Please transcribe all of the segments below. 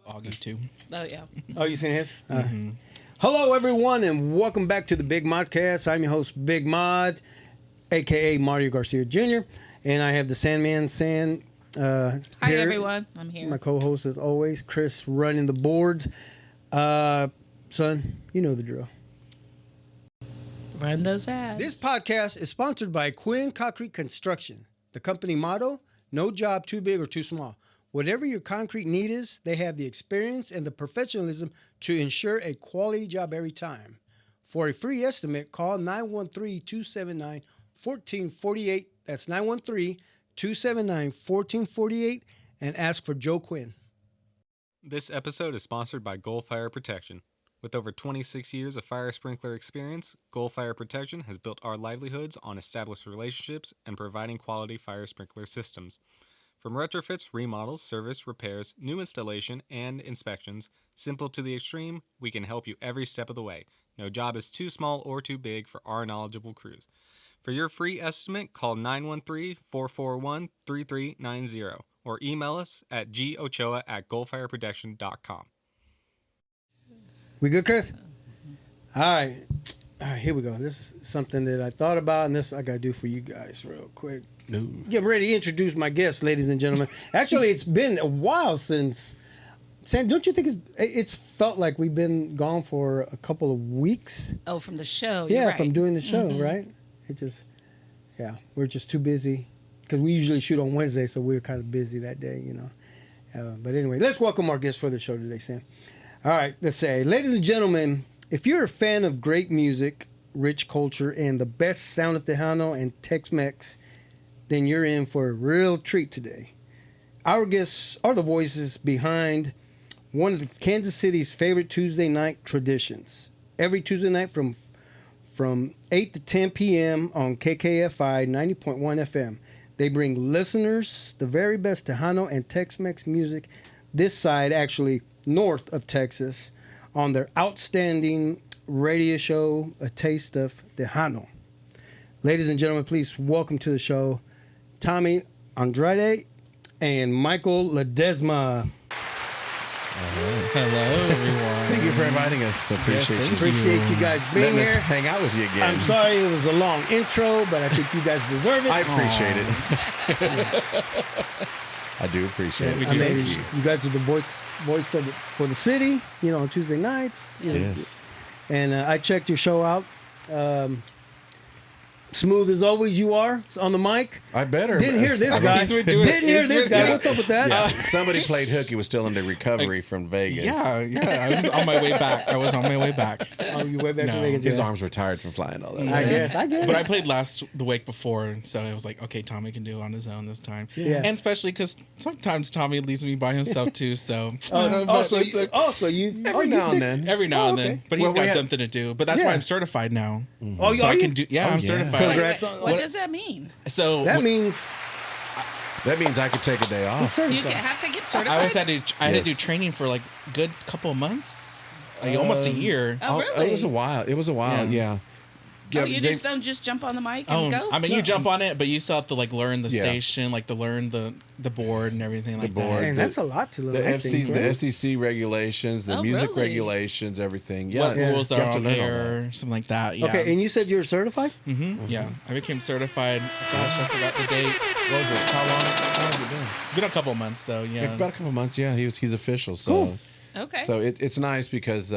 Augie too. Oh, yeah. Oh, you seen his? Hello, everyone, and welcome back to the Big Modcast. I'm your host, Big Mod, a.k.a. Mario Garcia Jr., and I have the Sandman San Hi, here. everyone. I'm here. My co-host, as always, Chris, running the boards. Son, you know the drill. Run those ads. This podcast is sponsored by Quinn Concrete Construction. The company motto, no job too big or too small. Whatever your concrete need is, they have the experience and the professionalism to ensure a quality job every time. For a free estimate, call 913-279-1448. That's 913-279-1448 and ask for Joe Quinn. This episode is sponsored by Goal Fire Protection. With over 26 years of fire sprinkler experience, Goal Fire Protection has built our livelihoods on established relationships and providing quality fire sprinkler systems. From retrofits, remodels, service, repairs, new installation, and inspections, simple to the extreme, we can help you every step of the way. No job is too small or too big for our knowledgeable crews. For your free estimate, call 913-441-3390 or email us at gochoa@goalfireprotection.com. We good, Chris? All right, here we go. This is something that I thought about, and this I got to do for you guys real quick. Getting ready to introduce my guest, ladies and gentlemen. Actually, it's been a while since. Sam, don't you think it's felt like we've been gone for a couple of weeks? Oh, from the show. Yeah, You're right. from doing the show, right? It just, we're just too busy because we usually shoot on Wednesday, so we were kind of busy that day, you know. But anyway, let's welcome our guest for the show today, Sam. All right, let's say, ladies and gentlemen, if you're a fan of great music, rich culture, and the best sound of Tejano and Tex-Mex, then you're in for a real treat today. Our guests are the voices behind one of Kansas City's favorite Tuesday night traditions. Every Tuesday night from 8 to 10 p.m. on KKFI 90.1 FM. They bring listeners the very best Tejano and Tex-Mex music this side, actually north of Texas, on their outstanding radio show, A Taste of Tejano. Ladies and gentlemen, please welcome to the show Tommy Andrade and Michael Ledesma. Hello, everyone. Thank you for inviting us. Appreciate you guys being Letting us here. hang out with you again. I'm sorry it was a long intro, but I think you guys deserve it. I appreciate it. I do appreciate it. I mean, you guys are the voice for the city, you know, on Tuesday nights. You know, Yes. and I checked your show out. Smooth as always you are on the mic. I better. Didn't hear this guy. Didn't hear this guy. What's up with that? Yeah. Somebody played hooky. Was still in the recovery from Vegas. Yeah. I was on my way back. Oh, you way back to No. Vegas. His Yeah. arms were tired from flying all that. I way. guess. I get But I it. played the week before, so I was like, okay, Tommy can do it on his own this time. Yeah. And especially because sometimes Tommy leaves me by himself too. So Also, Every now and then. every now and okay. then, but he's Well, we got had- something to do. But that's Yeah. why I'm certified now. Oh, So are I you? can do. Yeah, Oh, I'm yeah. certified. Congrats. What does that mean? So That means That means I could take a day he's off. You certified. have to get I certified? was had to do Yes. training for like a good couple of months, like almost a year. Oh, really? It was a while. Yeah. Oh, you they- just don't just jump on the mic and go? I mean, you jump on it, but you still have to like learn the Yeah. station, like to learn the board and everything like board. Man, that's a lot to learn. the I think, FCC, right? the FCC regulations, the Oh, music really? regulations, everything. that. Yeah, What rules you are have to on learn all air, something like that. Yeah. Okay, and you said you were certified? Yeah, I became certified. Gosh, I forgot the date. What was it? How long has it been? Been a couple of months though. Yeah. About a couple months. Yeah, he's official. So, Cool. Okay. so it's nice because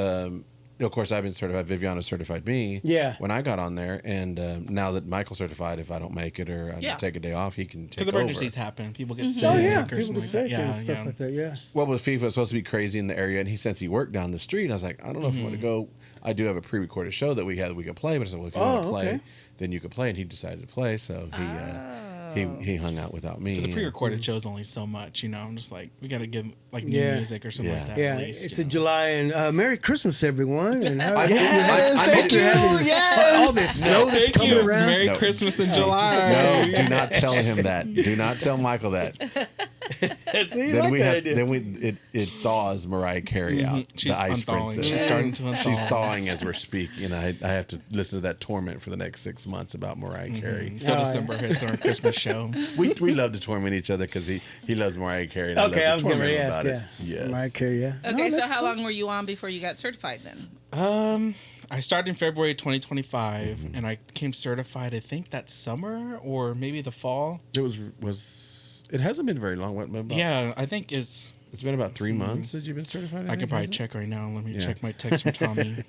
of course I've been certified. Viviana certified me. Yeah. When I got on there, and now that Michael's certified, if I don't make it or I Yeah. take a day off, he can take Because over. emergencies happen. People get sick. Oh, yeah. or People something get like sick that. and stuff Yeah. like that, yeah. Well, with FIFA, it's supposed to be crazy in the area, and since he worked down the street, I was like, I don't know if I want to go. I do have a pre-recorded show that we could play, but I said, well, if you want to play, okay. then you could play, and he decided to play, so he hung out without me. The and- pre-recorded show's only so much, you know. I'm just like, we got to give like new Yeah. music or something Yeah. like that. Yeah, at least, it's you a know. July, and Merry Christmas, everyone. And how, Yes, I hope you're having all this snow that's Thank coming you. around. Merry No. Christmas in July. No, do not tell him that. Do not tell Michael that. See, you Then like we that have idea. then it thaws Mariah Carey out. She's the ice unthawing. princess. She's starting to unthaw. She's thawing as we're speaking. And I have to listen to that torment for the next 6 months about Mariah Carey. Till Oh, December hits our Christmas show. We love to torment each other because he loves Mariah Carey. And Okay, I I love was to getting torment ready to him ask. about Yeah, it. Yes. Mariah Carey. Yeah. Okay, No, so that's how cool. long were you on before you got certified then? I started in February 2025, and I became certified. I think that summer or maybe the fall. It was. It hasn't been very long. What? About, Yeah, I think it's. It's been about 3 months that you've been certified. I can think, probably has it? check right now. Let me Yeah. check my text from Tommy.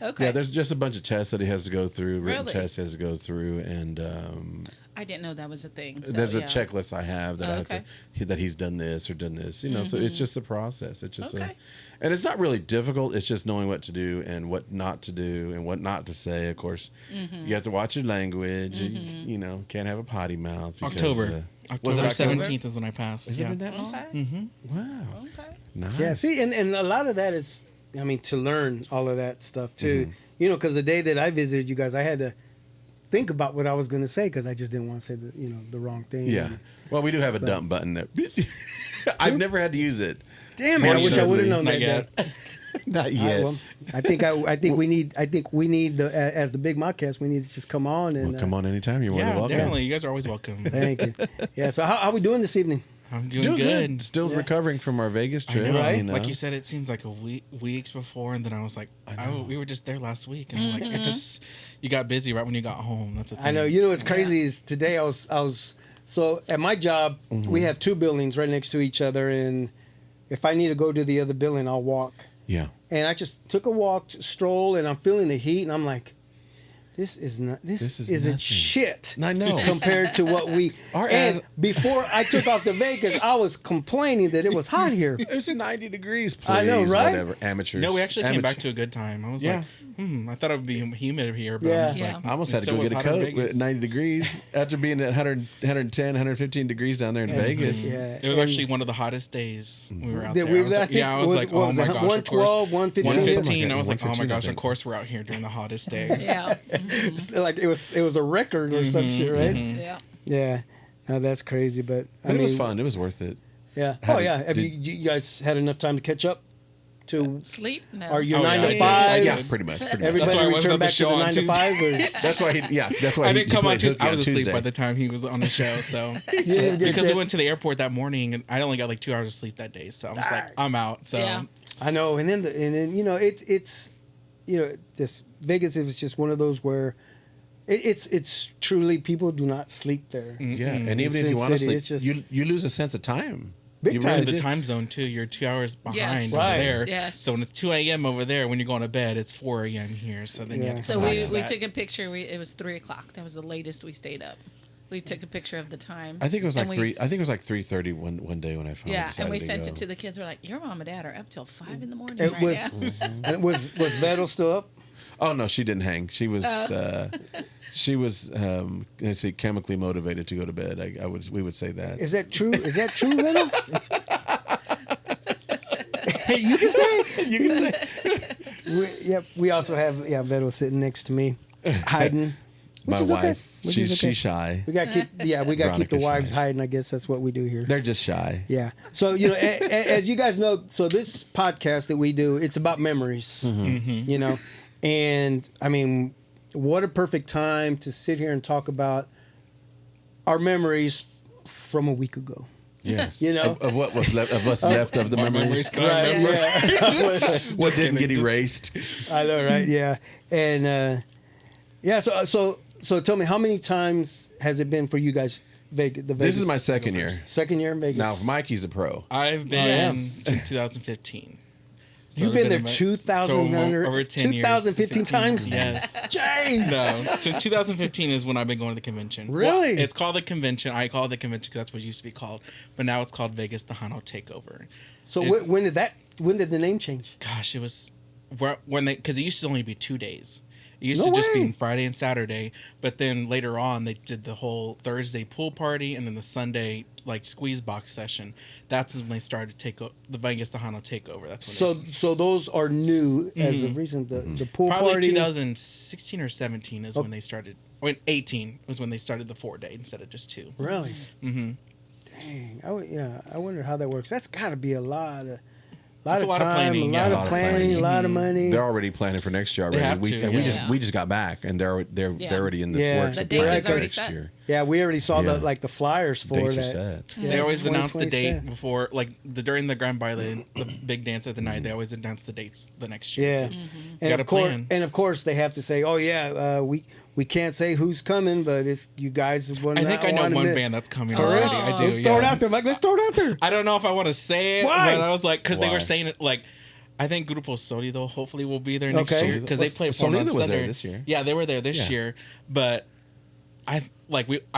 Okay. Yeah, there's just a bunch of tests that he has to go through, written Really? tests he has to go through, and I didn't know that was a thing. So, there's a yeah. checklist I have that I have okay. to, that he's done this or done this, you know. So it's just a process. It's just Okay. and it's not really difficult. It's just knowing what to do and what not to do and what not to say. Of course, you have to watch your language. You know, can't have a potty mouth. Because, October. was it October October? 17th is when I passed. Has yeah. it been that long? Okay. Wow, Okay. nice. Yeah, see, and a lot of that is, I mean, to learn all of that stuff too. You know, because the day that I visited you guys, I had to think about what I was going to say because I just didn't want to say the wrong thing. Yeah. And, Well, we do have a dump button that I've never had to use it. damn it! I wish I would have known Not that. yet. Day. Not All right, yet. well, I think we need the as the big modcast, we need to just come on and Well, come on anytime. You're more than Yeah, welcome. definitely. You guys are always welcome. Thank you. Yeah. So how we doing this evening? I'm doing Doing good. Still recovering from our Vegas I trip. know. Right? You know? Like you said, it seems like weeks before, and then I was like, we were just there last week, and like it just you got busy right when you got home. That's the thing. I know. You know what's crazy is today I was so at my job we have two buildings right next to each other, and if I need to go to the other building, I'll walk. Yeah. And I just took a walk, stroll, and I'm feeling the heat, and I'm like, this isn't nothing. shit. I know. Compared to what we Our and ad- before I took off to Vegas, I was complaining that it was hot here. It's 90 degrees. Please, I know, right? Whatever. Amateurs. No, we actually came back to a good time. I was Yeah. like, I thought it would be humid here, but Yeah. I'm just Yeah. like, I almost it had to still go was get a hot in coat Vegas. at 90 degrees after being at 100, 110, 115 degrees down there in That's Vegas. crazy. Yeah. It was And actually one of the hottest days we were out that there. we I were was there, I like, think, yeah, I was was- like, what oh was my it, gosh, of 112, course. 115? 115. I was like, oh my 115, I gosh, of think. course we're out here during the hottest days. Yeah. It's like it was a record or some shit, right? Yeah. Yeah. No, that's crazy, but I But mean, it was fun. It was worth it. Yeah. How Oh did- yeah. Have did- you guys had enough time to catch up? To Sleep? No. are you Oh, 9 yeah, I to did. 5? Yeah, pretty much. Pretty much. Everybody That's why I wasn't return on the back to show the on 9 to 5? Or That's why he. Yeah, that's why I he, didn't come he on played Tuesday. hooky I was on asleep Tuesday. by the time he was on the show. So you didn't get because we that- went to the airport that morning, and I only got like 2 hours of sleep that day. So I'm just like, I'm out. So Yeah. I know, and then you know it's you know this Vegas is just one of those where it's truly people do not sleep there. Yeah, and even Sin if you want to City, sleep, it's just- you lose a sense of time. Big You time. really the do. time zone too. You're 2 hours behind Yes. over Right. there. Yes. So when it's 2 a.m. over there, when you're going to bed, it's 4 a.m. here. So then you have to So come back we to that. took a picture. It was 3 o'clock. That was the latest we stayed up. We took a picture of the time. I think it was like And we 3. I think it was like 3:30 one day when I finally Yeah, decided and we to sent go. it to the kids. We're like, your mom and dad are up till 5 in the morning It right was now. and was Vettel still up? Oh no, she didn't hang. She was let's see, chemically motivated to go to bed. We would say that. Is that true? Is that true, Vettel? You can say. You can say We also have Vettel sitting next to me, hiding. Which my is okay. wife. Which is okay. She's shy. We got to keep keep the Veronica's wives shy. hiding. I guess that's what we do here. They're just shy. Yeah. So you know, as you guys know, so this podcast that we do, it's about memories. You know, and I mean, what a perfect time to sit here and talk about our memories from a week ago. Yes. You know? of what was left of what's left of the What memories. can I remember? Yeah. What didn't get erased. I know, right? Yeah. And yeah. So tell me, how many times has it been for you guys? Vegas. This is my second year. second year in Vegas. Now Mikey's a pro. I've been since 2015. So You've I've been there about- 2,000 over 10 years. 2015 times? Yes. James. No, so 2015 is when I've been going to the convention. Really? It's called the convention. I call it the convention because that's what it used to be called. But now it's called Vegas the Hano Takeover. So It- when did the name change? Gosh, it was when because it used to only be 2 days. It used No to just way. be Friday and Saturday, but then later on they did the whole Thursday pool party and then the Sunday like squeeze box session. That's when they started to take the Vegas the Hano Takeover. That's when So those are new as of recent. The pool probably party. 2016 or 17 is when they started. Or 18 was when they started the 4-day instead of just 2. Really? Mm-hmm. Dang. I wonder how that works. That's got to be a lot of It's a lot of time, planning, a yeah. lot A of lot of planning, planning. a lot of money. They're already planning for next year They already. have we, to, and yeah. we just got back, and they're Yeah. already in the Yeah. works The of date planning is for already next set. year. Yeah, we already saw Yeah. the flyers for Dates are that. set. Yeah, They always announce the 2027. date before, like during the grand baile, the big dance of the night. They always announce the dates the next year. Yeah, 'cause and gotta of course, plan. they have to say, "Oh yeah, we can't say who's coming, but it's you guys." I think I know one band that's coming For real? already. I do. Let's throw it yeah. out there, Mike. Let's throw it out there. I don't know if I want to say it, Why? but I was like, because they Why? were saying it like. I think Grupo Sólido hopefully will be there next Okay. year because they Well, played for them on Sólido was there Sunday. this year. Yeah, they were there this Yeah. year, but I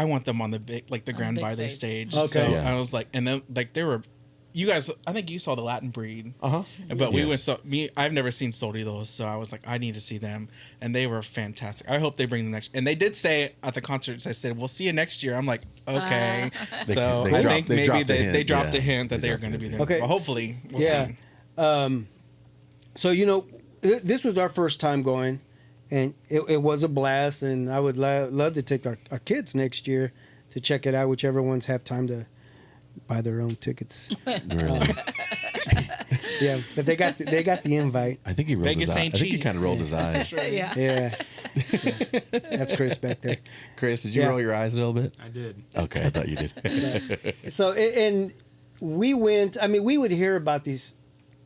want them on the big the grand big baile stage. stage. Okay. So Yeah. I was like, and then like they were, you guys. I think you saw the Latin Breed. But we Yes. went I've never seen Sólidos, so I was like, I need to see them, and they were fantastic. I hope they bring them next. And they did say at the concerts, I said, "We'll see you next year." I'm like, okay. So They I dropped- think they maybe dropped a they hint, dropped yeah. a hint that They they are dropped going to a be hint. there. Okay. Well, hopefully, we'll Yeah. see. So this was our first time going, and it was a blast. And I would love to take our kids next year to check it out. Whichever ones have time to buy their own tickets. Really. Yeah, but they got the invite. I think he rolled Vegas his eyes. ain't I think he cheap. kind of rolled his eyes. Yeah. Yeah, that's Chris back there. Chris, did you Yeah. roll your eyes a little bit? I did. Okay, I thought you did. So and we went. I mean, we would hear about these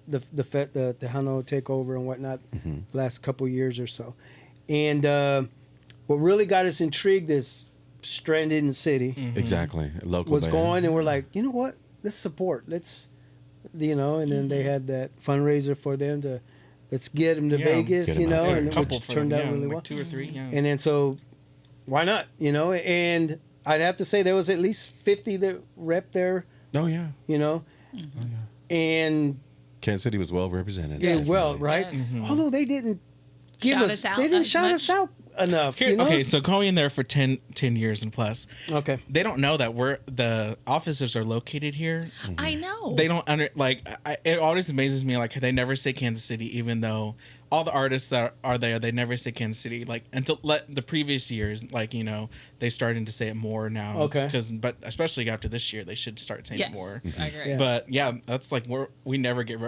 the Tejano takeover and whatnot last couple years or so, and what really got us intrigued is Stranded in the City Exactly. A local was band. going, and we're like, you know what? Let's support. And then they had that fundraiser for them to let's get them to Yeah. Vegas, Get 'em out there. and A couple which for turned them, out yeah, really like well. 2 or 3. Yeah. And then so, why not? And I'd have to say there was at least 50 that rep there. Oh yeah. And Kansas City was well represented. yeah, Yes. well, right. Yes. Although they didn't give Shout us, us out they didn't as shout much. us out enough. Here- You know? Okay, so going in there for 10 years and plus, Okay. they don't know that the offices are located here. I know. They don't it always amazes me like they never say Kansas City, even though all the artists that are there, they never say Kansas City. Like until the previous years, like they starting to say it more now. Okay. But especially after this year, they should start saying Yes. it more. I agree. Yeah. But yeah, that's like we never get.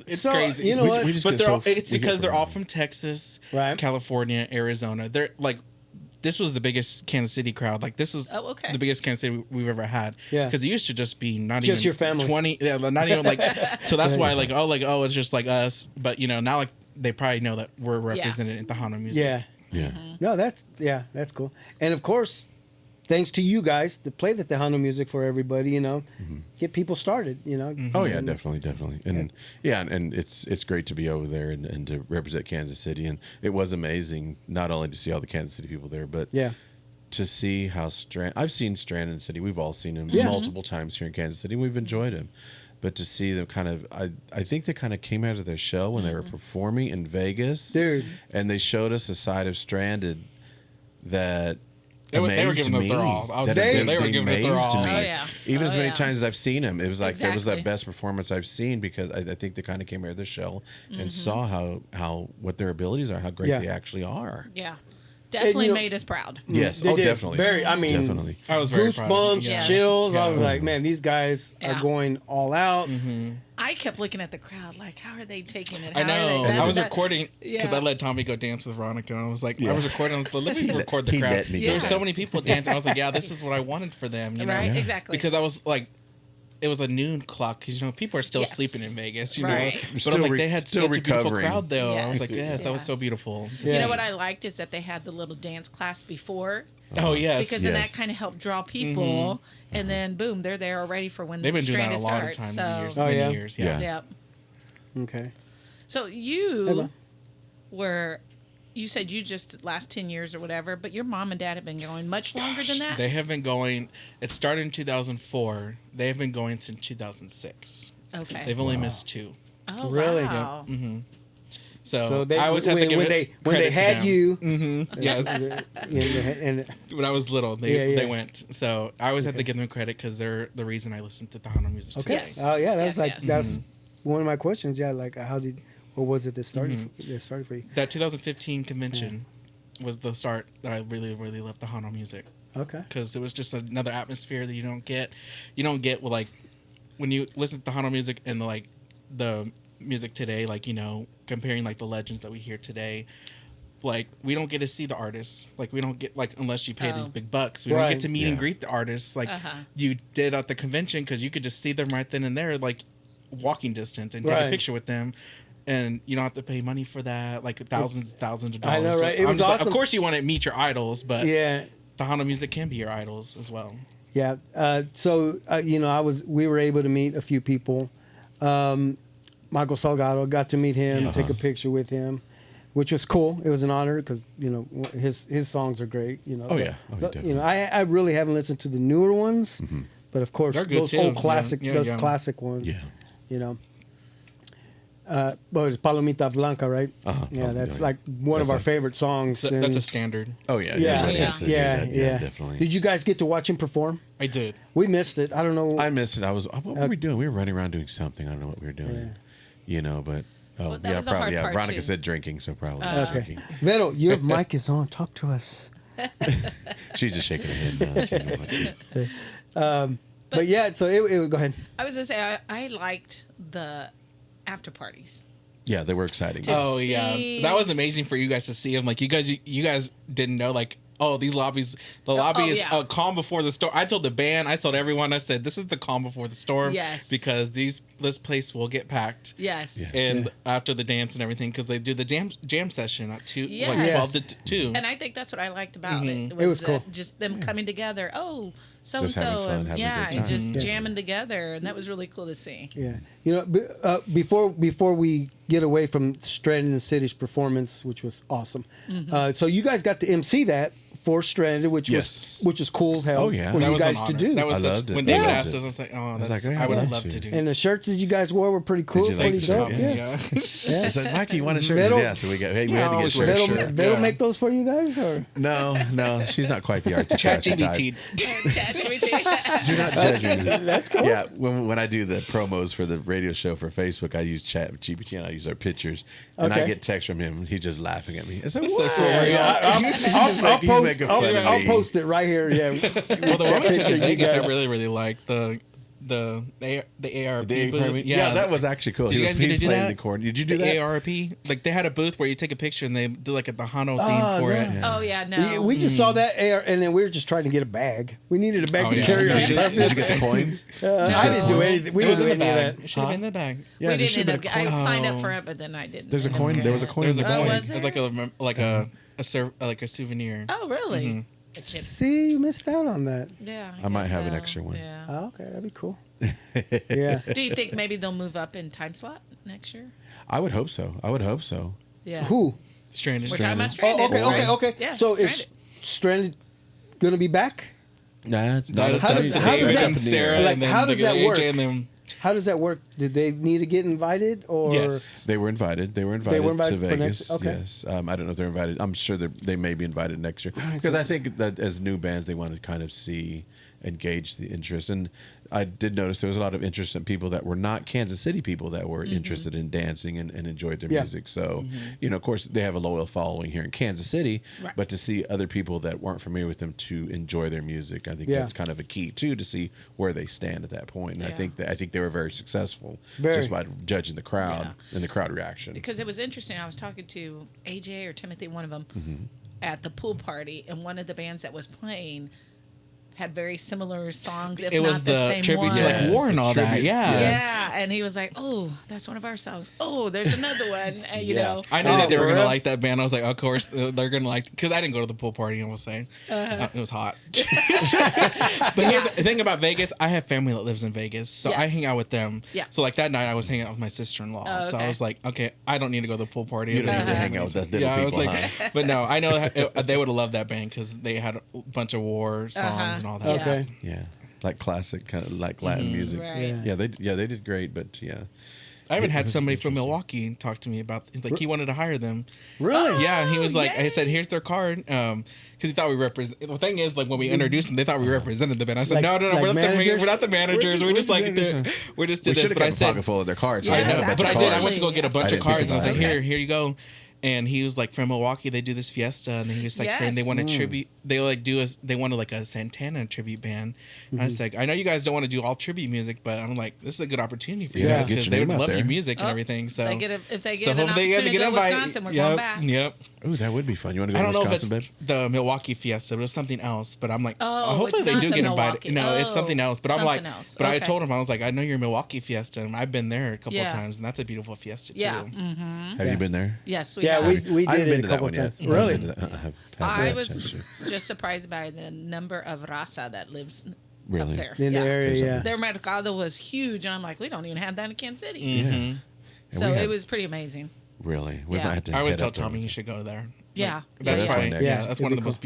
It's So, crazy. you know what? We just But get they're so all, it's we get because they're all forgotten. from Texas, Right. California, Arizona. They're like, this was the biggest Kansas City crowd. Like this is Oh, okay. the biggest Kansas City we've ever had. Yeah. Because it used to just be not Just even your family. 20. Yeah, not even like. So that's Yeah. why it's just like us. But now like they probably know that we're represented in Tejano music. Yeah. Yeah. No, that's cool. And of course, thanks to you guys to play the Tejano music for everybody, get people started, Oh yeah, And- definitely, and and it's great to be over there and to represent Kansas City, and it was amazing not only to see all the Kansas City people there, but Yeah. to see how I've seen Stranded City. We've all seen him Yeah. multiple times here in Kansas City. We've enjoyed him, but to see them kind of, I think they kind of came out of their shell when they were performing in Vegas, Dude. and they showed us a side of Stranded that. They were amazed giving it me. their all. I was That saying, they were giving it their amazed all. me. Oh, yeah. Even as Oh, many yeah. times as I've seen him, it was like it was Exactly. the best performance I've seen because I think they kind of came out of their shell and saw how what their abilities are, how great Yeah. they actually are. Yeah. Definitely you know- made us proud. Yes, They oh did. definitely, Very, I mean, definitely. I was very proud of goosebumps, them. Yeah. chills. I Yeah. was like, man, these guys are Yeah. going all out. I kept looking at the crowd like, how are they taking it? I How know. Are they, I was that- recording because Yeah. I let Tommy go dance with Veronica, and I was like, Yeah. I was recording. I was like, let me record the he crowd. let me There were go so dance. many people dancing. I was like, yeah, this is what I wanted for them. You know, Right? Yeah. Exactly. because I was like, it was a noon clock because people are still Yes. sleeping in Vegas. You Right. know, but Still I'm like, they had still such a beautiful recovering. crowd though. I was Yes. like, yes, that was so Yes. beautiful. Yeah. You know what I liked is that they had the little dance class before Oh yes, because then that Yes. kind of helped draw people, and then boom, they're there already for when they've been doing that Stranded a lot of starts. times, So, years, Oh, many yeah? years. Yeah. Yep. Okay. So Hey, you Ma. were, you said you just last 10 years or whatever, but your mom and dad have been going much longer than that. They have been going. It started in 2004. They have been going since 2006. Okay. They've only missed 2. Oh, Really? wow. So they, I always had to give when it they credit to had them. you, Yes. and When I was little, they Yeah. went. So I always have to give them credit because they're the reason I listened to Tejano music. okay. Yes. Oh yeah, that's Yes, like yes. that's one of my questions. Yeah, like what was it that started for you? That 2015 convention was the start that I really, really loved Tejano music. Okay. because it was just another atmosphere that you don't get. You don't get with like when you listen to Tejano music and like the music today, like comparing like the legends that we hear today. Like we don't get to see the artists. Like we don't get like unless you pay these big bucks. We don't Right. get to meet and greet the artists like you did at the convention because you could just see them right then and there, like walking distance, and take a picture with them. And you don't have to pay money for that, like thousands of dollars. I know, right? So It was awesome. of course, you want to meet your idols, but Yeah. Tejano music can be your idols as well. Yeah. We were able to meet a few people. Michael Salgado, got to meet him, take a picture with him, which was cool. It was an honor because his songs are great. Definitely. I really haven't listened to the newer ones, but of course They're good those too. old classic, Yeah, those yeah. classic ones. Yeah. But it's Palomita Blanca, right? Yeah, that's like one of our favorite songs. That's a standard. Oh yeah. Yeah, Yeah, definitely. Did you guys get to watch him perform? I did. We missed it. I don't know. I missed it. What were we doing? We were running around doing something. I don't know what we were doing. But that yeah, was the hard probably. Yeah, part, Veronica too. said drinking, so probably Okay. drinking. Vero, your mic is on. Talk to us. She's just shaking her head now. She knows what to- But yeah, so it go ahead. I was gonna say I liked the after parties. Yeah, they were exciting. Oh see- yeah, that was amazing for you guys to see them. Like you guys didn't know like. Oh, these lobbies. The lobby is yeah. calm before the storm. I told the band, I told everyone, I said, this is the calm before the storm. Yes. Because this place will get packed. Yes. Yeah. And after the dance and everything, because they do the jam session at 2, Yes. like 12 to 2. And I think that's what I liked about it. It was cool. Just them coming together. Oh, so and Just having so, fun, and having a yeah, good and just time. jamming together, and that was really cool to see. Yeah, before we get away from Stranded in the City's performance, which was awesome. So you guys got to MC that for Stranded, which was cool as hell Oh, yeah. for That you was an guys to honor. do. That was I such, loved it. when I David loved asked it. us, I was like, oh, was that's, like, I would have yeah. loved to do. And the shirts that you guys wore were pretty cool, you like pretty the dope. top? Yeah. I said, Mikey, you want a shirt? Vettel- Yeah, so we had to I get always shirts. wear a Vettel, shirt. Vettel Yeah. make those for you guys, or No, she's not quite the artsy type. ChatGPT. Do not judge me. that's cool. Yeah, when I do the promos for the radio show for Facebook, I use ChatGPT and I use our pictures, and I Okay. get text from him. He's just laughing at me. It's like, It's what? like, for real. I'll post it right here. Yeah. Well, the one we took picture in you Vegas, I guys- really liked the ARP booth. Yeah, that was actually cool. Did you guys He get was to do playing that? the chord. Did you do The that? ARP, like they had a booth where you take a picture and they do like a Tejano theme for it. Yeah. Oh yeah, no. We just saw that air, and then we were just trying to get a bag. We needed a bag Oh, to yeah. carry our Did you stuff. Did you get the coins? I didn't do anything. We It was didn't do in the any of bag. that. It should have been in the bag. Yeah, we there didn't should end have up. been a coin. I signed Oh. up for it, but then I didn't. There's a end up coin. getting There was a it. coin There was in a the Oh, coin. bag. was It was like a souvenir. Oh really? Mhm. A kid. See, you missed out on that. Yeah. I might guess have an so. extra one. Yeah. Oh, okay, that'd be cool. Yeah. Do you think maybe they'll move up in time slot next year? I would hope so. Yeah. Who? Stranded. We're talking about Oh, Stranded. okay, right? okay. Yeah. So is Stranded gonna be back? Nah, it's How not. How does that- and Sarah, like, and then how does that AJ work? And them. How does that work? Did they need to get invited, or Yes. They were invited. They were They invited, were invited to for Vegas. next- okay. Yes. I don't know if they're invited. I'm sure they may be invited next year because I think that as new bands they want to kind of see and gauge the interest. And I did notice there was a lot of interest in people that were not Kansas City people that were interested in dancing and enjoyed their Yeah. music. So, of course, they have a loyal following here in Kansas City, Right. but to see other people that weren't familiar with them to enjoy their music, I think Yeah. that's kind of a key too to see where they stand at that point. And Yeah. I think they were very successful Very. just by judging the crowd and the crowd reaction. Because it was interesting. I was talking to AJ or Timothy, one of them, Mm-hmm. at the pool party, and one of the bands that was playing had very similar songs, if It was not the the same tribute one. to like Yes. War and all that. Tribute, Yeah. Yeah, and he was like, "Oh, that's one of our songs. Oh, there's another one." And, you know, I knew Oh, that they were for gonna real? like that band. I was like, of course they're gonna like, because I didn't go to the pool party. I will say it was hot. But here's the thing about Vegas. I have family that lives in Vegas, so I Yes. hang out with them. Yeah. So like that night, I was hanging out with my sister-in-law. Oh, So I okay. was like, okay, I don't need to go to the pool party. You don't need to Uh-huh. hang out with that little Yeah, I was people, like, huh? but no, I know they would have loved that band because they had a bunch of war songs Uh-huh. and all that. okay? Yeah, like classic kind of like Latin music. Right. Yeah. Yeah, they did great, but yeah, I even had was somebody from interesting. Milwaukee talk to me about like he wanted to hire them. Really? Yeah, and he was like, yay. I said, here's their card, because he thought we represent. The thing is, like when we introduced them, they thought we represented the band. I said, Like- no, like we're managers? not the managers. We're just like we're just- we're just we did should this. have But I kept a pocket said, full of their cards. Yes, I know, but I did. I went to absolutely. go get a bunch I of didn't think cards, and I was like, about it. here you go. and he was like, from Milwaukee, they do this fiesta, and then he was like saying they want to tribute, they want to like a Santana tribute band. And I was like, I know you guys don't want to do all tribute music, but I'm like, this is a good opportunity for you guys get because your they name would out love there. your music and everything. So if they get an hopefully opportunity to go to invited. Wisconsin, we're going back. Yep. Ooh, that would be fun. You want to I go don't to know if Wisconsin, it's babe? the Milwaukee Fiesta, but it was something else. But I'm like, Oh, hopefully it's they not do the get Milwaukee. invited. No, it's Oh, something else. But I'm like, something else. but I Okay. told him, I was like, I know your Milwaukee Fiesta, and I've been there a couple Yeah. of times, and that's a beautiful fiesta too. Yeah. Mm-hmm. Have you been there? Yes, we Yeah, have. we I haven't did been it to a that couple one yet. times. Really? I was just surprised by the number of raza that lives Really? up there. In the area, yeah. Their mercado was huge, and I'm like, we don't even have that in Kansas City. Mm-hmm. So we it have- was pretty amazing. Really? We Yeah. might have to I always head tell up there Tommy one you time. should go there. Yeah. Like, Yeah, that's yeah. probably next. Yeah, that's it'd one of be the most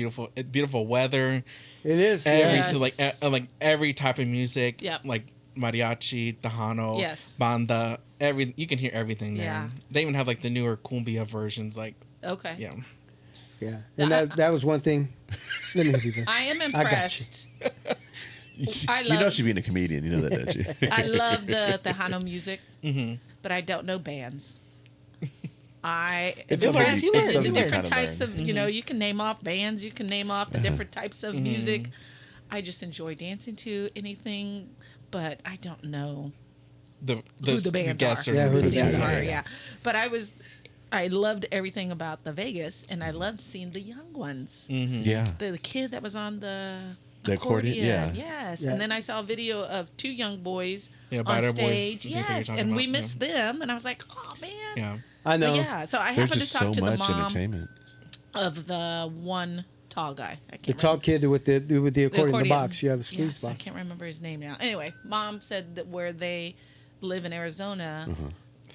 beautiful weather. It is. Every Yes. like every type of music. Yep. Like mariachi, tejano, Yes. banda. You can hear everything there. Yeah. They even have like the newer cumbia versions. Like Okay. yeah. Yeah. And that was one thing. Let me help you there. I am got you. impressed. I You know love she's being a comedian. You know that, don't you? I love the Tejano music, Mm-hmm. but I don't know bands. It's something impressed you with learn. the Something you different kinda types learn. of, you know, you can name off bands, you can name off the different types of music. I just enjoy dancing to anything, but I don't know The who the bands guests are. are. Yeah, who Who the the bands bands are, are, yeah. But I loved everything about the Vegas, and I loved seeing the young ones. Yeah. The kid that was on the The accordion, yeah. Yes. Yeah. And then I saw a video of two young boys Yeah, on Biter Boys, stage. I think that you're Yes. talking And we about, missed them. And I was like, oh, man. Yeah. I know. But yeah. So I There's happened just to talk so to the much mom entertainment. of the one tall guy. I can't The tall remember. kid with the accordion, the accordion. box. Yeah, the squeeze Yes, I box. can't remember his name now. Anyway, mom said that where they live in Arizona,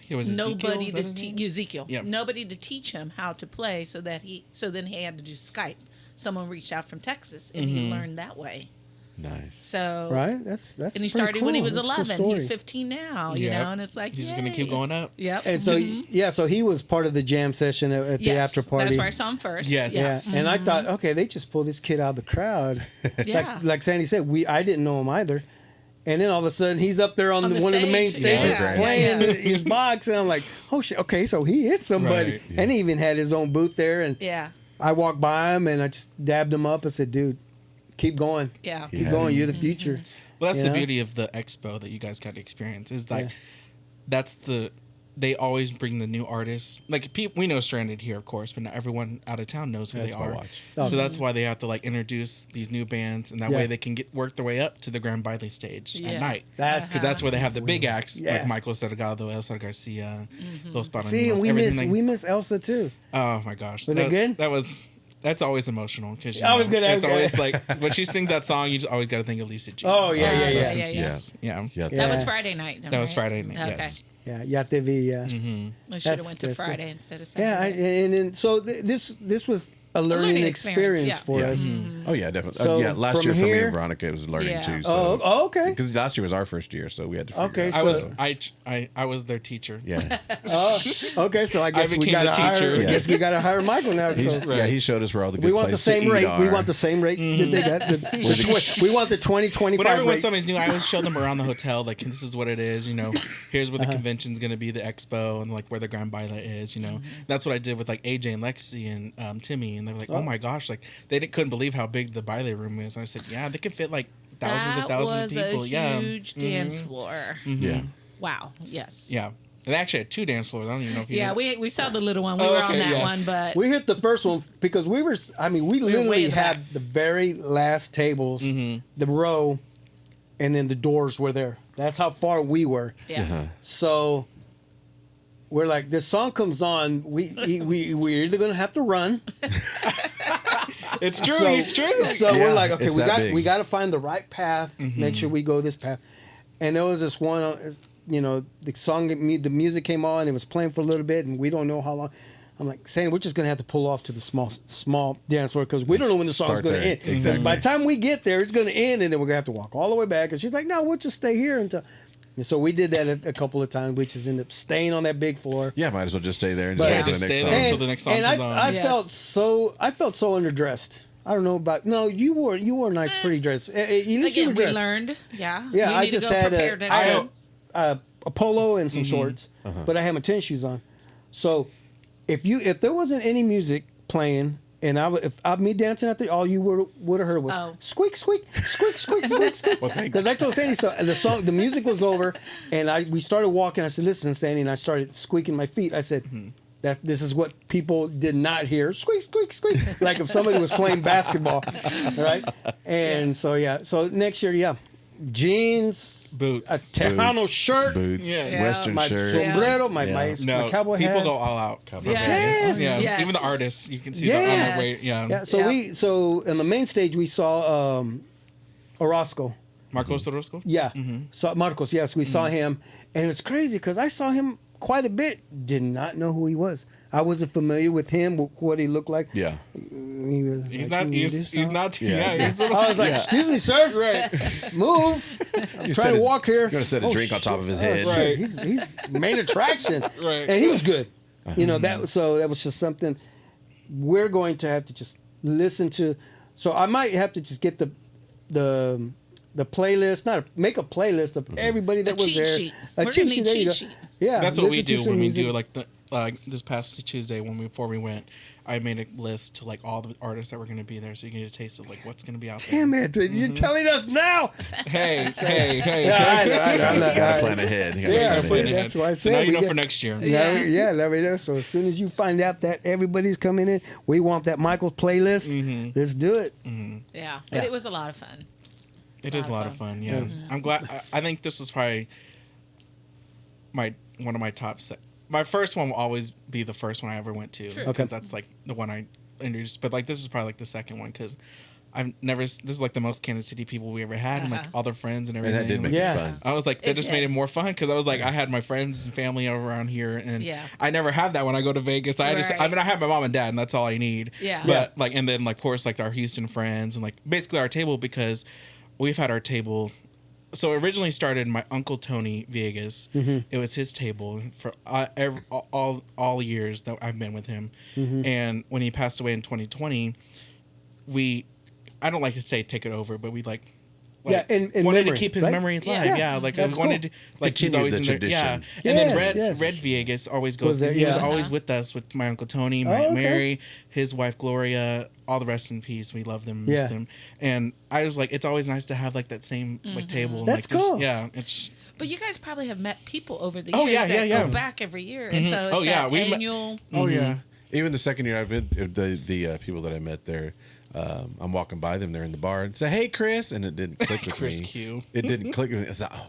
It was nobody Ezekiel, to is that his name? teach Ezekiel. Yep. Nobody to teach him how to play, so then he had to do Skype. Someone reached out from Texas, and he learned that way. Nice. So Right? That's and he pretty started when he cool. was That's a cool 11. story. He's 15 now, you Yep. know, and it's like He's just gonna keep yay. going up. Yep. And so so he was part of the jam session at the Yes, after party. That's where I saw him first. Yes. Yeah, and I thought, okay, they just pulled this kid out of the crowd. Yeah. like Sandy said, I didn't know him either. And then all of a sudden, he's up there on, On the one of the main stage. stages Yeah. playing Yeah. his box, and I'm like, oh shit, okay, so he is somebody. Right, And he even had his own booth there, and Yeah. I walked by him and I just dabbed him up and said, dude, keep going, Yeah. keep Yeah. going, you're the future. Well, that's You the know? beauty of the expo that you guys got to experience. Is like, Yeah. they always bring the new artists. Like we know Stranded here, of course, but not everyone out of town knows who Yeah, they that's my are. watch. Oh. So that's why they have to like introduce these new bands, and that Yeah. way they can work their way up to the Grand Baile stage Yeah. at night. That's Because that's where they have the big sweet. acts Yes. like Michael Delgado, Elsa Garcia, Los Paranos. See, and we miss Elsa too. Oh my gosh, Was it good? That's always emotional because I was gonna It's have- always like when she sings that song, you just always got to think of Lisa G. Oh yeah, yeah, yeah, Yeah. Yeah. Yeah. That was Yeah. Friday night. That was right? Friday night. Okay. Yes. yeah. Yatevi, yeah. Mm-hmm. We should have That's- went to that's good. Friday instead of Yeah, Saturday. and then so this was a learning experience yeah. for Yeah. us. Oh yeah, definitely. So yeah, last from year for me here- and Veronica it was learning Yeah. too. Oh, So. okay. Because last year was our first year, so we had to. Figure Okay, it I out. so- was I was their teacher. Yeah. Oh, okay, so I guess we became got to the hire. teacher. I guess we got to hire Michael now. He's, So. Yeah, he showed us where all the good We want the places to same eat rate. We are. want the same rate that they got. We want the 2025 Whenever when rate. somebody's new, I always show them around the hotel. Like, this is what it is. You know, here's where the convention's gonna be, the expo, and like where the Grand Baile is. You know, that's what I did with like AJ and Lexi and Timmy, and they were like, oh my gosh, like they couldn't believe how big the Baile room is. And I said, yeah, they can fit like thousands and thousands of people. That was Yeah. a huge dance floor. Yeah. Wow. Yes. Yeah. And they actually had 2 dance floors. I don't even know if you Yeah, knew we saw the little one. We Oh, were on okay, that yeah. one, but We hit the first one because we way literally in the had back. the very last tables, the row, and then the doors were there. That's how far we were. yeah. Uh-huh. So we're like, this song comes on, we're either gonna have to run. It's true. So, it's true. So we're Yeah, like, okay, it's that big. we got to find the right path. Make sure we go this path. And there was this one, the music came on. It was playing for a little bit, and we don't know how long. I'm like, saying we're just gonna have to pull off to the small dance floor because we don't know when the song's Start gonna there. end. 'Cause Exactly. by the time we get there, it's gonna end, and then we're gonna have to walk all the way back. And she's like, no, we'll just stay here until. And so we did that a couple of times. We just ended up staying on that big floor. Yeah, might as well just stay there and But- just Yeah, wait for just the next stay song. there. Until the next song and comes on. I Yes. felt so underdressed. I don't know about you wore nice, pretty dress. At least you Again, were we dressed. learned. Yeah. Yeah, We I need to just go had prepared next I time. had a polo and some shorts, but I had my tennis shoes on. So, if there wasn't any music playing, and me dancing out there, all you would have heard was squeak, squeak, squeak, squeak, squeak, squeak. Because I told Sandy, so the music was over, and we started walking. I said, "Listen, Sandy," and I started squeaking my feet. I said, "That this is what people did not hear: squeak, squeak, squeak." Like if somebody was playing basketball, right? And so next year, jeans. Boots, a Tejano shirt, boots, Western my shirt, sombrero, my cowboy hat. People go all out. Cowboy Yes. Yeah, Yes. even the artists, you can see that on their way. Yeah. So on the main stage we saw Orozco. Marcos Orozco. Yeah, so Marcos. Yes, we saw him, and it's crazy because I saw him quite a bit. Did not know who he was. I wasn't familiar with him, what he looked like. Yeah. He's not. I was like, "Excuse me, sir. Right. Move. I'm trying to walk here." You're gonna set a drink on top of his head. Right. He's main attraction. Right. And he was good. That was just something we're going to have to just listen to. So I might have to just get the playlist, make a playlist of everybody that was cheat there. sheet. A We're cheat gonna sheet. need There you go. cheat sheet. Yeah, That's what we listen to do some when we music. do like this past Tuesday before we went. I made a list to like all the artists that were going to be there, so you can get a taste of like what's going to be out there. Damn it! You're telling us now. Hey. Yeah, I know. You gotta plan ahead. You gotta Yeah, plan ahead. that's why I So said now you we know get- for next year. Yeah, let me know. So as soon as you find out that everybody's coming in, we want that Michael's playlist. Let's do it. Yeah, but it was a lot of fun. It is a lot of fun. Yeah, I'm glad. I think this is probably one of my top set. My first one will always be the first one I ever went to. True. Because Okay. that's like the one I introduced. But like this is probably like the second one because I've never. This is like the most Kansas City people we ever had, and like all their friends and And everything. that did make Yeah. it fun. I was like, that It just did. made it more fun because I was like, I had my friends and family around here, and Yeah. I never have that when I go to Vegas. I Right. mean, I have my mom and dad, and that's all I need. Yeah. But like, and then like, of course, like our Houston friends, and like basically our table because we've had our table. So it originally started my uncle Tony Viegas. It was his table for all years that I've been with him, and when he passed away in 2020, I don't like to say take it over, but we like Yeah, in wanted memory, to keep his right? memory alive. Yeah. Yeah, like That's I wanted cool. to like he's Continue always the in there. tradition. Yeah, and then Yes. Red Viegas always goes. Was there- He was yeah. always with us with my uncle Tony, my okay. Mary, his wife Gloria. All the rest in peace. We love them, miss Yeah. them, and I was like, it's always nice to have like that same like table. And, That's like, just- cool. Yeah, it's But you guys probably have met people over the Oh, years yeah, that yeah. go back every year, and so it's Oh, yeah, that we met- annual. Oh yeah. Even the second year I've been, the people that I met there, I'm walking by them. They're in the bar and say, "Hey, Chris," and it didn't click with Chris me. Q. It didn't click with me. It's like, oh,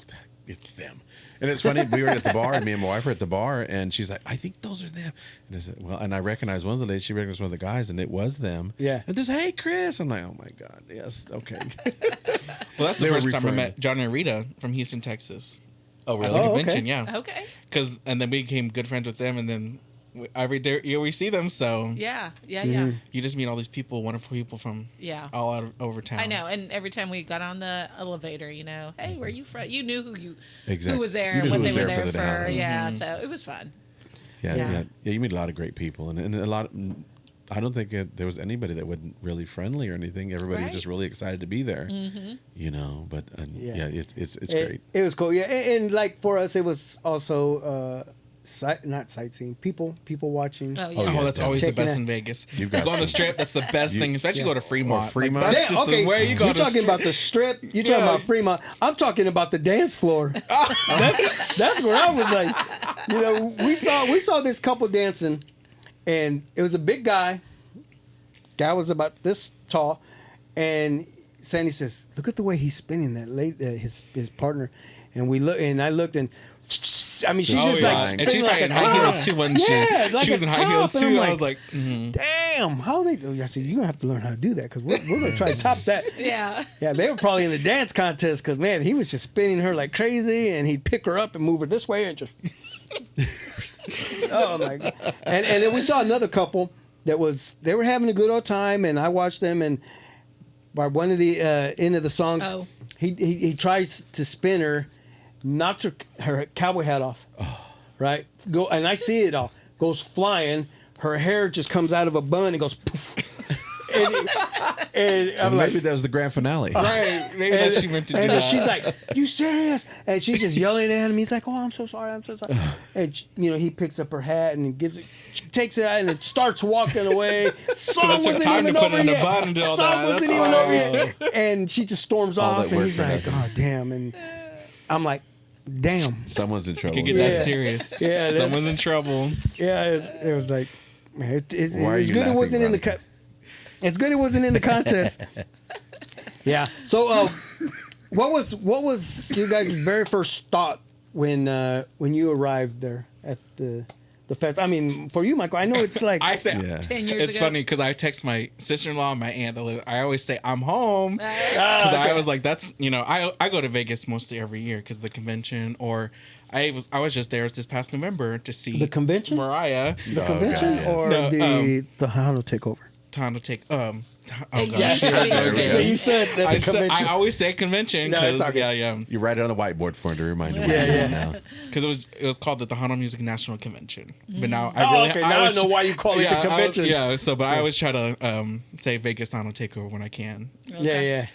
it's them. And it's funny. We were at the bar, and me and my wife were at the bar, and she's like, "I think those are them." And I said, "Well," and I recognized one of the ladies. She recognized one of the guys, and it was them. Yeah. And just, "Hey, Chris," I'm like, "Oh my god, yes, okay." well, that's the They were first time I referring- met John and Rita from Houston, Texas. Oh At really? the Oh, okay. convention, yeah. Okay. And then we became good friends with them, and then every day we see them, so Yeah. Mm-hmm. you just meet all these people, wonderful people from Yeah. all over town. I know, and every time we got on the elevator, hey, where are you from? You knew who Exactly. was there You and knew what who they was were there there for the for. day. Yeah, so it was fun. Yeah, Yeah. yeah. You meet a lot of great people, and a lot. I don't think there was anybody that wasn't really friendly or anything. Everybody was Right. just really excited to be there. You know, but yeah, it's great. It was cool. Yeah, and like for us, it was also not sightseeing. People watching. Oh yeah. Oh, yeah. Oh, that's always the Checking best it. in Vegas. You You got go on the some- strip, that's the best thing. Especially go to Fremont. Or Fremont. Like, that's Damn, just okay, the way you go. you're to the talking strip. about the strip. You're talking Yeah. about Fremont. I'm talking about the dance floor. that's where I was like, we saw this couple dancing, and it was a big guy. Guy was about this tall, and Sandy says, "Look at the way he's spinning that his partner," and I looked, and I mean, she's Oh, just yeah. like And spinning she's like in a high top. heels too, wasn't she? Yeah, like she was a in high top, heels and too. I'm I like, was like, mhm. Damn, how they do? I said, you're gonna have to learn how to do that because we're gonna try to top that. Yeah. Yeah, they were probably in the dance contest because man, he was just spinning her like crazy, and he'd pick her up and move her this way and just. Oh my god! And then we saw another couple they were having a good old time, and I watched them, and by one of the end of the songs, he tries to spin her, knocks her cowboy hat off, right? And I see it all goes flying. Her hair just comes out of a bun and goes poof. and I'm Maybe like, that was the grand finale. Right. Maybe and, that she meant to do and that. she's like, "You serious?" And she's just yelling at him. He's like, "Oh, I'm so sorry. I'm so sorry." And he picks up her hat and takes it out and it starts walking away. Song it took wasn't time to even put it over in the yet. bun and do all Song that. wasn't That's even all. over yet. And she just storms All off, that and work he's for like, nothing. "Oh, damn!" And I'm like, "Damn." Someone's in trouble. Could get Yeah. that serious. Yeah, that's- Someone's in trouble. Yeah, it was like, man, it's Why are it's you good it laughing, wasn't in the Veronica? it's good it wasn't in the contest. Yeah. So, what was your guys' very first thought when you arrived there at the fest? I mean, for you, Michael, I know it's like I say Yeah. 10 years it's ago. funny because I text my sister-in-law and my aunt that live. I always say I'm home because okay. I was like, that's I go to Vegas mostly every year because the convention or I was just there this past November to see The convention? Mariah. the convention God, yeah. or No, the Hano takeover. Time to take Oh It gosh. used to be There we go. So you said that I, the said, convention. I always say convention No, it's because okay. yeah You write it on the whiteboard for him to remind you. Yeah, Now. because it was called the Tahano Music National Convention. But now Okay, now I know why you call it the convention. I always try to say Vegas Tahano Takeover when I can. Yeah.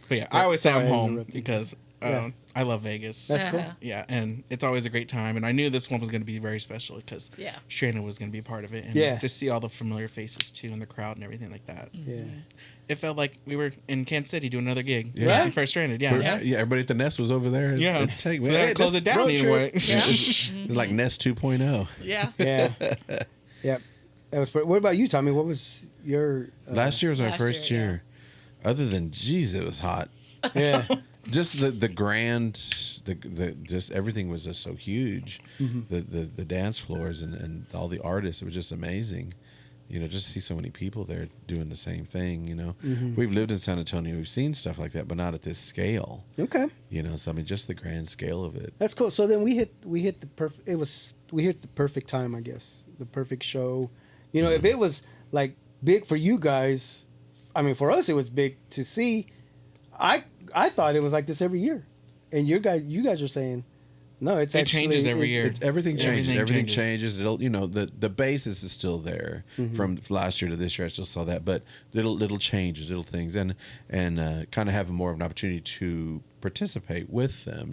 But yeah, I always say Sorry, I'm I home interrupted. because Yeah. I love Vegas. That's cool. Yeah, and it's always a great time. And I knew this one was going to be very special because Yeah. Stranded was going to be a part of it. And Yeah. just see all the familiar faces too in the crowd and everything like that. Yeah. It felt like we were in Kansas City doing another gig. Yeah. For Stranded, yeah. Yeah, everybody at the Nest was over there. Yeah. Take So they had to close it down anyway. It's like Nest 2.0. Yeah. Yeah. Yep. That was. What about you, Tommy? What was your Last year was our Last first year, year. Other than, geez, it was hot. Yeah. Just the grand, the just everything was just so huge. Mm-hmm. The dance floors and all the artists, it was just amazing. Just see so many people there doing the same thing. Mm-hmm. We've lived in San Antonio, we've seen stuff like that, but not at this scale. Okay. So I mean, just the grand scale of it. That's cool. So then we hit the perfect. We hit the perfect time, I guess. The perfect show. If it was like big for you guys, I mean, for us it was big to see. I thought it was like this every year, and you guys are saying, no, it changes every year. Everything changes. Everything changes. changes. It'll, the basis is still there from last year to this year. I still saw that, but little changes, little things, and kind of having more of an opportunity to participate with them.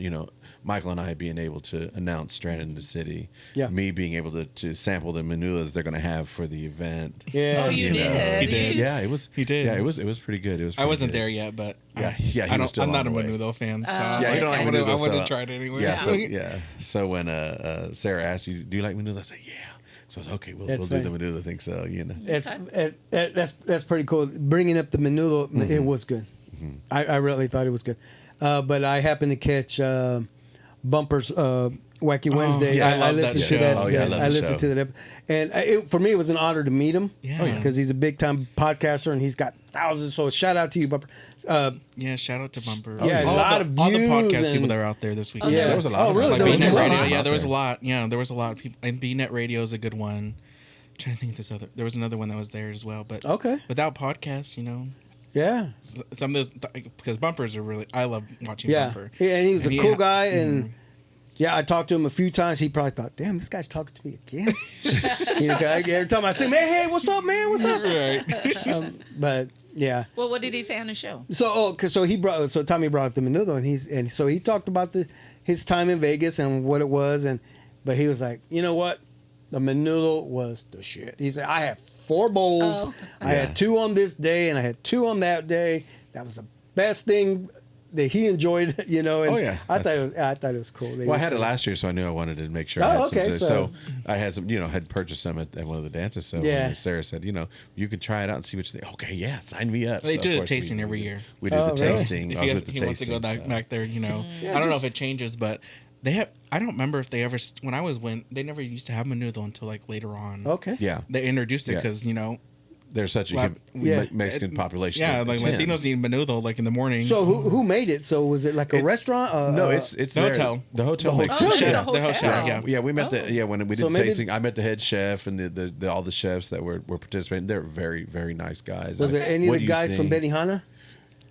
Michael and I being able to announce Stranded in the City. Yeah. Me being able to sample the manulas they're going to have for the event. Yeah. Oh, you know. did. He did. Yeah, it was. He did. Yeah, it was pretty good. It was. I pretty wasn't good. there yet, but Yeah, he I was still I'm not a on the way. Menudo fan, so Yeah, you don't like I would Menudo, have tried it anyway. Yeah, so when Sarah asked you, "Do you like menudo?" I said, "Yeah." So I was okay. We'll That's do the funny. menudo thing. So That's pretty cool. Bringing up the menudo, it was good. I really thought it was good, but I happened to catch Bumper's Wacky Wednesday. yeah, I I love that listened to show. that. Oh, yeah, I love I the listened show. to that, and for me it was an honor to meet him. Yeah. because he's a big time podcaster and he's got thousands. So shout out to you, Bumper. Yeah, shout out to Bumper. Yeah, a all lot the, of all the views podcast and- people that are out there this week. Yeah, there was a lot. Oh, of really? Like There was BNet more? Radio. out Yeah, there was a there. lot. Yeah, there was a lot of people. And BNet Radio is a good one. I'm trying to think of there was another one that was there as well. But Okay. without podcasts, Yeah. some of those because Bumpers are really. I love watching Yeah. Bumper. Yeah, and he was a And cool guy, and yeah, I talked to him a few times. He probably thought, "Damn, this guy's talking to me again." 'Cause every time I say, "Man, hey, what's up, man? What's up?" Right. But yeah. Well, what did he say on the show? So Tommy brought up the menudo, and so he talked about his time in Vegas and what it was, but he was like, you know what, the menudo was the shit. He said, I had 4 bowls, Oh. I had 2 on this day, and I had 2 on that day. That was the best thing that he enjoyed, And Oh, yeah. I thought it was cool. Well, I had it last year, so I knew I wanted to make sure. I Oh, had okay, some, so- I had some, had purchased some at one of the dances. So Yeah. when Sarah said, you could try it out and see what you think. Okay, yeah, sign me up. They So, do of a course, tasting every year. We did Oh, the really? tasting. If I was he, with the he wants to go tasting, back there, I don't know if it changes, but they have. I don't remember if they ever. When I was they never used to have menudo until like later on. Okay. Yeah, They introduced it Yeah. because there's such a Like, huge yeah. Mexican population. yeah, that like attends. Latinos need menudo like in the morning. So who made it? So was it like a restaurant? No, it's the there. hotel. The hotel. The makes hotel? it. Oh, it's Yeah. a hotel. Yeah, we met when we did So the maybe- tasting. I met the head chef and the all the chefs that were participating. They're very, very nice guys. Was it any What of do the you guys from think? Benihana?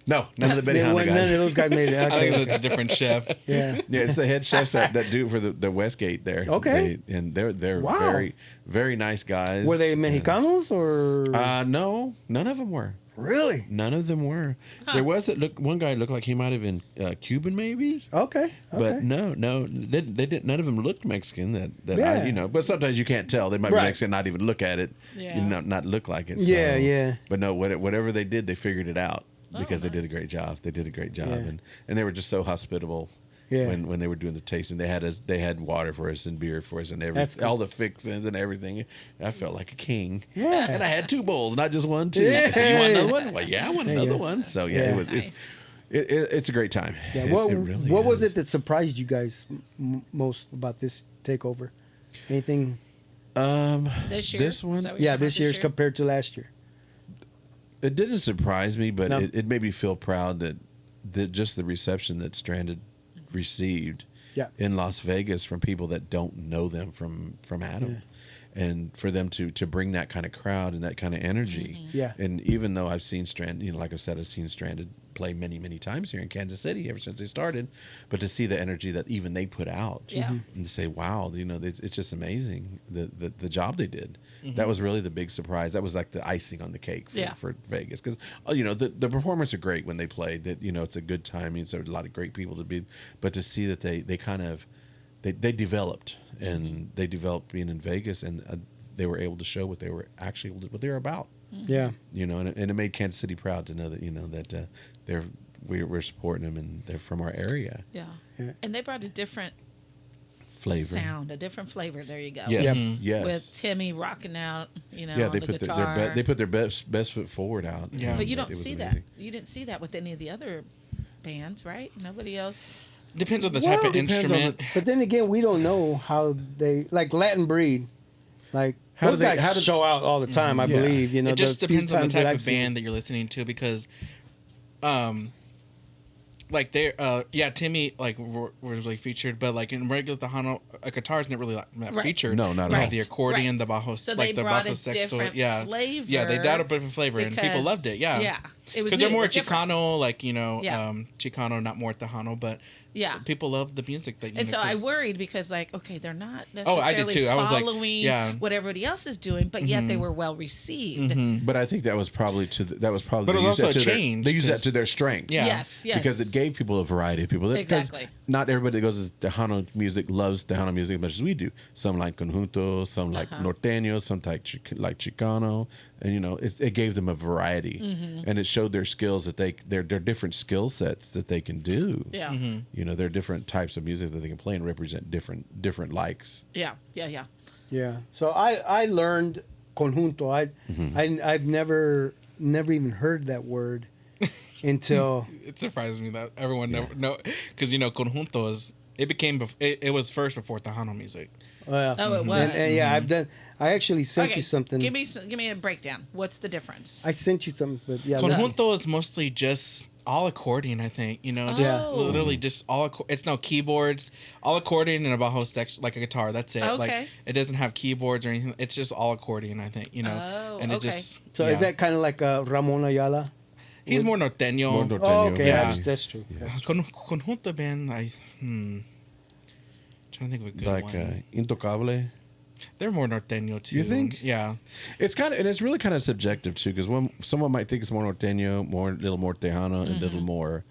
No, none of the Benihana None guys. of those guys made it. I think Okay. it's a different chef. Yeah. Yeah, it's the head chefs that do it for the Westgate there. Okay. They're Wow. very, very nice guys. Were they Mexicanos or? No, none of them were. Really? None of them were. There was one guy looked like he might have been Cuban, maybe. Okay. But no, they didn't. None of them looked Mexican. Yeah. But sometimes you can't tell. They might be Right. Mexican, not even look at it, Yeah. not look like it. So, Yeah. But no, whatever they did, they figured it out because they did a nice. great job. They did a great job, Yeah. and they were just so hospitable. Yeah. When they were doing the tasting, they had water for us and beer for us and That's all the fixings and everything. I felt like a king. Yeah. And I had 2 bowls, not just one, 2. Yeah. So you want another one? Well, yeah, I want another one. So Yeah. it's a great time. Yeah. It really What was is. it that surprised you guys most about this takeover? Anything? This year? This one? Is that what Yeah, you're this talking year's compared to last year. It didn't surprise me, but No. it made me feel proud that just the reception that Stranded received Yeah. in Las Vegas from people that don't know them from Adam. And for them to bring that kind of crowd and that kind of energy. Yeah. And even though I've seen Stranded, like I said, I've seen Stranded play many, many times here in Kansas City ever since they started. But to see the energy that even they put out Yeah. and to say, wow, it's just amazing the job they did. That was really the big surprise. That was like the icing on the cake for Vegas. Because, the performers are great when they play. That it's a good time. So there's a lot of great people to be. But to see that they kind of, they developed. And they developed being in Vegas, and they were able to show what they were about. Yeah. And it made Kansas City proud to know that that we're supporting them and they're from our area. Yeah. Yeah. And they brought a different Flavor. sound, a different flavor. There you go. Yes. Yep. Yes. With Timmy rocking out, yeah, on they the put guitar. they put their best foot forward out. Yeah. But you and don't it was see that. amazing. You didn't see that with any of the other bands, right? Nobody else. Depends on the Well, type of depends on instrument. But then again, we don't know how they like Latin Breed. Like How those do they- guys how do- show out all the time. I Yeah. believe. It just the few depends on the times that type I've of seen band that you're listening to because, like they're Timmy was really featured, but like in regular Tejano, a guitar's not really that Right. featured. No, not at You all. have the accordion, Right. the bajo, So like they the brought bajo a sexto. different Yeah, flavor. yeah, they added a different flavor, and people because- loved it. Yeah, Yeah. It was because they're new, it more was different. Chicano, like Yeah. Chicano, not more Tejano, but Yeah. people love the music that. And so I 'cause- worried because, like, okay, they're not Oh, I necessarily did too. I was like, following yeah. what everybody else is doing, but yet they were well received. But I think that was probably But it was they used also that to a their- change, They used that 'cause- to their strength. Yeah. Yes, yes. Because it gave people a variety of people. 'Cause Exactly. Not everybody that goes to Tejano music loves Tejano music as much as we do. Some like conjunto, some like norteño, some like Chicano, and it gave them a variety, and it showed their skills that they're different skill sets that they can do. Yeah. There are different types of music that they can play and represent different likes. Yeah. Yeah. Yeah. Yeah. So I learned conjunto. I've never even heard that word until It surprises me that everyone never know because conjunto it was first before Tejano music. Oh, it was. and yeah, I actually sent Okay, you something. Give me a breakdown. What's the difference? I sent you something, but yeah. Conjunto is mostly just all accordion, I think. Just Oh. literally just it's no keyboards, all accordion and a bajo section, like a guitar. That's it. Like Okay. it doesn't have keyboards or anything. It's just all accordion, I think. Oh, and it okay. just. So yeah. is that kind of like Ramon Ayala? He's more norteño. More norteño. Oh, okay, Yeah. that's true. That's true. Conjunto band, trying to think of a good Like one. Intocable. They're more norteño too. You think? Yeah. It's really kind of subjective too, because someone might think it's more norteño, a little more tejano, and a little more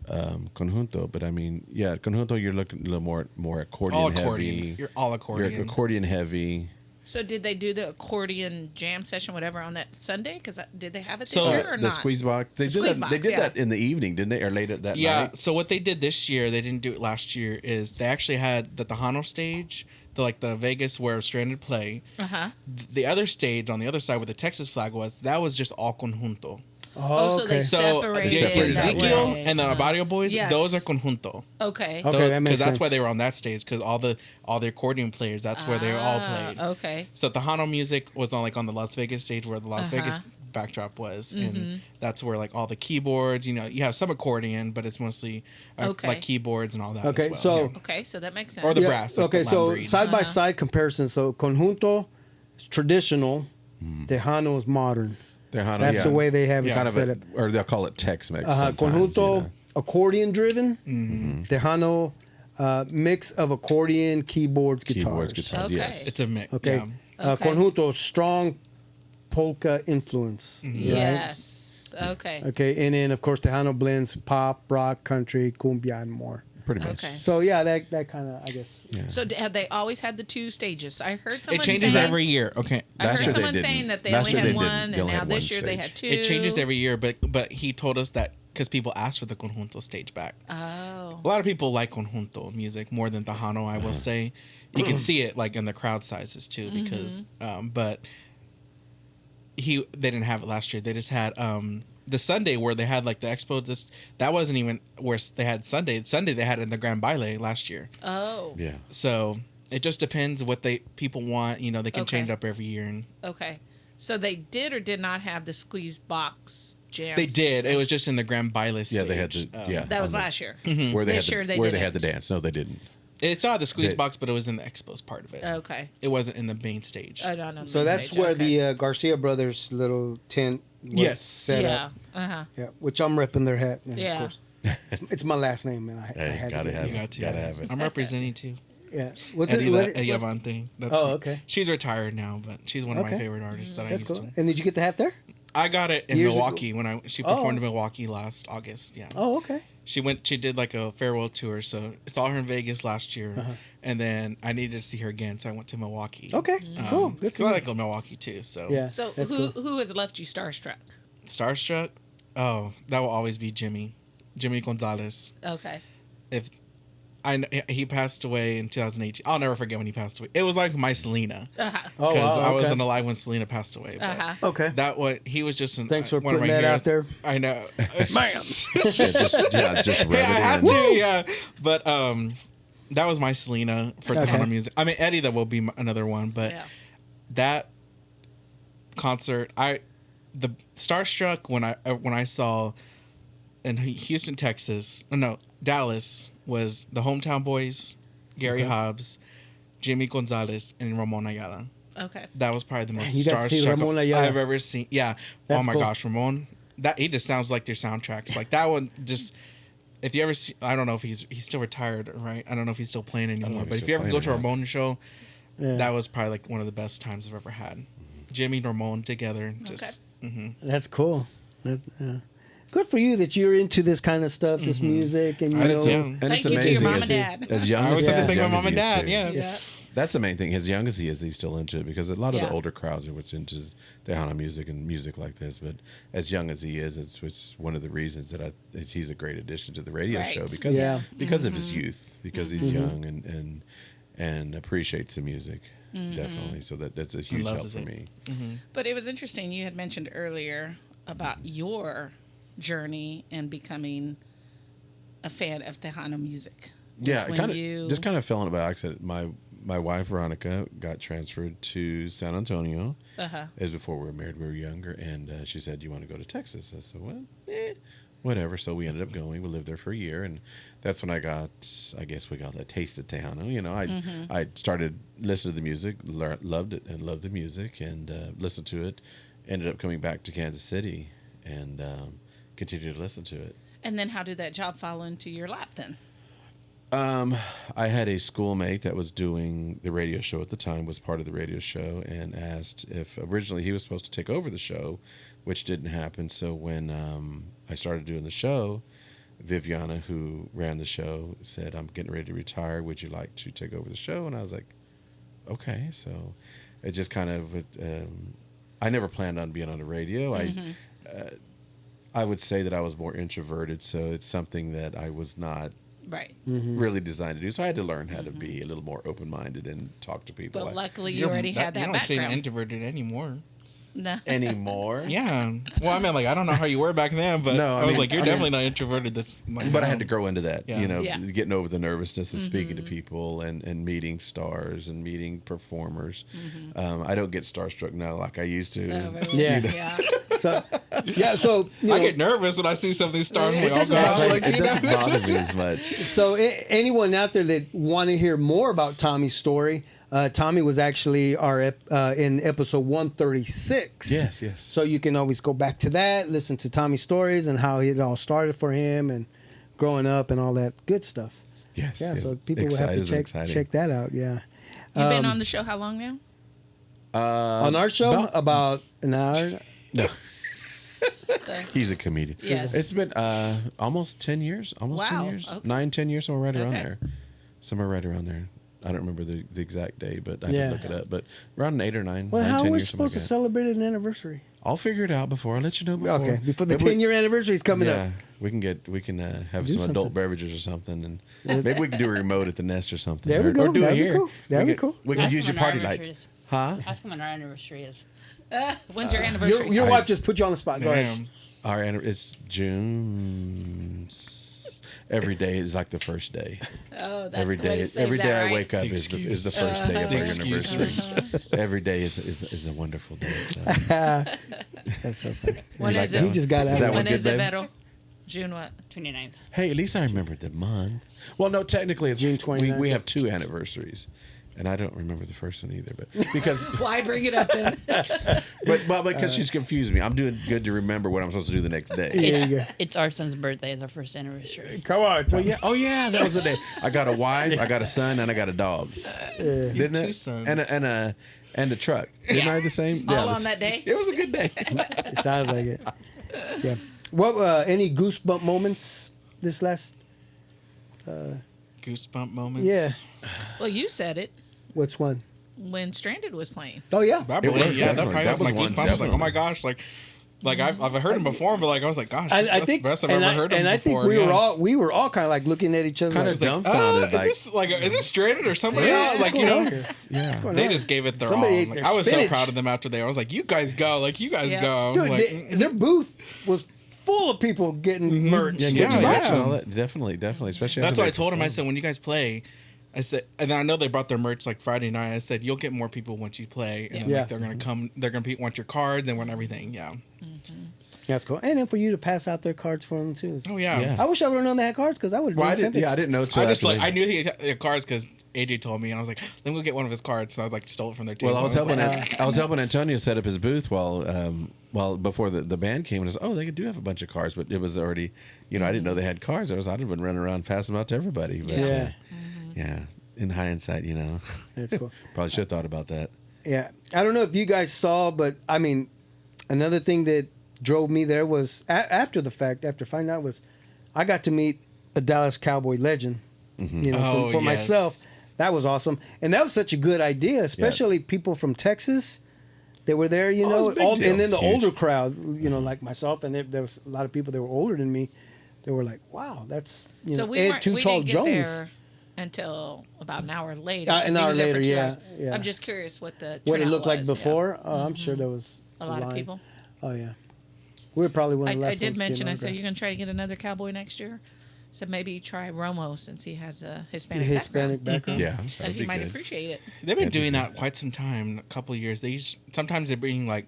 conjunto. But I mean, yeah, conjunto, you're looking a little more accordion, All accordion. heavy. You're all accordion. You're accordion heavy. So did they do the accordion jam session, whatever, on that Sunday? Because did they have it this So, year or The not? squeeze box. They did squeeze that. box, They did yeah. that in the evening, didn't they? Or late at that Yeah. night. So what they did this year, they didn't do it last year, is they actually had the Tejano stage, the Vegas where Stranded play. The other stage on the other side where the Texas flag was, that was just all conjunto. Oh, so they okay. So separated separated that Ezekiel way. and the Barrio Boys, Yes. those are conjunto. Okay. Okay, that makes that's why sense. they were on that stage, because all the accordion players, that's where they all played. Okay. So Tejano music was on the Las Vegas stage where the Las Vegas backdrop was, and that's where all the keyboards. You have some accordion, but it's mostly Okay. like keyboards and all that. Okay, as well. so- yeah. Okay, so that makes sense. Or the brass. like Okay, the so Latin breed. side by side comparison. So conjunto is traditional, Tejano is modern. Tejano, That's the way they have it kind of set up. or they'll call it Tex-Mex. Conjunto, accordion driven. Tejano, mix of accordion, keyboards, guitars. Keyboards, guitars. Okay. Yes. It's a mix. Okay. Yeah. Okay. Conjunto, strong polka influence. Yes. Okay. Okay, and then of course Tejano blends pop, rock, country, cumbia, and more. Pretty much. Okay. So yeah, that kind of, I guess. Yeah. So have they always had the 2 stages? I heard someone It changes saying, every year. Okay. I Last heard year they someone didn't. saying that they Last only year had they didn't. one, They and only now had this one year they stage. had 2. It changes every year, but he told us that because people asked for the conjunto stage back. Oh. A lot of people like conjunto music more than Tejano, I will say. You can see it like in the crowd sizes too, because but they didn't have it last year. They just had the Sunday where they had like the expo. That wasn't even where they had Sunday. Sunday they had it in the Grand Baile last year. Oh. Yeah. So it just depends what people want. You know, they can change up every year. And Okay. So they did or did not have the squeeze box jam? they did. It was just in the Grand Baile stage. Yeah, they had the That was on the- last year. where they This had year the, they where they had the didn't. dance. No, they didn't. It saw the squeeze They- box, but it was in the expos part of it. Okay. It wasn't in the main stage. I don't know. So that's where the Garcia brothers little tent was Yes. set yeah. up. Uh-huh. Yeah, which I'm repping their hat. And Yeah. Of course. It's my last name, and I Hey, had gotta to get have it. You it. got to. Gotta have it. I'm representing too. Yeah. What's it? Eddie, What, Eddie what- Avante. That's Oh, cool. okay. She's retired now, but she's one of my Okay. favorite artists that I That's used cool. to. And did you get the hat there? I got it in Years ago? Milwaukee when she performed in Milwaukee last August. Yeah. Oh, okay. She did like a farewell tour, so I saw her in Vegas last year, and then I needed to see her again, so I went to Milwaukee. Okay, cool. Good for I you. like Milwaukee too. So Yeah. So that's who cool. who has left you starstruck? Starstruck. Oh, that will always be Jimmy Gonzalez. Okay. If he passed away in 2018, I'll never forget when he passed away. It was like my Selena, Uh-huh. Oh, because wow, I okay. wasn't alive when Selena passed away. But Uh-huh. Okay. that he was just Thanks for one of putting my that out heroes. there. I know. Just rub Yeah, I it have in. to, yeah. But that was my Selena for Okay. Tejano music. I mean, Eddie, that will be another one, but Yeah. that concert, the Starstruck when I saw in Houston, Texas, Dallas, was the Hometown Boys, Gary Hobbs, Jimmy Gonzalez, and Ramon Ayala. Okay. That was probably the most you got to see starstruck Ramon Ayala. I've ever seen. Yeah. That's oh my cool. gosh, Ramon. That he just sounds like their soundtracks. Like that one just. If you ever see, I don't know if he's still retired, right? I don't know if he's still playing know anymore. if But he's if you still ever go to a playing or not. Ramon show, Yeah. that was probably like one of the best times I've ever had. Jimmy and Ramon together, just. That's cool. Good for you that you're into this kind of stuff, this music, and you And know. it's, and Thank it's you to your amazing mom as, and dad. as young I as always he have to is, think of young my as mom and he is, dad. too. Yeah. Yeah. That's the main thing. As young as he is, he's still into it, because a lot of Yeah. the older crowds are what's into Tejano music and music like this. But as young as he is, it's one of the reasons that he's a great addition to the radio Right. show, because Yeah. because of his youth, because he's young and appreciates the music definitely. So that's a huge help loves for it. me. But it was interesting. You had mentioned earlier about your journey and becoming a fan of Tejano music. Yeah, When kind of you- just kind of fell in by accident. My wife Veronica got transferred to San Antonio. Uh-huh. As before we were married, we were younger, and she said, "You want to go to Texas?" I said, "Well, whatever." So we ended up going. We lived there for a year, and that's when I guess we got a taste of Tejano. You know, I started listening to the music, loved it, and loved the music, and listened to it. Ended up coming back to Kansas City, and continued to listen to it. And then how did that job fall into your lap then? I had a schoolmate that was doing the radio show at the time, was part of the radio show, and asked if originally he was supposed to take over the show, which didn't happen. So when I started doing the show, Viviana, who ran the show, said, "I'm getting ready to retire. Would you like to take over the show?" And I was like, okay. So it just kind of, I never planned on being on the radio. I would say that I was more introverted, so it's something that I was not Right. really designed to do. So I had to learn how to be a little more open-minded and talk to people But luckily you already had that You don't seem background. introverted anymore. No. anymore. Yeah. Well, I mean, like, I don't know how you were back then, but No, I I was mean- like, you're I definitely mean- not introverted. That's like, But I had to grow into that, Yeah. you know, Yeah. getting over the nervousness of speaking to people and meeting stars and meeting performers. I don't get starstruck now like I used to. Oh, really? Yeah. Yeah. So, yeah. So you I know, get nervous when I see some of these stars. I'm It like, oh doesn't gosh, bother like, It doesn't bother me as much. So anyone out there that want to hear more about Tommy's story, Tommy was actually in episode 136. Yes. So you can always go back to that, listen to Tommy's stories and how it all started for him and growing up and all that good stuff. Yes. Yeah, yes. so people will have to Exciting. check that out. Yeah. You've been on the show how long now? On our show, about an hour. No. He's a comedian. Yes. It's been almost 10 years. Almost 10 Wow, years. okay. 9-10 years, somewhere right around Okay. there. Somewhere right around there. I don't remember the exact day, but I Yeah. can look it up. But around 8 or 9. Well, 9, how 10 are we years, something supposed to like that. celebrate an anniversary? I'll figure it out before. I'll let you know before. Okay, before the Maybe we- 10-year anniversary is coming yeah, up. we can have Do some adult something. beverages or something, and maybe we can do a remote at the nest or something. There we or, go. Or do That'd it be here. cool. That'd be cool. We can Ask use them your when our party anniversary lights. is. Huh? Ask them when our anniversary is. When's your anniversary? Your wife just put you on the spot. Go ahead. Damn. It's June. Every day is like the first day. Oh, that's Every the way day, to save every that, day I right? wake up is the first day of The our excuse. anniversary. Every day is a wonderful day. So. That's so funny. When like is that it? He just got out Is that of When one it. good, is it, babe? Vero? June what? 29th. Hey, at least I remembered the month. Well, no, technically it's June we 29th. have 2 anniversaries. And I don't remember the first one either, but because Why bring it up then? because she's confused me. I'm doing good to remember what I'm supposed to do the next day. There you go. It's our son's birthday. It's our first anniversary. Come on, Tom. Well, yeah. Oh, yeah. That was the day. I got a wife, I got a son, and I got a dog. Didn't it? 2 sons. And a truck. Didn't I have the same? All Yeah, on that day? It was a good day. It sounds like it. Yeah. What? Any goosebump moments this last? Goosebump moments. Yeah. Well, you said it What's one? when Stranded was playing. Oh yeah. I It believe, was, yeah, that definitely. probably That was my was one, goosebumps. I was like, oh my definitely. gosh, like I've heard him before, but like I was like, gosh, I that's think the best I've and ever heard him and I think before. we were all kind of like looking at each other. Kind like, of dumbfounded. is this Stranded or somebody Yeah, else? what's Like, you going on know, here? Yeah. What's going they on? just gave it their Somebody all. ate Like, their I was spinach. so proud of them after they. I was like, you guys go, like you guys Yeah. go. Dude, Like, their booth was full of people getting merch. Yeah, which get is your yeah. lights and awesome. all that. Definitely, especially. that's after what I they told him. I perform. said, when you guys play, I said, and I know they brought their merch like Friday night. I said, you'll get more people once you play, and then, Yeah. like, they're gonna come. They're gonna want your cards and want everything. Yeah. That's cool. And then for you to pass out their cards for them too. Oh yeah. Yeah. I wish I would have known they had cards because I would have Well, I done didn't. Yeah, I didn't know. till I just after like they- I knew he had cards because AJ told me, and I was like, "Let me go get one of his cards." So I was like, stole it from their table. Well, I was helping. like, I was helping Antonio set up his booth while before the band came, and I was, oh, they do have a bunch of cards, but it was already, I didn't know they had cards. I'd have been running around passing them out to everybody. But, Yeah. yeah. In hindsight, That's cool. probably should have thought about that. Yeah. I don't know if you guys saw, but I mean, another thing that drove me there was after the fact, after finding out, was I got to meet a Dallas Cowboy legend. Oh, For yes. myself, that was awesome, and that was such a good idea, especially people from Texas that were there. it was a big deal. And then the Huge. older crowd, like myself, and there was a lot of people that were older than me. They were like, "Wow, that's So we Ed weren't. Too We Tall didn't get Jones." there until about an hour later. An 'cause he hour was there for later, 2 yeah, hours. yeah. I'm just curious what the What it turnout looked like was, yeah. before, I'm sure there was A lot of line. people. Oh yeah, we were probably one of the I last did ones to get mention. an I said autograph. you're gonna try to get another cowboy next year. So maybe try Romo since he has a Hispanic, Hispanic background. background. Yeah, And that'd he be might good. appreciate it. They've been Yeah, doing they that quite some time, a couple of years. Sometimes they bring like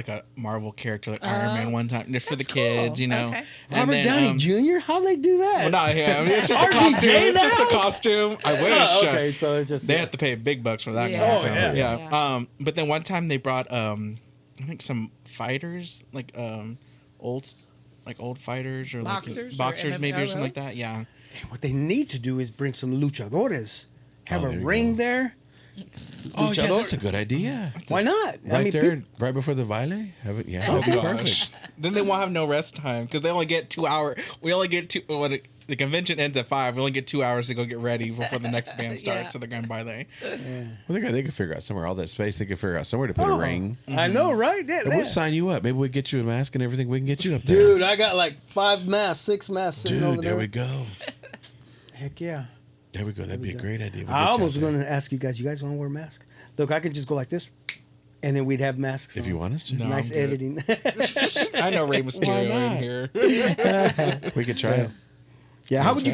a Marvel character like Iron Man one time just for the that's kids, cool. you know. Okay. And Robert then, Downey Jr. How they do that? Well, not him. It's just the RDJ costume. in It's the just the house? costume. I wish. Oh, okay, so it's just They have to pay big bucks for that Yeah. guy. Oh, yeah. yeah. But then one time they brought I think some fighters old fighters or Boxers or boxers maybe MMA, or something like that. Yeah. What they need to do is bring some luchadores. Have Oh, a there you ring go. there. Oh, yeah, Luchador. that's a good idea. Why not? Right there, right before the baile. Have it, yeah, that'd be Gosh. perfect. Then they won't have no rest time because they only get 2 hours. We only get the convention ends at 5. We only get 2 hours to go get ready before the next band starts. Yeah. So they're going by there. Well, they could figure out somewhere. All that space, they could figure out somewhere to put a ring. I know, right? Yeah, And we'll sign you up. Maybe we'll get you a mask and everything. We can get you up there. Dude, I got like 5 masks, 6 masks sitting over Dude, there. there we go. Heck yeah. There we go. That'd be a great idea. We'll I get you almost up was there. going to ask you guys want to wear masks? Look, I could just go like this, and then we'd have masks If on. you want us to. No. Nice I'm good. editing. I know Rey Mysterio not? in here. We could try it. Yeah. How would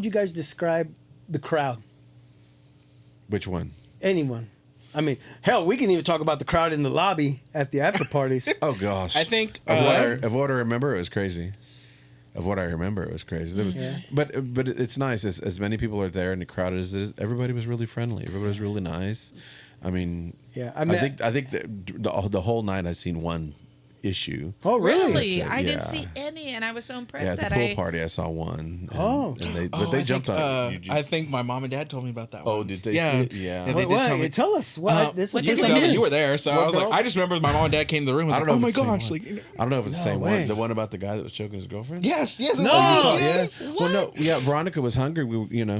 you guys describe the crowd? Which one? Anyone? I mean, hell, we can even talk about the crowd in the lobby at the after parties. Oh gosh. I think Of what I remember, it was crazy. There was- Yeah. But it's nice as many people are there and the crowd is. Everybody was really friendly. Everybody was really nice. I mean, Yeah, I think that the whole night I seen one issue. Oh, really? Really? But, I didn't yeah. see any, and I was so impressed Yeah, at the that pool party, I saw one. But they jumped on it. I think my mom and dad told me about that one. Oh, did they Yeah. see it? Yeah. they Wait, did tell me. tell us. What? what You, did they tell me, miss? you were there, so What I was like, dog? I just remember my mom and dad came to the room. I was I like, don't oh know my if it's the same gosh, one. like, I don't know if it's the No same way. one. The one about the guy that was choking his girlfriend? yes, yes, No! oh, Yes. Well, no, yeah. Veronica was hungry.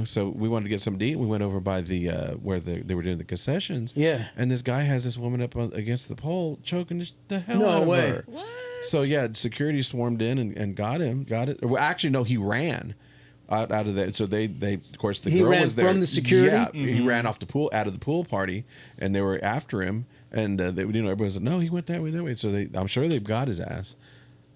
So we wanted to get something to eat. We went over by the where they were doing the concessions. Yeah. And this guy has this woman up against the pole, choking the hell No out of way. her. What? So yeah, security swarmed in and got him. Got it. Well, actually, no, he ran out of that. So they of course the He girl ran was there from the security? Yeah, he ran off the pool out of the pool party, and they were after him. And everybody was like, no, he went that way. So I'm sure they've got his ass.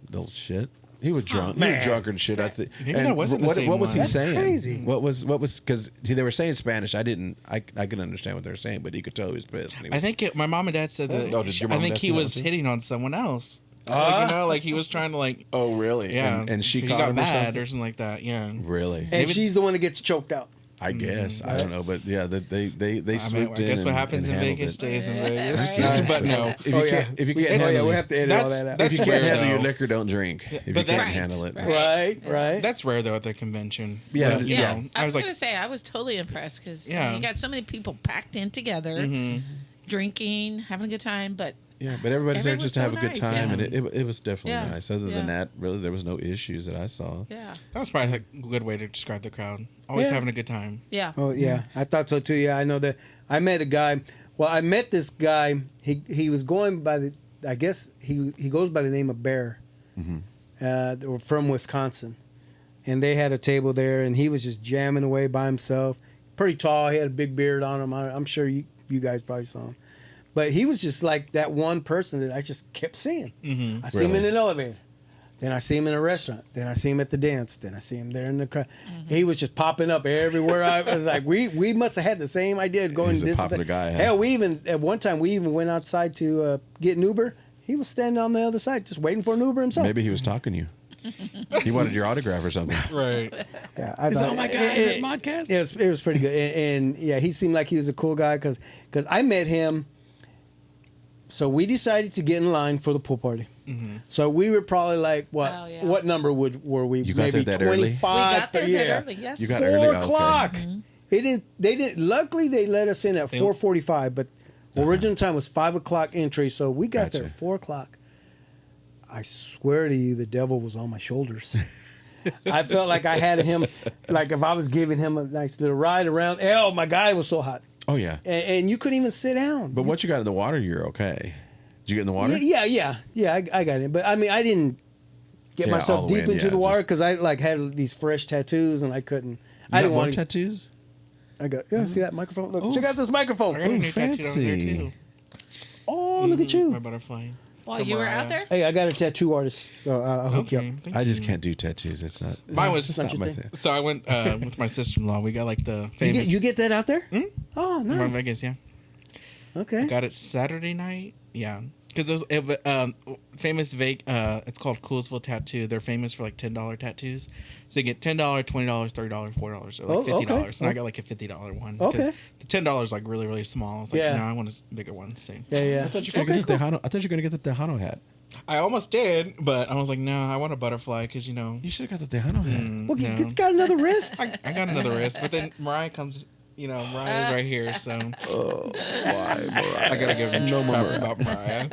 Little shit. He was drunk. He was man. drunker than shit. I think. Maybe that wasn't the same what was he one. That's saying? crazy. What was because they were saying Spanish. I could understand what they were saying, but he could tell he was pissed. And he I was, think my mom and dad said that. Oh, did your mom I and think dad he say that was too? hitting on someone else. Like he was trying to like. oh really? Yeah, And she he caught got him mad or or something like that. Yeah. really? And Maybe- she's the one that gets choked out. I guess I don't know, but yeah, they I swooped in. guess what and- happens and in handled Vegas it. stays in Yeah, Vegas. right. But no. If you can't, if you can't Oh, yeah, handle we it, have to edit all that out. if you That's can't rare, handle your though. liquor, don't drink. If you but can't that's- handle it, Right. Right. That's rare though at the convention. Yeah, But, you Yeah, know, I was like, gonna say I was totally impressed because Yeah. you got so many people packed in together, mhm. drinking, having a good time. But yeah, but everybody's there Everyone just to was have so a good nice, time, yeah. and it was definitely Yeah, nice. Other yeah. than that, really, there was no issues that I saw. yeah, That was probably a good way to describe the crowd. Always Yeah. having a good time. yeah, Oh yeah, I thought so too. Yeah, I know that. I met a guy. Well, I met this guy. He was going by the. I guess he goes by the name of Bear. They were from Wisconsin, and they had a table there, and he was just jamming away by himself. Pretty tall. He had a big beard on him. I'm sure you guys probably saw him, but he was just like that one person that I just kept seeing. Mm-hmm. I see him in Really? an elevator. Then I see him in a restaurant. Then I see him at the dance. Then I see him there in the crowd. He was just popping up everywhere. I was like, we must have had the same idea going. He's a this and popular that. guy, huh? Hell, at one time we even went outside to get an Uber. He was standing on the other side, just waiting for an Uber himself. Maybe he was talking to you. He wanted your autograph or something. Right. Yeah, I He's thought, like, "Oh my God, that podcast?" It was pretty good, and yeah, he seemed like he was a cool guy because I met him. So we decided to get in line for the pool party. Mm-hmm. So we were probably like what? Oh, yeah. What number were we? You got Maybe there that early? 25. we got there yeah. that early. Yes, You got 4 early? Okay. o'clock. They didn't. Luckily, they let us in at 4:45, but original time was 5 o'clock entry. So we got there Gotcha. at 4 o'clock. I swear to you, the devil was on my shoulders. I felt like I had him, like if I was giving him a nice little ride around. Oh, my God, it was so hot, Oh yeah, and you couldn't even sit down. but once you got in the water, you're okay. Did you get in the water? Yeah. I got it, but I mean, I didn't get Yeah, all myself the way deep in, into yeah, the water just- because I like had these fresh tattoos and I couldn't. You I didn't got more want to. tattoos. I got see that microphone. Look, Oof. check out this microphone. I got a Oh, new tattoo over there fancy. too. Oh, look at My you. butterfly. while From you were Mariah. out there. Hey, I got a tattoo artist. I'll hook you up. thank I just you. can't do tattoos. It's not. Mine was it's not not your my thing. thing. So I went with my sister-in-law. We got like the You famous. get that out there? Oh, From nice. Vegas, yeah. Okay. Got it Saturday night. Yeah, because famous it's called Coolsville Tattoo. They're famous for like $10 tattoos. So you get $10, $20, $30, $40, so like Oh, $50. okay. And I got like a $50 one. Okay. because the $10 is like really really small. I was like, Yeah. no, I want a bigger one. So Yeah. I thought you were gonna get the Tejano. I thought you were gonna get the Tejano hat. I almost did, but I was like, no, I want a butterfly because You should have got the Tejano hat. Well, no. it's got another wrist. I got another wrist, but then Mariah comes. Mariah's right here, so Oh, why? Mariah? I gotta give him No no more more about Mariah.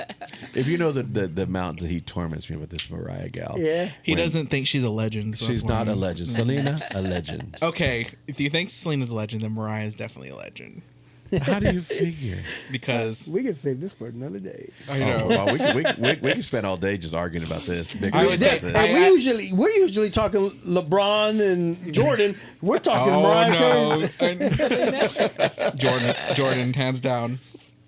If you know the amount that he torments me with this Mariah gal. Yeah. He When- doesn't think she's a legend. So She's that's why. not a legend. Selena, a legend. Okay, if you think Selena's a legend, then Mariah is definitely a legend How do you figure? because We can save this for another day. I Oh, know. well, we can spend all day just arguing about this. I would say- about And this. we're usually talking LeBron and Jordan. We're talking Oh Mariah Carey. no, Jordan, hands down.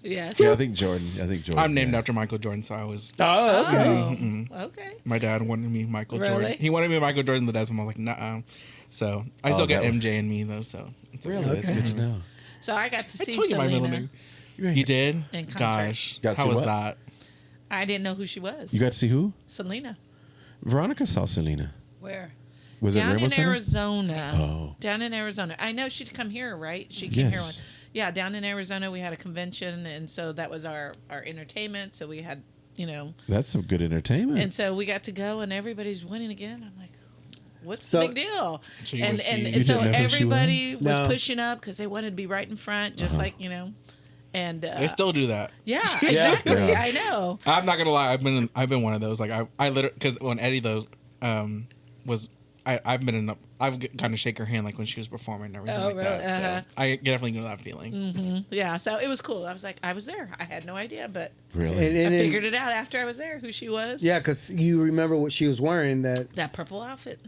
Yes. Yeah, I think Jordan. I'm named yeah. after Michael Jordan, so I was. Oh, okay. Oh, okay. My dad wanted me Michael Really? Jordan. He wanted me Michael Jordan the Ledesma. I was like, nah. So I still get that one. MJ in me though. So it's Really, okay. that's good to know. So I got to I see told you my middle Selena. name. You did? In concert. Gosh, Got to how see was what? that? I didn't know who she was. You got to see who? Selena. Veronica saw Selena. Where? Was it Down Rainbow in Center? Arizona. Oh. Down in Arizona. I know she'd come here, right? She came here one. Yes. Yeah, down in Arizona we had a convention, and so that was our entertainment. So we had That's some good entertainment. And so we got to go, and everybody's winning again. I'm like, what's So- the big deal? So you And was- and you so didn't know who she everybody was No. pushing up because they wanted to be right in front, just like And They still do that. yeah, exactly. Yeah. I know. I'm not gonna lie. I've been one of those. Like I literally, because when Eddie was I've gotten to shake her hand like when she was performing and everything Oh, like that. really? Uh-huh. So I definitely know that feeling. Yeah, so it was cool. I was like, I was there. I had no idea, but Really? And I then- figured it out after I was there who she was. Yeah, because you remember what she was wearing. That purple outfit.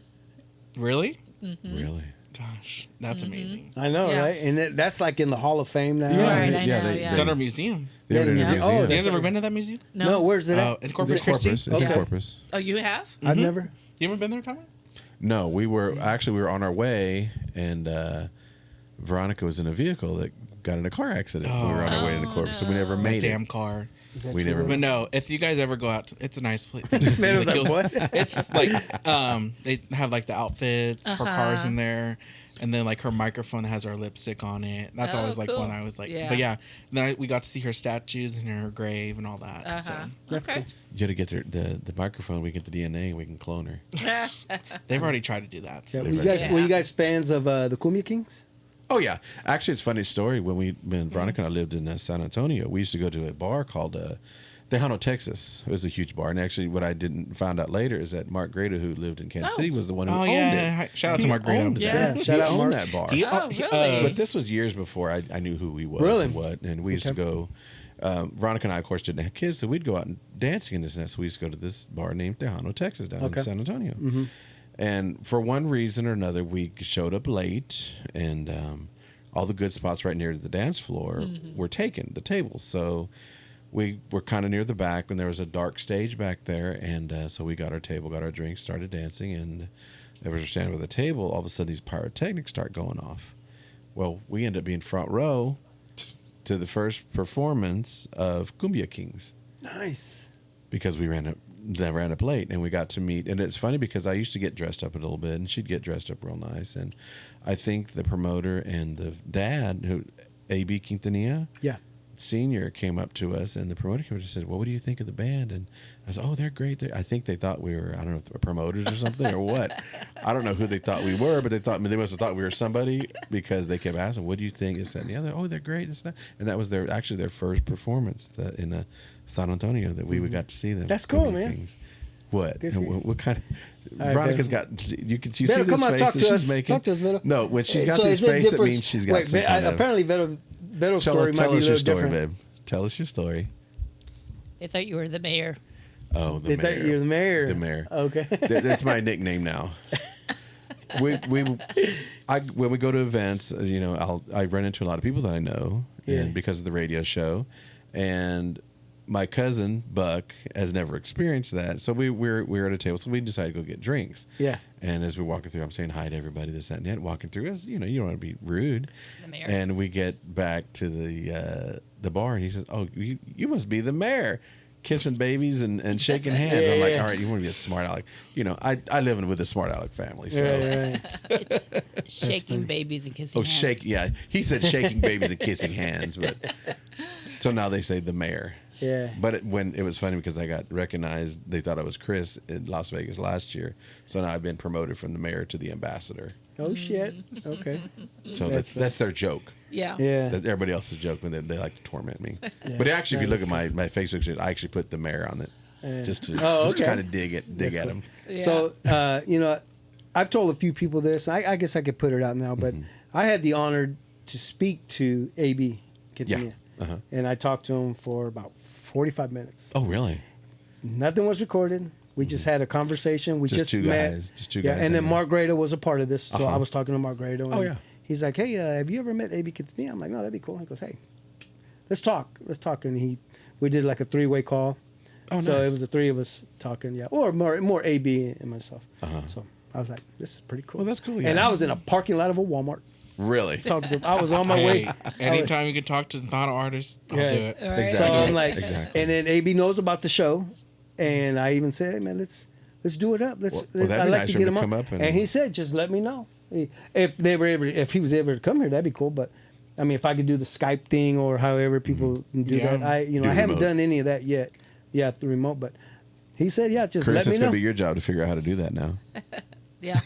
Really? Really? Gosh, that's amazing. I know, Yeah. right? And that's like in the Hall of Fame now. Yeah, Right, And I it's- know, they- yeah. It's under a museum. They have it in a Yeah. museum. Oh, You that's guys ever been to that museum? No, where's it at? It's Corpus It's Christi. Corpus. It's in Okay. Corpus. Oh, you have? I've never. You ever been there, Tommy? No, we were on our way, and Veronica was in a vehicle that got in a car accident. We were on our way to the Corpus, so we never That made damn it. car. Is that We true? never- But no, if you guys ever go out, it's a nice place. Man, I was like, what? It's like they have like the outfits, her cars in there, and then like her microphone that has her lipstick on it. That's Oh, always like cool. when I was like, Yeah. but yeah. Then we got to see her statues and her grave and all that. So That's okay. You got to get the microphone. We get the DNA. We can clone her. they've already tried to do that. Yeah, So. were you guys fans of the Cumbia Kings? Oh yeah, actually, it's a funny story. When Veronica and I lived in San Antonio, we used to go to a bar called Tejano, Texas. It was a huge bar, and actually, what I didn't find out later is that Mark Grado, who lived in Kansas Oh. City, was the one who Oh owned yeah, it. shout out to He Mark Grado. owned it. Yeah. He Shout out owned Mark. that bar. He- Oh, he- really? But this was years before I knew who he was Really? and what. And we used to go. Veronica and I, of course, didn't have kids, so we'd go out and dancing in this nest. So we used to go to this bar named Tejano, Texas, down in San Antonio. And for one reason or another, we showed up late, and all the good spots right near the dance floor were taken, the tables. So we were kind of near the back, and there was a dark stage back there. And so we got our table, got our drinks, started dancing, and as we were standing by the table, all of a sudden these pyrotechnics start going off. Well, we ended up being front row to the first performance of Cumbia Kings Nice. because we ran up late, and we got to meet. And it's funny because I used to get dressed up a little bit, and she'd get dressed up real nice. And I think the promoter and the dad, who A.B. Quintanilla Yeah. Senior, came up to us, and the promoter came up and said, "Well, what do you think of the band?" And I said, "Oh, they're great." I think they thought we were, I don't know, promoters or something or what. I don't know who they thought we were, but they must have thought we were somebody because they kept asking, "What do you think?" This, that, and the other. "Oh, they're great." And that was actually their first performance in San Antonio that we got to see them. That's cool, Cumbia man. Kings. What? Good for you. What kind of? right, Veronica's Beto. got. You Beto, see this come on, face talk that to she's us. making? Talk to us, Beto. No, when she's got So this is it face, that different- means she's got Wait, some kind of. apparently Beto's Tell story us, might tell be a us your little story, different. babe. Tell us your story. They thought you were the mayor. Oh, the They mayor. thought you're the mayor. The mayor. Okay. That's my nickname now. When we go to events, I run into a lot of people that I know, Yeah. and because of the radio show, and my cousin Buck has never experienced that. So we're at a table, so we decided to go get drinks. Yeah. And as we're walking through, I'm saying hi to everybody, this, that, and that. Walking through, as you don't want to be rude. The mayor. And we get back to the bar, and he says, "Oh, you must be the mayor." Kissing babies and shaking hands. Yeah, I'm like, yeah. all right, you want to be a smart aleck. I live with a smart aleck family. So. Right. Shaking babies and kissing Oh, hands. shake. Yeah. He said shaking babies and kissing hands. But so now they say the mayor. Yeah. But when it was funny because I got recognized, they thought I was Chris in Las Vegas last year. So now I've been promoted from the mayor to the ambassador. Oh shit. Okay. So That's that's their joke. Yeah. Yeah. That's everybody else's joke when they like to torment me. But actually, if you look at my Facebook page, I actually put the mayor on it just to okay. kind of dig That's at cool. him. Yeah. So, I've told a few people this. I guess I could put it out now, but I had the honor to speak to AB Quintanilla. Uh-huh. And I talked to him for about 45 minutes. Oh, really? Nothing was recorded. We just had a conversation. We Just just two met. guys. Just two Yeah, guys and then hanging out. Mark Grado was a part of this. So Uh-huh. I was talking to Mark Grado. And Oh, yeah. He's like, hey, have you ever met AB Quintanilla? I'm like, no, that'd be cool. He goes, hey, let's talk. Let's talk. And we did like a 3-way call. Oh, So nice. it was the three of us talking, yeah. Or more AB and myself. Uh-huh. So I was like, this is pretty cool. Well, that's cool, And yeah. I was in a parking lot of a Walmart. Really? Talking to him. I was on my way. Hey, anytime you can talk to not an artist, I'll Yeah. do it. All right. Exactly. So I'm like, Exactly. and then AB knows about the show, and I even said, hey man, let's do it up. Well, that'd I'd be like nice to for get him him to come on. up and- And he said, just let me know if he was ever to come here. That'd be cool. But I mean, if I could do the Skype thing or however people can do Yeah. that, I Do haven't remote. done any of that yet. Yeah, through remote. But he said, yeah, just Chris, let me it's know. gonna be your job to figure out how to do that now. Yeah.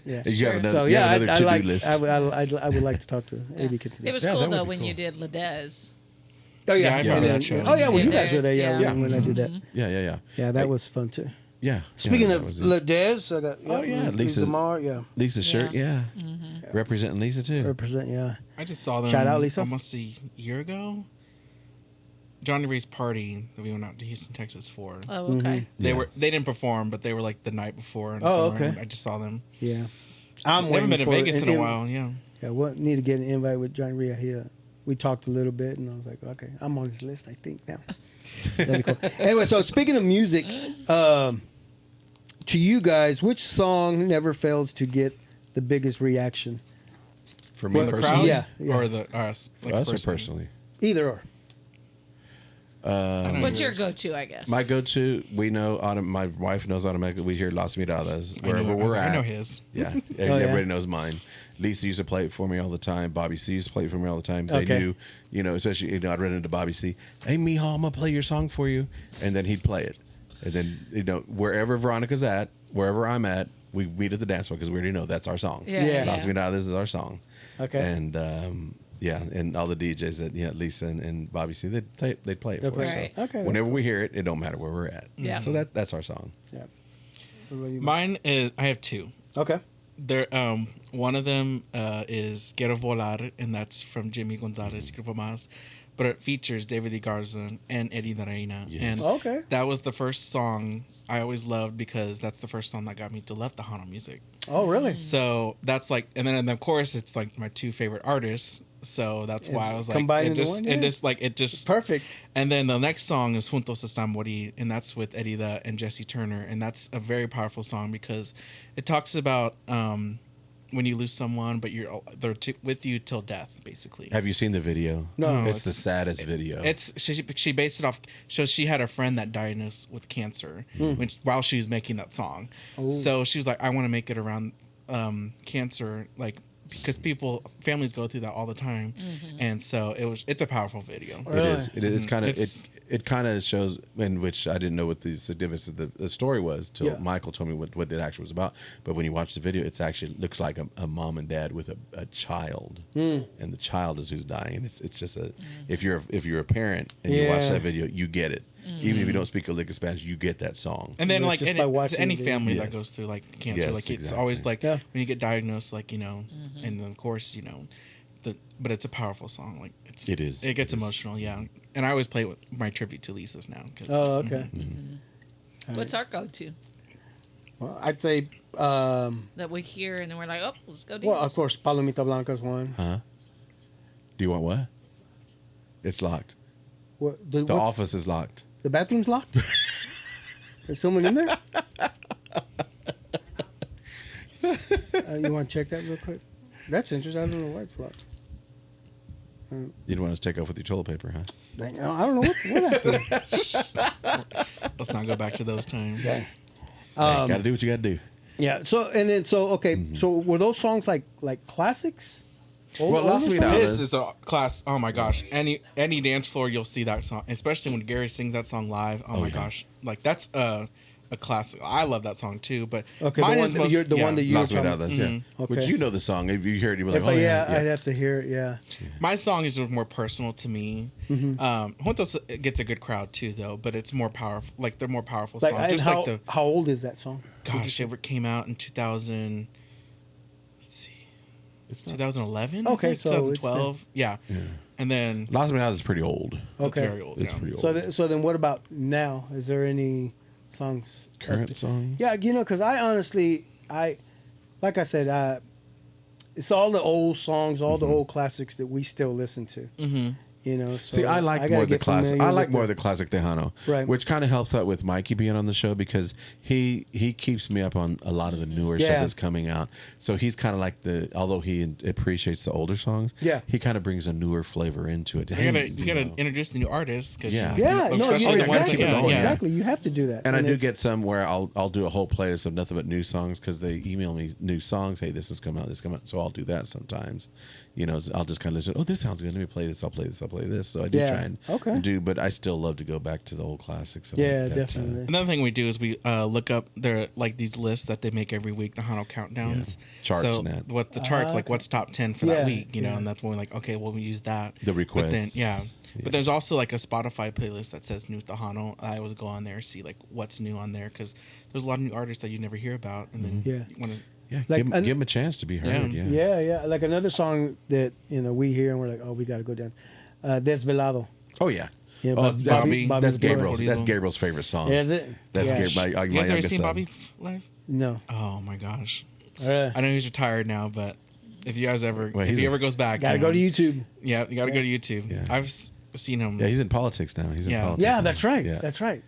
Yeah. You have another, So you yeah, have another to-do I list. I would like to talk to AB Kid today. It was Yeah, cool that would though be when cool. you did Ledesma. Oh Yeah, I yeah, remember and that then- show. Oh yeah, when Yeah. you guys were there, yeah, Yeah. when I did that. Yeah. Yeah, that was fun too. Yeah. Speaking yeah, of that was it. Ledez, I got Oh, yeah, Lisa Lisa- Mar, yeah, Lisa's shirt, yeah. Representing Lisa too. represent, yeah. I just saw them Shout out, Lisa. almost a year ago. Johnny Ray's party that we went out to Houston, Texas for. Oh, okay. They Yeah. they didn't perform, but they were like the night before. And Oh, somewhere, okay. and I just saw them. Yeah, I'm They haven't been to for Vegas an in a in- while. Yeah. Yeah, what need to get an invite with Johnny Rhea here. We talked a little bit, and I was like, okay, I'm on his list, I think now. That'd be cool. Anyway, so speaking of music, to you guys, which song never fails to get the biggest reaction? For me Well, the personally, crowd? Yeah. Or the us. Like us or personally. personally. Either or. I don't know What's your yours. go-to? I guess. My go-to, we know. My wife knows automatically. We hear Las Miradas I know- wherever I was we're like, at. I know his. Yeah, yeah. everybody knows mine. Lisa used to play it for me all the time. Bobby C used to play it for me all the time. They Okay. knew, especially I'd run into Bobby C. Hey, Mijo, I'm gonna play your song for you, and then he'd play it, and then wherever Veronica's at, wherever I'm at, we meet at the dance floor because we already know that's our song. Yeah. Las Miradas is our song. Okay. And and all the DJs that Lisa and Bobby C, they'd play it They'll for play us. it. Right. So Okay. whenever we hear it, it don't matter where we're at. Yeah. So that's our song. Yeah. What about you? Mine is. I have two. Okay. There, one of them is Quiero Volar, and that's from Jimmy Gonzalez, Grupo Más. But it features David E. Garza and Eddie De Reina. Yes. And Okay. that was the first song I always loved because that's the first song that got me to love Tejano music. Oh, really? So that's like, and then of course it's like my two favorite artists. So that's why I was like, combined it into just, one, it yeah. just like, it just, Perfect. and then the next song is Juntos Hasta Morir, and that's with Eddie Da and Jesse Turner, and that's a very powerful song because it talks about when you lose someone, but they're with you till death, basically. Have you seen the video? No. It's the saddest video. It's she based it off. So she had a friend that diagnosed with cancer while she was making that song. So she was like, I want to make it around cancer, like because families go through that all the time, and so it's a powerful video. It is. It is kind of It's- it kind of shows, in which I didn't know what the significance of the story was till Yeah. Michael told me what it actually was about. But when you watch the video, it's actually looks like a mom and dad with a child, and the child is who's dying. And it's just if you're a parent and you watch Yeah. that video, you get it. Even if you don't speak a lick of Spanish, you get that song. And then Just like by any, watching any the video. family that Yes. goes through like cancer, Yes, like it's exactly. always like Yeah. when you get diagnosed, like and then of course but it's a powerful song. Like It is. It gets It is. emotional, yeah. And I always play with my tribute to Lisa's now. 'Cause, Oh, okay. What's our go-to Well, I'd say, that we hear and then we're like, oh, let's go dance? well, of course, Palomita Blanca's one. Huh? Do you want what? It's locked. What, The what's- office is locked. The bathroom's locked? Is someone in there? You want to check that real quick? That's interesting. I don't know why it's locked. You don't want us to take off with your toilet paper, huh? Dang, I don't know what happened. Let's not go back to those times. Dang. Hey, gotta do what you gotta do. Yeah. So okay. So were those songs like classics? Well, Las older Miradas- songs? This is a class. Oh my gosh! Any dance floor, you'll see that song, especially when Gary sings that song live. Oh my yeah. gosh! Like that's a classic. I love that song too. But Okay, mine the is one most- that one that you were Las talking. Miradas, yeah. Okay. Which you know the song. If you hear it, you'll be like, If oh, yeah, yeah. I'd have to hear it. Yeah. My song is more personal to me. Juntos gets a good crowd too, though. But it's more powerful. Like they're more powerful Like, songs. and Just how like the how old is that song? gosh, it came out in 2000. Let's see, 2011. Okay, I think, so it's 2012. Yeah. And then Las Miradas is pretty old. it's Okay. very old. It's Yeah. pretty old. So then what about now? Is there any songs? Current songs? Yeah, because I honestly, like I said, it's all the old songs, all the old classics that we still listen to. Mm-hmm. So See, I like gotta more of the get classic. familiar I like with more of the classic Tejano, Right. which kind of helps out with Mikey being on the show because he keeps me up on a lot of the newer stuff Yeah. that's coming out. So he's kind of like although he appreciates the older songs, Yeah. he kind of brings a newer flavor into it. You Hey, gotta know. introduce the new artists. Cause Yeah. Yeah, no, especially the ones that- exactly, yeah, yeah. exactly. You have to do that. And I do it's- get some where I'll do a whole playlist of nothing but new songs because they email me new songs. Hey, this is coming out, this coming out. So I'll do that sometimes. I'll just kind of listen. Oh, this sounds good. Let me play this. I'll play this. play this. So I do try and do, but I still love to go back to the old classics. And Yeah, like that, definitely. Another thing we do is we look up their like these lists that they make every week, the Hano countdowns, Charts So and that. what the charts like? What's top 10 for Yeah, that week? You know, yeah. and that's when we're like, okay, well we use that. The But then requests. but there's also like a Spotify playlist that says new Tejano. I always go on there see like what's new on there because there's a lot of new artists that you never hear about, and then Yeah. you want to. Yeah, Like, give them a chance to be heard. Yeah. Yeah. Yeah. Like another song that we hear and we're like, oh, we got to go dance. Desvelado. Oh yeah. Yeah, Oh, Bobby- that's Flores. Gabriel's. That's Gabriel's favorite song. Is it? That's Yeah. Gabriel. My You guys ever youngest seen son. Bobby live? No. Oh my gosh, All right. I know he's retired now, but if you guys ever, Well, if he's he a- ever goes back, Got to you go know, to YouTube. Yeah, you got to go to YouTube. Yeah. I've seen him. Yeah, he's in politics now. He's in Yeah. politics. Yeah, now. that's right. Yeah. That's right.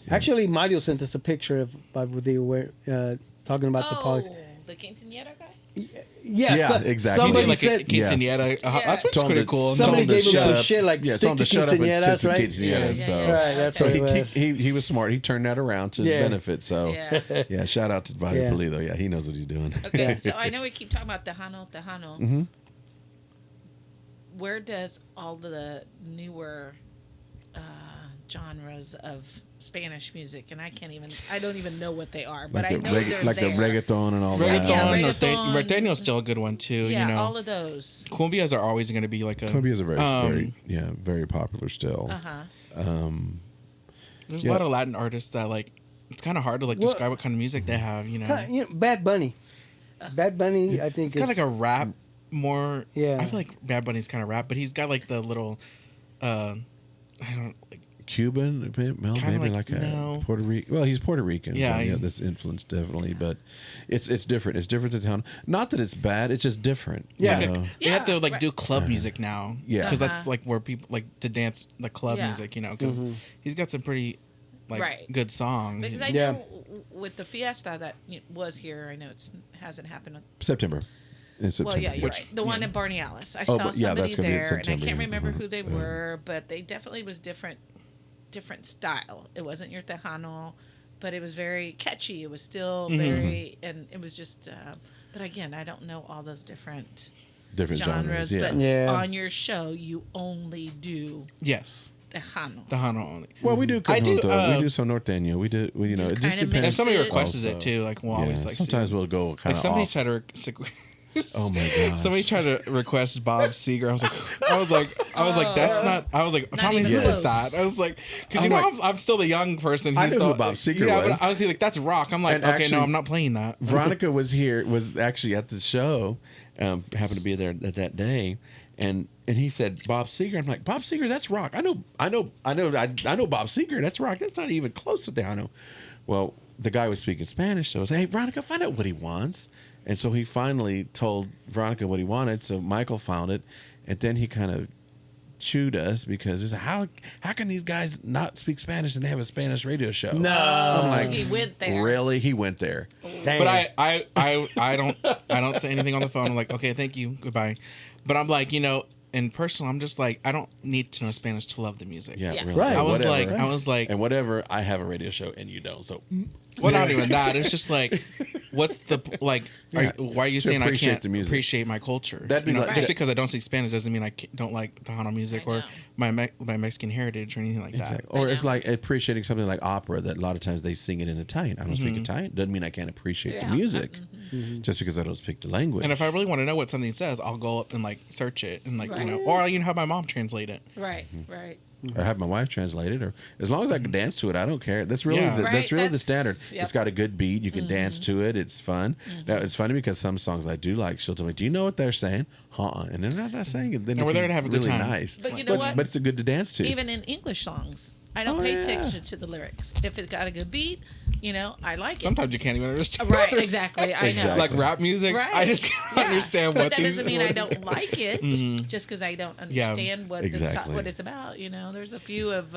Actually, Mario sent us a picture of Bob with the talking about the politics. The quinceañera guy. Yes, Yeah, exactly. Somebody like said a quinceañera. That's what's Told him pretty to- cool. somebody told him gave to him shut some up. shit like Yeah, stick told to him to shut up and quinceañeras, stick to right? quinceañeras, Yeah, so. yeah, yeah. Right, that's So what it was. he was smart. He turned that around to his Yeah. benefit. So Yeah. yeah, shout out to Bobby Yeah. Pulido. Yeah, he knows what he's doing. Okay, so I know we keep talking about Tejano. Mm-hmm. Where does all the newer genres of Spanish music, and I don't even know what they are, but Like I the know they're like there. the reggaeton and all Reggaeton, that. Yeah, norteño, reggaeton. norteño's still a good one too. Yeah, you know, all of those. cumbias are always going to be like a. Cumbias are very popular still. Uh huh. There's Yeah. a lot of Latin artists that like. It's kind of hard to like Well- describe what kind of music they have. You know, Bad Bunny. Bad Bunny, I think it's kind of like a rap. More. Yeah. I feel like Bad Bunny's kind of rap, but he's got like the little. I don't like. Cuban, well, Kinda maybe like- like a no. Puerto Rican. Well, he's Puerto Rican. Yeah, so, yeah, he's- that's influenced definitely, but it's different. It's different to town. Not that it's bad. It's just different. Yeah. you know? They have to Yeah, like right. do club music now. Yeah. because that's Uh-huh. like where people like to dance the club Yeah. music. You know, because he's got some pretty like Right. good songs. Because I Yeah. know with the fiesta that was here, I know it hasn't happened. September. In September. Well, yeah, you're Which- right. The one in Barney Alice. I Oh, saw but yeah, somebody that's gonna be in there, and I September, can't yeah. remember Uh-huh. who they were, but they definitely was different style. It wasn't your Tejano, but it was very catchy. It was still very, and it was just. But again, I don't know all those different Different genres. genres. Yeah. But Yeah. on your show, you only do Yes, Tejano. the Hano only. Well, we do I do, conjunto. We do some norteño. We do. You know, You it just kinda depends. If mix somebody it. requests Also. it too, like we'll Yeah, always like. sometimes we'll go kind Like of somebody off. tried to. Oh my gosh. Somebody tried to request Bob Seger. I was like, that's not. I was like, Not Tommy, even who close. is that? I was like, because I'm you know, like- I'm still the young person. I He's knew the, who Bob Seger yeah, was. but I was like, that's rock. I'm like, And okay, actually, no, I'm not playing that. Veronica was actually at the show, happened to be there that day, and he said Bob Seger. I'm like, Bob Seger, that's rock. I know Bob Seger. That's rock. That's not even close to Tejano. Well, the guy was speaking Spanish, so I was like, hey, Veronica, find out what he wants. And so he finally told Veronica what he wanted. So Michael found it, and then he kind of chewed us because he said, how can these guys not speak Spanish and they have a Spanish radio show? No. I'm like, He went there. really? He went there. Damn. But I don't say anything on the phone. I'm like, okay, thank you, goodbye. But I'm like, you know, in personal, I'm just like, I don't need to know Spanish to love the music. Yeah, Yeah. really. Right. I was Whatever. like, And whatever, I have a radio show and you don't. So well, not even that. It's just like, what's the like? Yeah. Why are you To saying I appreciate can't the music. appreciate my culture? That'd be You know, like- just because I don't speak Spanish doesn't mean I don't like Tejano music I or know. my Mexican heritage or anything like that. exactly. Or I it's know. like appreciating something like opera that a lot of times they sing it in Italian. I don't speak Italian. Doesn't mean I can't appreciate the Yeah. music just because I don't speak the language. And if I really want to know what something says, I'll go up and like search it and like Right. you know, or I'll even have my mom translate it. Right, right. or have my wife translate it, or as long as I can dance to it, I don't care. That's really Yeah. Right, that's really the that's- standard. yep. It's got a good beat. You can dance to it. It's fun. Now it's funny because some songs I do like. She'll tell me, "Do you know what they're saying?" And they're not saying it. Then And we're it there can to have a be good really time. nice. But you know what? But it's a good to dance to. Even in English songs, I don't Oh, pay yeah. attention to the lyrics. If it's got a good beat, you know, I like it. Sometimes you can't even understand. what Right, they're exactly. I know. Exactly. Like rap music, Right. I just can't Yeah. understand but what that these. doesn't mean I what don't is- like it Mhm. just because I don't Yeah, understand what exactly. what it's about. You know, there's a few of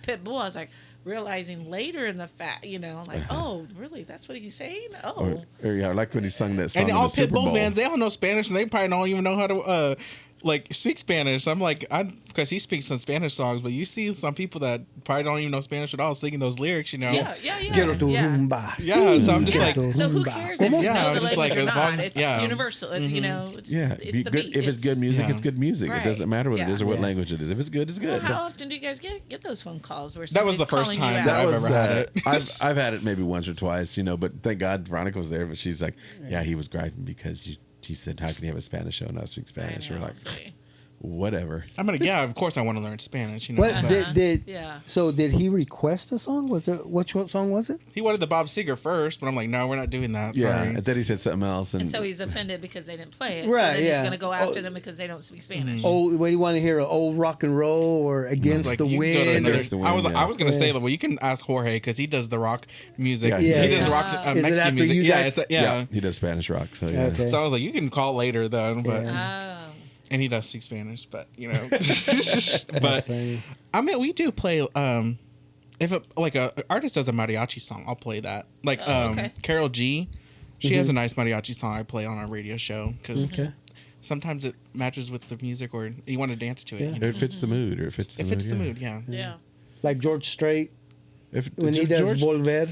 Pitbull. I was like realizing later in the fact, you know, like, oh, really? That's what he's saying? Oh, or yeah, I like when he sung that song And in all the Super Pitbull Bowl. fans, they all know Spanish, and they probably don't even know how to like speak Spanish. I'm like, because he speaks some Spanish songs, but you see some people that probably don't even know Spanish at all singing those lyrics, you know? Yeah. Quiero tu rumba. Yeah, so I'm just Quiero like- tu So who rumba. cares ¿Cómo? if you Yeah, know I'm the just language like, or as long not? as- It's yeah. universal. It's, you know, it's, Yeah, it's be the good. beat. If it's good music, yeah. it's good music. It Right. doesn't matter what it is or what Yeah. language it is. If it's good, it's Well, good. how often do you guys get those phone calls where That was the somebody's first calling you time out? that I've ever had it. I've had it maybe once or twice, you know. But thank God Veronica was there. But she's like, yeah, he was griping because she said, how can you have a Spanish show and not speak I Spanish? know, We're like, see. whatever. I'm gonna, yeah, of course I want to learn Spanish. You know, What but did Yeah. so did he request a song? Was it what song was it? he wanted the Bob Seger first, but I'm like, no, we're not doing that. Yeah, Sorry. and then he said something else, And so he's offended because they didn't play it. Right, So then yeah. he's going to go after Oh. them because they don't speak Spanish. Old, what do you want to hear? Old rock and roll or Against Like, the you can go to Wind? another- Against the Wind, I was yeah. I was gonna say, Yeah. well, you can ask Jorge because he does the rock music. Yeah, he yeah, does yeah. rock Is it Mexican after music. you Yeah, guys- yeah. he does Spanish rock. So yeah, Okay. So I was like, you can call later though, but Yeah. Oh. and he does speak Spanish, but you know, That's but funny. I mean, we do play. If like a artist does a mariachi song, I'll play that. Like okay. Carol G, she has a nice mariachi song I play on our radio show because Okay. sometimes it matches with the music or you want to dance to it. Yeah. You know? Or it fits the mood, or it fits the If mood. it's the mood, yeah. Yeah. Like George Strait If when he does George, Volver.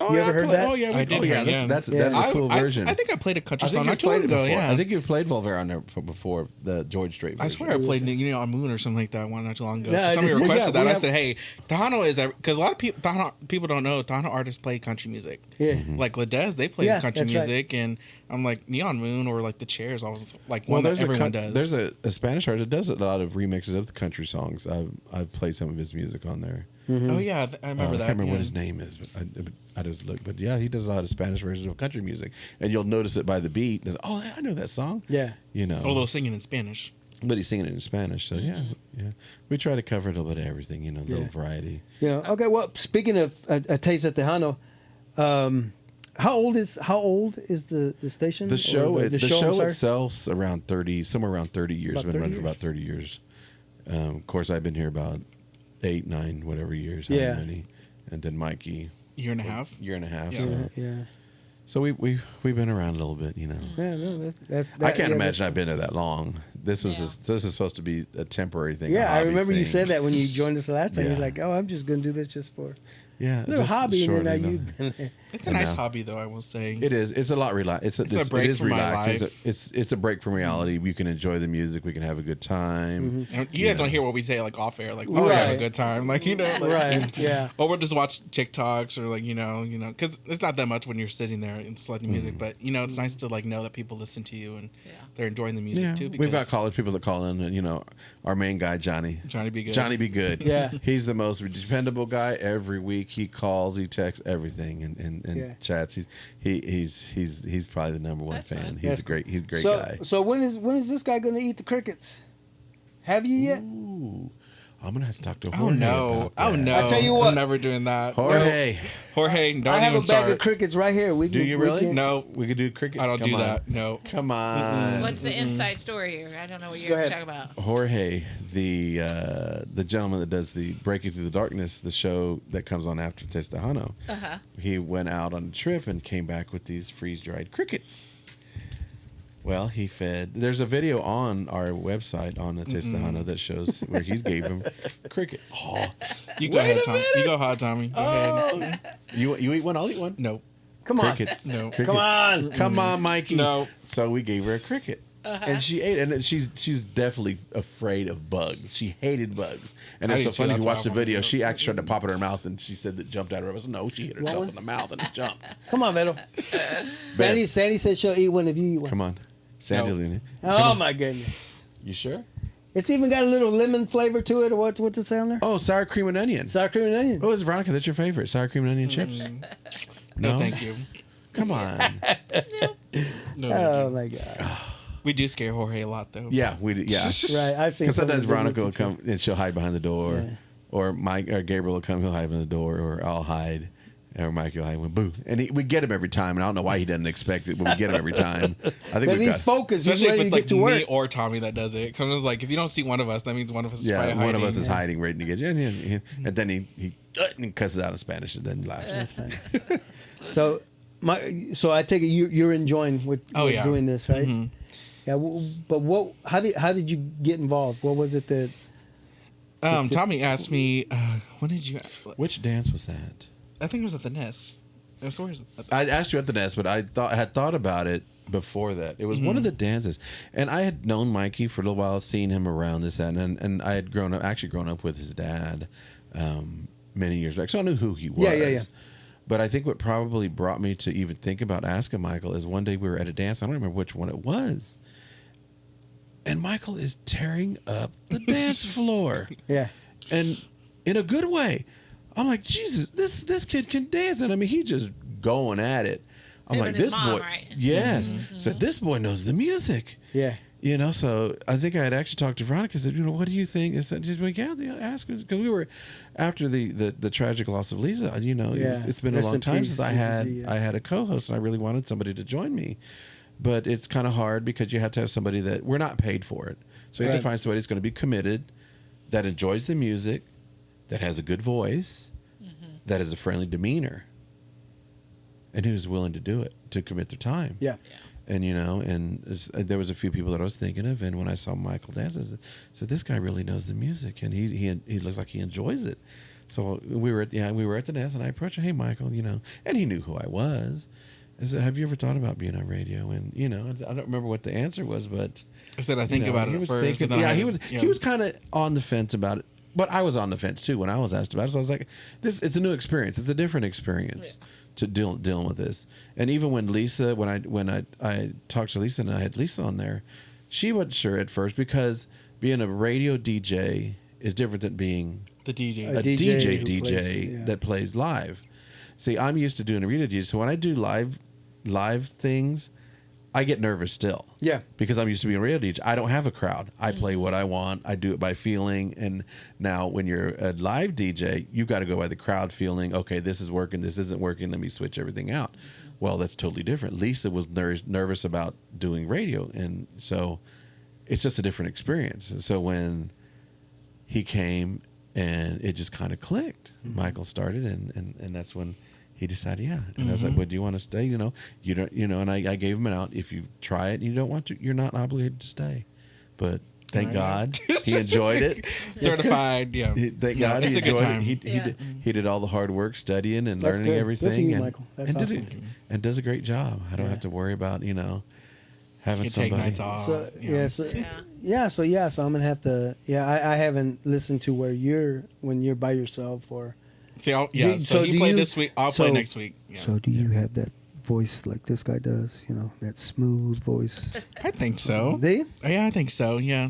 oh, You yeah, ever heard play- that? Oh yeah, I did oh, yeah, hear, that's Yeah. a cool version. I think I played a country I think song not you've too played long it ago. before. Yeah, I think you've played Volver on there before, the George Strait version. I swear I played you know on Moon or something like that one not too long ago. No, Somebody yeah, requested we that. I have- said, hey, Tejano is because a lot of people don't know Tejano artists play country music. Yeah. Like Ledesma, they play Yeah, country that's right. music, and I'm like Neon Moon or like the Chairs. I was like Well, one that there's everyone does. There's a Spanish artist that does a lot of remixes of the country songs. I've played some of his music on there. Oh yeah, I remember I that. can't remember yeah. what his name is, but I just look. But yeah, he does a lot of Spanish versions of country music, and you'll notice it by the beat. That, oh, I know that song. Yeah. You know, Although singing in Spanish. but he's singing it in Spanish. So yeah, we try to cover a little bit of everything. You know, a little Yeah. variety. Yeah. Okay. Well, speaking of a taste at Tejano, how old is the station? The show, Or the I'm show sorry? itself's around 30, somewhere around 30 years. About Been 30 running for years? about 30 years. Of course, I've been here about 8, 9, whatever years. Yeah. However many. And then Mikey, Year and a half. year and a half. Yeah. So, Yeah. so we've been around a little bit, you know. Yeah. No, that, I can't yeah, imagine I've been there that long. This was Yeah. this is supposed to be a temporary thing. a Yeah, I hobby remember you thing. said that when you joined us the last time. You're Yeah. like, "Oh, I'm just gonna do this just for Yeah, a little just hobby," and short, then now you know. you've been there. It's a And nice now- hobby though, I will say. It is. It's a lot relaxed. It's a break it is from my relaxing. life. It's a break from reality. We can enjoy the music. We can have a good time. And you guys know. don't hear what we say like off air, like oh, we have a Right. good time, like you know, like, Right. Yeah. or we'll just watch TikToks or like you know, because it's not that much when you're sitting there and just letting music, but you know, it's nice to like know that people listen to you and Yeah. they're enjoying the music Yeah, too. we've got because college people that call in, and you know, our main guy Johnny. Johnny be good. Johnny be good. Yeah. He's the most dependable guy. Every week he calls, he texts everything, and Yeah. chats. He's probably the number one That's fan. fun. He's a great so, guy. So when is this guy gonna eat the crickets? Have you yet? Ooh, I'm gonna have to talk to Oh Jorge. no! about Oh that. no! I tell you what. I'm never doing that. Jorge. Jorge, don't I have even a bag start. of crickets right here. We Do can, you we really? can- No, We could do cricket. I don't Come do on. that. No. Come on. What's the inside story here? I don't know what Go you're ahead. talking about. Jorge, the gentleman that does the Breaking Through the Darkness, the show that comes on after Tejano, Uh-huh. he went out on a trip and came back with these freeze-dried crickets. Well, he fed. There's a video on our website on the Tejano that shows where he gave him cricket. Oh, You go Wait ahead, a Tommy. minute. You go ahead, Tommy. Go ahead. you eat one? I'll eat one. No. Come on. Crickets. No. Crickets. Come on. Come on, Mikey. No. So we gave her a cricket. And she ate it, and she's definitely afraid of bugs. She hated bugs, and I it's so did too. funny. If That's you why watch the I wanted video, to she actually tried to pop it in her mouth, and she said that jumped out of her. I said, no, she hit herself in the mouth and it jumped. Come on, Beto. Sandy said she'll eat one if you eat one. Come on, Sandy. No. Luna. Oh my goodness. You sure? It's even got a little lemon flavor to it, or what's it say on there? Oh, sour cream and onion. Sour cream and onion. Oh, it's Veronica. That's your favorite, sour cream and onion chips. No, thank you. Come on. No, thank Oh you. my god. We do scare Jorge a lot though. Yeah, we do. Yeah. Right. I've seen. Because some of sometimes the Veronica videos will and come stuff. and she'll hide behind the door, Yeah. or Mike or Gabriel will come. He'll hide behind the door, or I'll hide, or Mike will hide. When boo, and we get him every time, and I don't know why he doesn't expect it, but we get him every time. I think Because we've he's got. focused. He's Especially ready if to it's get like to me work. or Tommy that does it. Because it's like if you don't see one of us, that means one of us is Yeah, probably one of hiding. us is hiding, ready to get you, and then he cusses out in Spanish and then laughs. That's funny. So I take it you're enjoying with Oh, yeah. doing this, right? Mhm. Yeah, but what? How did you get involved? What was it that? Tommy asked me, when did you? Which dance was that? I think it was at the Nest. It was always I asked you at the Nest, but I had thought about it before that. It was one of the dances, and I had known Mikey for a little while, seen him around this and I had grown up with his dad many years back, so I knew who he was. Yeah. But I think what probably brought me to even think about asking Michael is one day we were at a dance. I don't remember which one it was. And Michael is tearing up the dance floor. Yeah. And in a good way. I'm like, Jesus, this kid can dance. And I mean, he just going at it. I'm Him like, and his this mom, boy. right? Yes. So this boy knows the music. Yeah. You know, so I think I had actually talked to Veronica and said, you know, what do you think? And said, just like, yeah, ask us. Because we were, after the tragic loss of Lisa, you know, Yeah. it's been Rest a long in time peace, since I Lisa G, yeah. had a co-host, and I really wanted somebody to join me. But it's kind of hard because you have to have somebody that, we're not paid for it. So you have to Right. find somebody that's going to be committed, that enjoys the music, that has a good voice, that has a friendly demeanor, and who's willing to do it, to commit their time. Yeah. And, you know, and there was a few people that I was thinking of, and when I saw Michael dance, I said, this guy really knows the music, and he looks like he enjoys it. So we were at the dance, and I approached him, hey, Michael, you know, and he knew who I was. I said, have you ever thought about being on radio? And, you know, I don't remember what the answer was, but I said I think you know, about he it was first. thinking- but then yeah, I- he was kind of on the fence about it, but I was on the fence too when I was asked about it. So I was like, it's a new experience. It's a different experience to dealing with this. And even when Lisa, when I talked to Lisa and I had Lisa on there, she wasn't sure at first because being a radio DJ is different than being the DJ. a DJ who DJ plays, yeah. that plays live. See, I'm used to doing a radio DJ, so when I do live things, I get nervous still. Yeah. Because I'm used to being a radio DJ. I don't have a crowd. I play what I want. I do it by feeling. And now when you're a live DJ, you've got to go by the crowd feeling, okay, this is working, this isn't working, let me switch everything out. Well, that's totally different. Lisa was nervous about doing radio. And so it's just a different experience. So when he came and it just kind of clicked, Michael started and that's when he decided, yeah. And I was like, well, do you want to stay? You know, you don't, you know, and I gave him an out. If you try it and you don't want to, you're not obligated to stay. But thank God he enjoyed it. Certified, yeah. Thank No, God it's he a good enjoyed time. it. He did all the hard work studying and That's learning good. everything. Good for you, and, Michael. That's and awesome. and does a great job. I don't have to worry about, you know, having You can take somebody. nights off. So you know. so I'm gonna have to. Yeah, I haven't listened to when you're by yourself or. See, so so he do played you- this week. I'll play so- next week. Yeah. So do you have that voice like this guy does? You know, that smooth voice. I think so. Do you? Yeah, I think so. Yeah.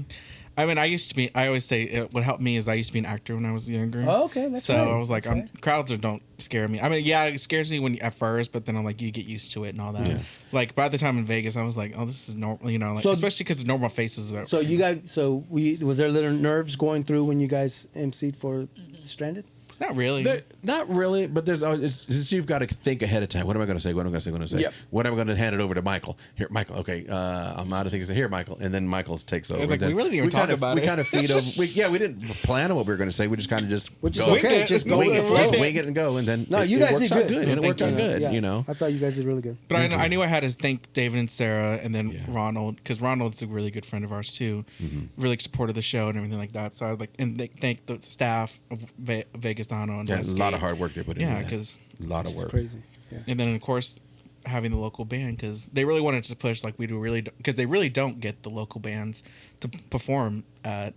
I mean, I always say what helped me is I used to be an actor when I was younger. Oh, okay, that's so right. I was like, That's right. crowds don't scare me. I mean, yeah, it scares me at first, but then I'm like, you get used to it and all that. Yeah. Like by the time in Vegas, I was like, oh, this is normal, you know, like, So- especially because the normal faces are. So you guys, was there little nerves going through when you guys emceed for Stranded? Not really. Not really, but there's always, since you've got to think ahead of time. What am I going to say? What am I going to say? What am I going to say? Yep. When am I going to hand it over to Michael? Here, Michael. Okay, I'm out of things. Here, Michael, and then Michael takes over. It's like, Then we really didn't even talk about we it. kind of feed over. We didn't plan on what we were going to say. We just kind of just Which is go. okay. it. Just go wing with it, the flow. just wing it and go, and then No, you it guys works did out good. and it worked out good. Yeah. You know, I thought you guys did really good. But I knew I had to thank David and Sarah and then Yeah. Ronald, because Ronald's a really good friend of ours too. Mm-hmm. Really supported the show and everything like that. So I was like, and thank the staff of Vegas Dono and yeah, a Westgate. lot of hard work they put in. Yeah, that. because a lot of work. Crazy. Yeah. and then of course having the local band because they really wanted to push like we do really because they really don't get the local bands to perform at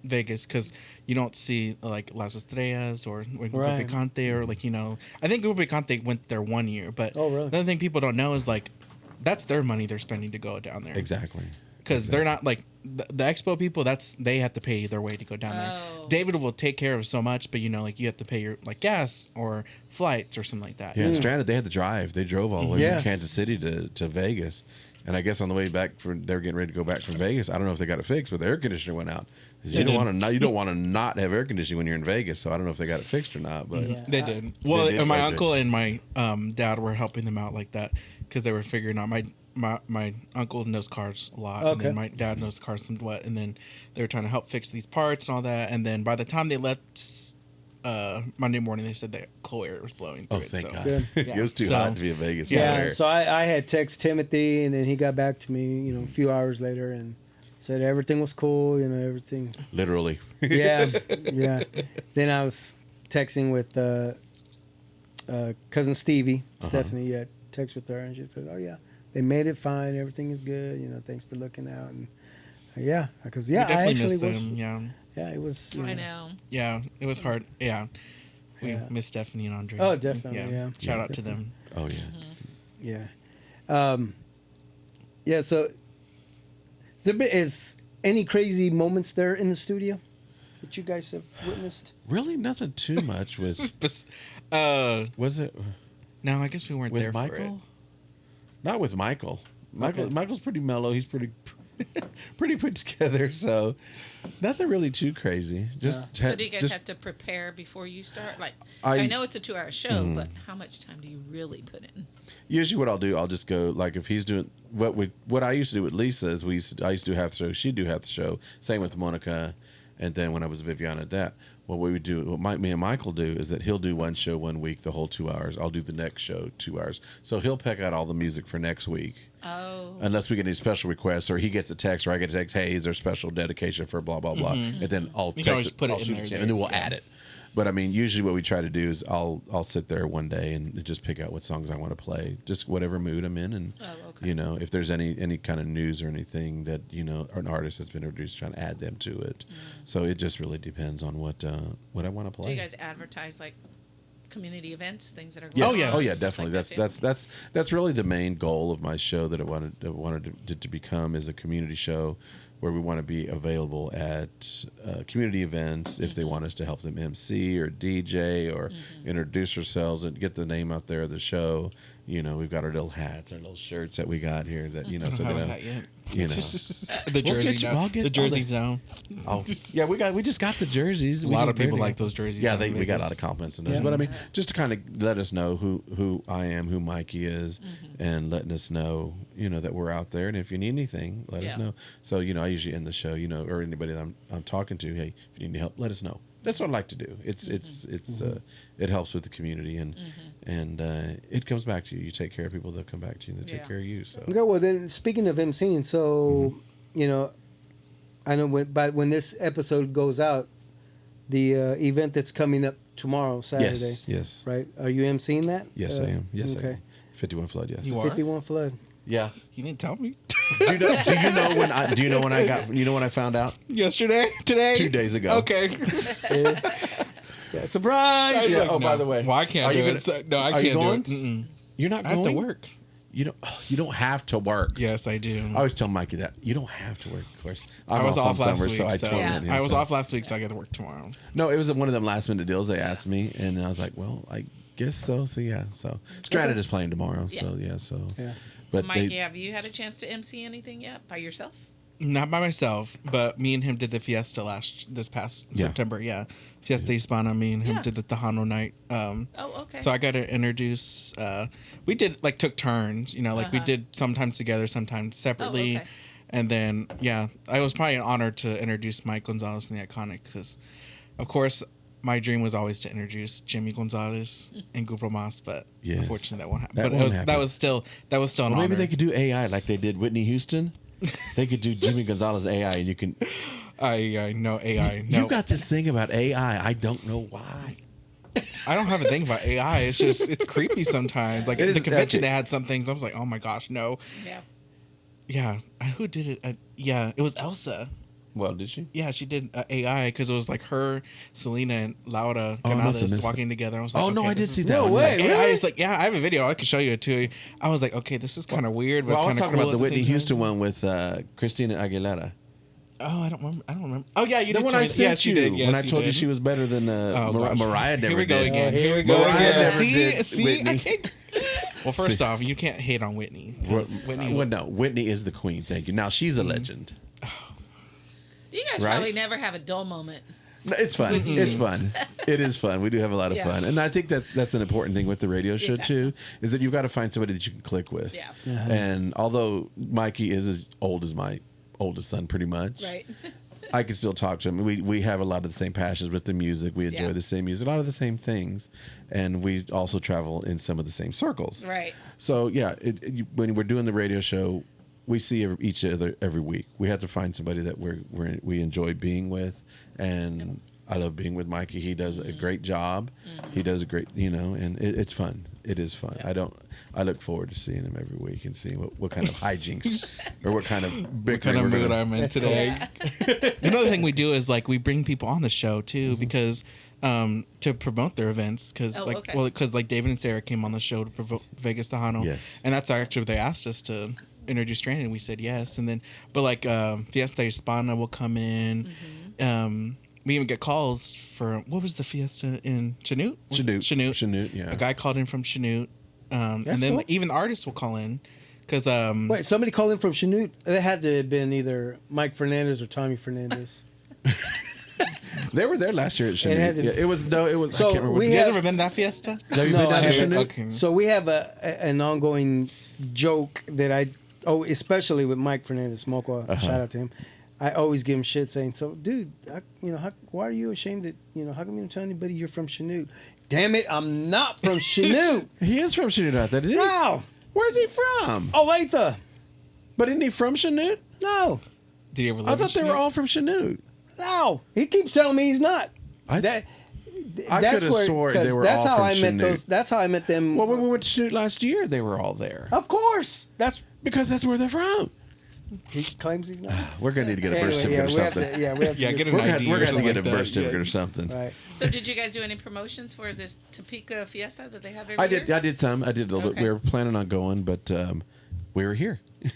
Vegas because you don't see like Las Estrellas or Grupo Right. Picante or like I think Grupo Picante went there one year but Oh, really? the other thing people don't know is like that's their money they're spending to go down there Exactly. because they're not like the expo people they have to pay their way to go down there. Oh. David will take care of so much but like you have to pay your like gas or flights or something like that. Yeah, Stranded, they had to drive. They drove all the way Yeah. from Kansas City to Vegas. And I guess on the way back, they were getting ready to go back from Vegas. I don't know if they got it fixed, but the air conditioner went out. 'Cause you don't want to not have air conditioning when you're in Vegas. So I don't know if they got it fixed or not. But Yeah. They did. Well, They did? and my Okay. uncle and my dad were helping them out like that because they were figuring out my uncle knows cars a lot, and Okay. then my dad knows cars somewhat, and then they were trying to help fix these parts and all that. And then by the time they left Monday morning they said that cold air was blowing through Oh, it. thank So. God. Good. It was too So- hot to be in Vegas. Yeah, There. so I had text Timothy, and then he got back to me, a few hours later, and said everything was cool, everything. Literally. Yeah, yeah. Then I was texting with cousin Stevie, Stephanie. Yeah, text with her, and she said, "Oh yeah, they made it fine. Everything is good. Thanks for looking out." And yeah, because We I definitely actually missed was. them. Yeah. Yeah, it was. I know. Yeah. It was hard. Yeah. We Yeah. missed Stephanie and Andre. Oh, definitely, yeah. Shout Yeah, out to them. Oh, yeah. Yeah. Yeah. So, is any crazy moments there in the studio that you guys have witnessed? Really nothing too much with, Uh, was it no, I guess we weren't with there for it. Michael? Not with Michael. Okay. Michael's pretty mellow. He's pretty put together. So nothing really too crazy. Just So do you guys have to prepare before you start? Like, I know it's a 2-hour show, but how much time do you really put in? Usually what I'll do, I'll just go, like if he's doing what I used to do with Lisa is I used to do half the show, she'd do half the show. Same with Monica, and then when I was Viviana at that, what me and Michael do is that he'll do one show 1 week, the whole 2 hours. I'll do the next show 2 hours. So he'll pick out all the music for next week. Oh. Unless we get any special requests, or he gets a text, or I get a text, hey, is there special dedication for blah, blah, blah. And then I'll can text always it, put it I'll in shoot there, to him, and then we'll yeah. add it. But I mean, usually what we try to do is I'll sit there one day and just pick out what songs I want to play, just whatever mood I'm in, and okay. if there's any kind of news or anything that an artist has been introduced, trying to add them to it. So it just really depends on what I want to play. Do you guys advertise like community events, things that are going Yes. on? yeah. Oh yeah, definitely. Like that, That's really the main goal of my show that I wanted to become is a community show where we want to be available at community events if they want us to help them MC or DJ or introduce ourselves and get the name out there of the show. We've got our little hats, our little shirts that we got here that so I they don't know. have that yet. We'll The jersey get you- now. I'll get The all jersey the- now. Oh, yeah, we just got the jerseys. A lot of people like those jerseys. Yeah, out in we got a Vegas. lot of compliments on those. Yeah. But I mean, just to kind of let us know who I am, who Mikey is, and letting us know, that we're out there. And if you need anything, let us know. So, I usually end the show, or anybody that I'm talking to, hey, if you need any help, let us know. That's what I like to do. It helps with the community, and it comes back to you. You take care of people, they'll come back to you, and they take care of you. So Okay, well then, speaking of MCing, so I know when this episode goes out, the event that's coming up tomorrow, Saturday, yes, right? Are you MCing that? yes, I am. Yes, I okay. am. 51 Flood. Yes. You are? 51 Flood. Yeah. You didn't tell me. Do you know when I found out? Yesterday? Today? 2 days ago. Okay. Yeah, surprise! Yeah. Like, Oh, no. by the way, Well, I can't are do you it. gonna- No, I are you can't going? do it. Mm-mm. You're not I have going. to work. You don't have to work. Yes, I do. I always tell Mikey that you don't have to work. Of course, I was off on last summer, week, so I so torment him. I was so. off last week, so I get to work tomorrow. No, it was one of them last minute deals. They asked me, and I was like, "Well, I guess so." So yeah, so Stranded is playing tomorrow. Yeah. So yeah, so Yeah. So, but Mikey, they, have you had a chance to MC anything yet by yourself? Not by myself, but me and him did the fiesta this past Yeah. September. Yeah, Fiesta Hispana. Me and him Yeah. did the Tejano night. Oh, okay. So I got to introduce. We did took turns. We did sometimes together, sometimes separately, okay. and then I was probably an honor to introduce Mike Gonzalez and the Iconic because, of course, my dream was always to introduce Jimmy Gonzalez and Grupo Mas, but Yes. unfortunately that won't happen. That But won't happen. that was still an well, honor. maybe they could do AI like they did Whitney Houston. They could do Jimmy Gonzalez AI, and you can. I know AI. No, You've got this thing about AI. I don't know why. I don't have a thing about AI. It's just it's creepy sometimes. Like It at the is- convention, they had some things. I was like, oh my gosh, no. Yeah. Yeah, who did it? It was Elsa. Well, did she? Yeah, she did AI because it was like her, Selena, and Laura Oh, I must have Canales missed walking together. I was like, Oh, no, okay, I did this see is- that No one. way. AI Really? is like, I have a video. I could show you it too. I was like, okay, this is kind of weird, but Well, I was kind of talking cool about the at Whitney same Houston time. one with Christina Aguilera. Oh, I don't remember. Oh yeah, you The did. one tell I me- sent yes, you you did. Yes, when I you told you did. she was better than Oh, gosh. Mariah never Here we go did. again. Here we go Mariah again. never did See, Whitney. I can't. Well, first off, you can't hate on Whitney. 'Cause Whitney. Well, no, Whitney is the queen. Thank you. Now she's a legend. You guys Right? probably never have a dull moment. No, it's fun. It's fun. It is fun. We do have a lot of Yeah. fun, and I think that's an important thing with the radio show too. Is that you've got to find somebody that you can click with. Yeah. And although Mikey is as old as my oldest son, pretty much, Right. I can still talk to him. We have a lot of the same passions with the music. We enjoy Yeah. the same music, a lot of the same things, and we also travel in some of the same circles. Right. So yeah, when we're doing the radio show, we see each other every week. We have to find somebody that we enjoy being with, and I love being with Mikey. He does a great job. He does a great, and it's fun. It is fun. Yeah. I look forward to seeing him every week and seeing what kind of hijinks or what kind of What bickering kind of we're mood gonna. I'm in today. Another thing we do is like we bring people on the show too because to promote their events because like David and Sarah came on the show to promote Vegas Tejano. Yes. And that's actually what they asked us to introduce Stranded, and we said yes. And then but like Fiesta Hispana will come in. We even get calls for what was the fiesta in Chanute? Chanute, yeah. A guy called in from Chanute, and That's then cool. even the artists will call in because Wait, somebody called in from Chanute? It had to have been either Mike Fernandez or Tommy Fernandez. They were there last year at Chanute. It had to- Yeah, it was. So I can't remember. we you guys have- ever been to that fiesta? Have you No, been down I to haven't. Chanute? Okay. So we have an ongoing joke that especially with Mike Fernandez, Moco, shout out to him. I always give him shit saying, so dude, why are you ashamed that, how come you don't tell anybody you're from Chanute? Damn it, I'm not from Chanute. He is from Chanute, I thought. Did he? No. Where's he from? Olathe. But isn't he from Chanute? No. Did you ever live I thought in they were Chanute? all from Chanute. No. He keeps telling me he's not. I That's coulda swore they 'cause were that's all how from I met Chanute. those. That's how I met them. Well, when we went to Chanute last year, they were all there. Of course. Because that's where they're from. He claims he's not. We're going to need to get a birth Anyway, certificate or we have something. to, we have Yeah, to get an We're ID. going or to something get a like birth that. certificate Yeah. or something. Right. So did you guys do any promotions for this Topeka Fiesta that they have every I year? did. I did some. I did a little bit. Okay. We were planning on going, but we were here. Have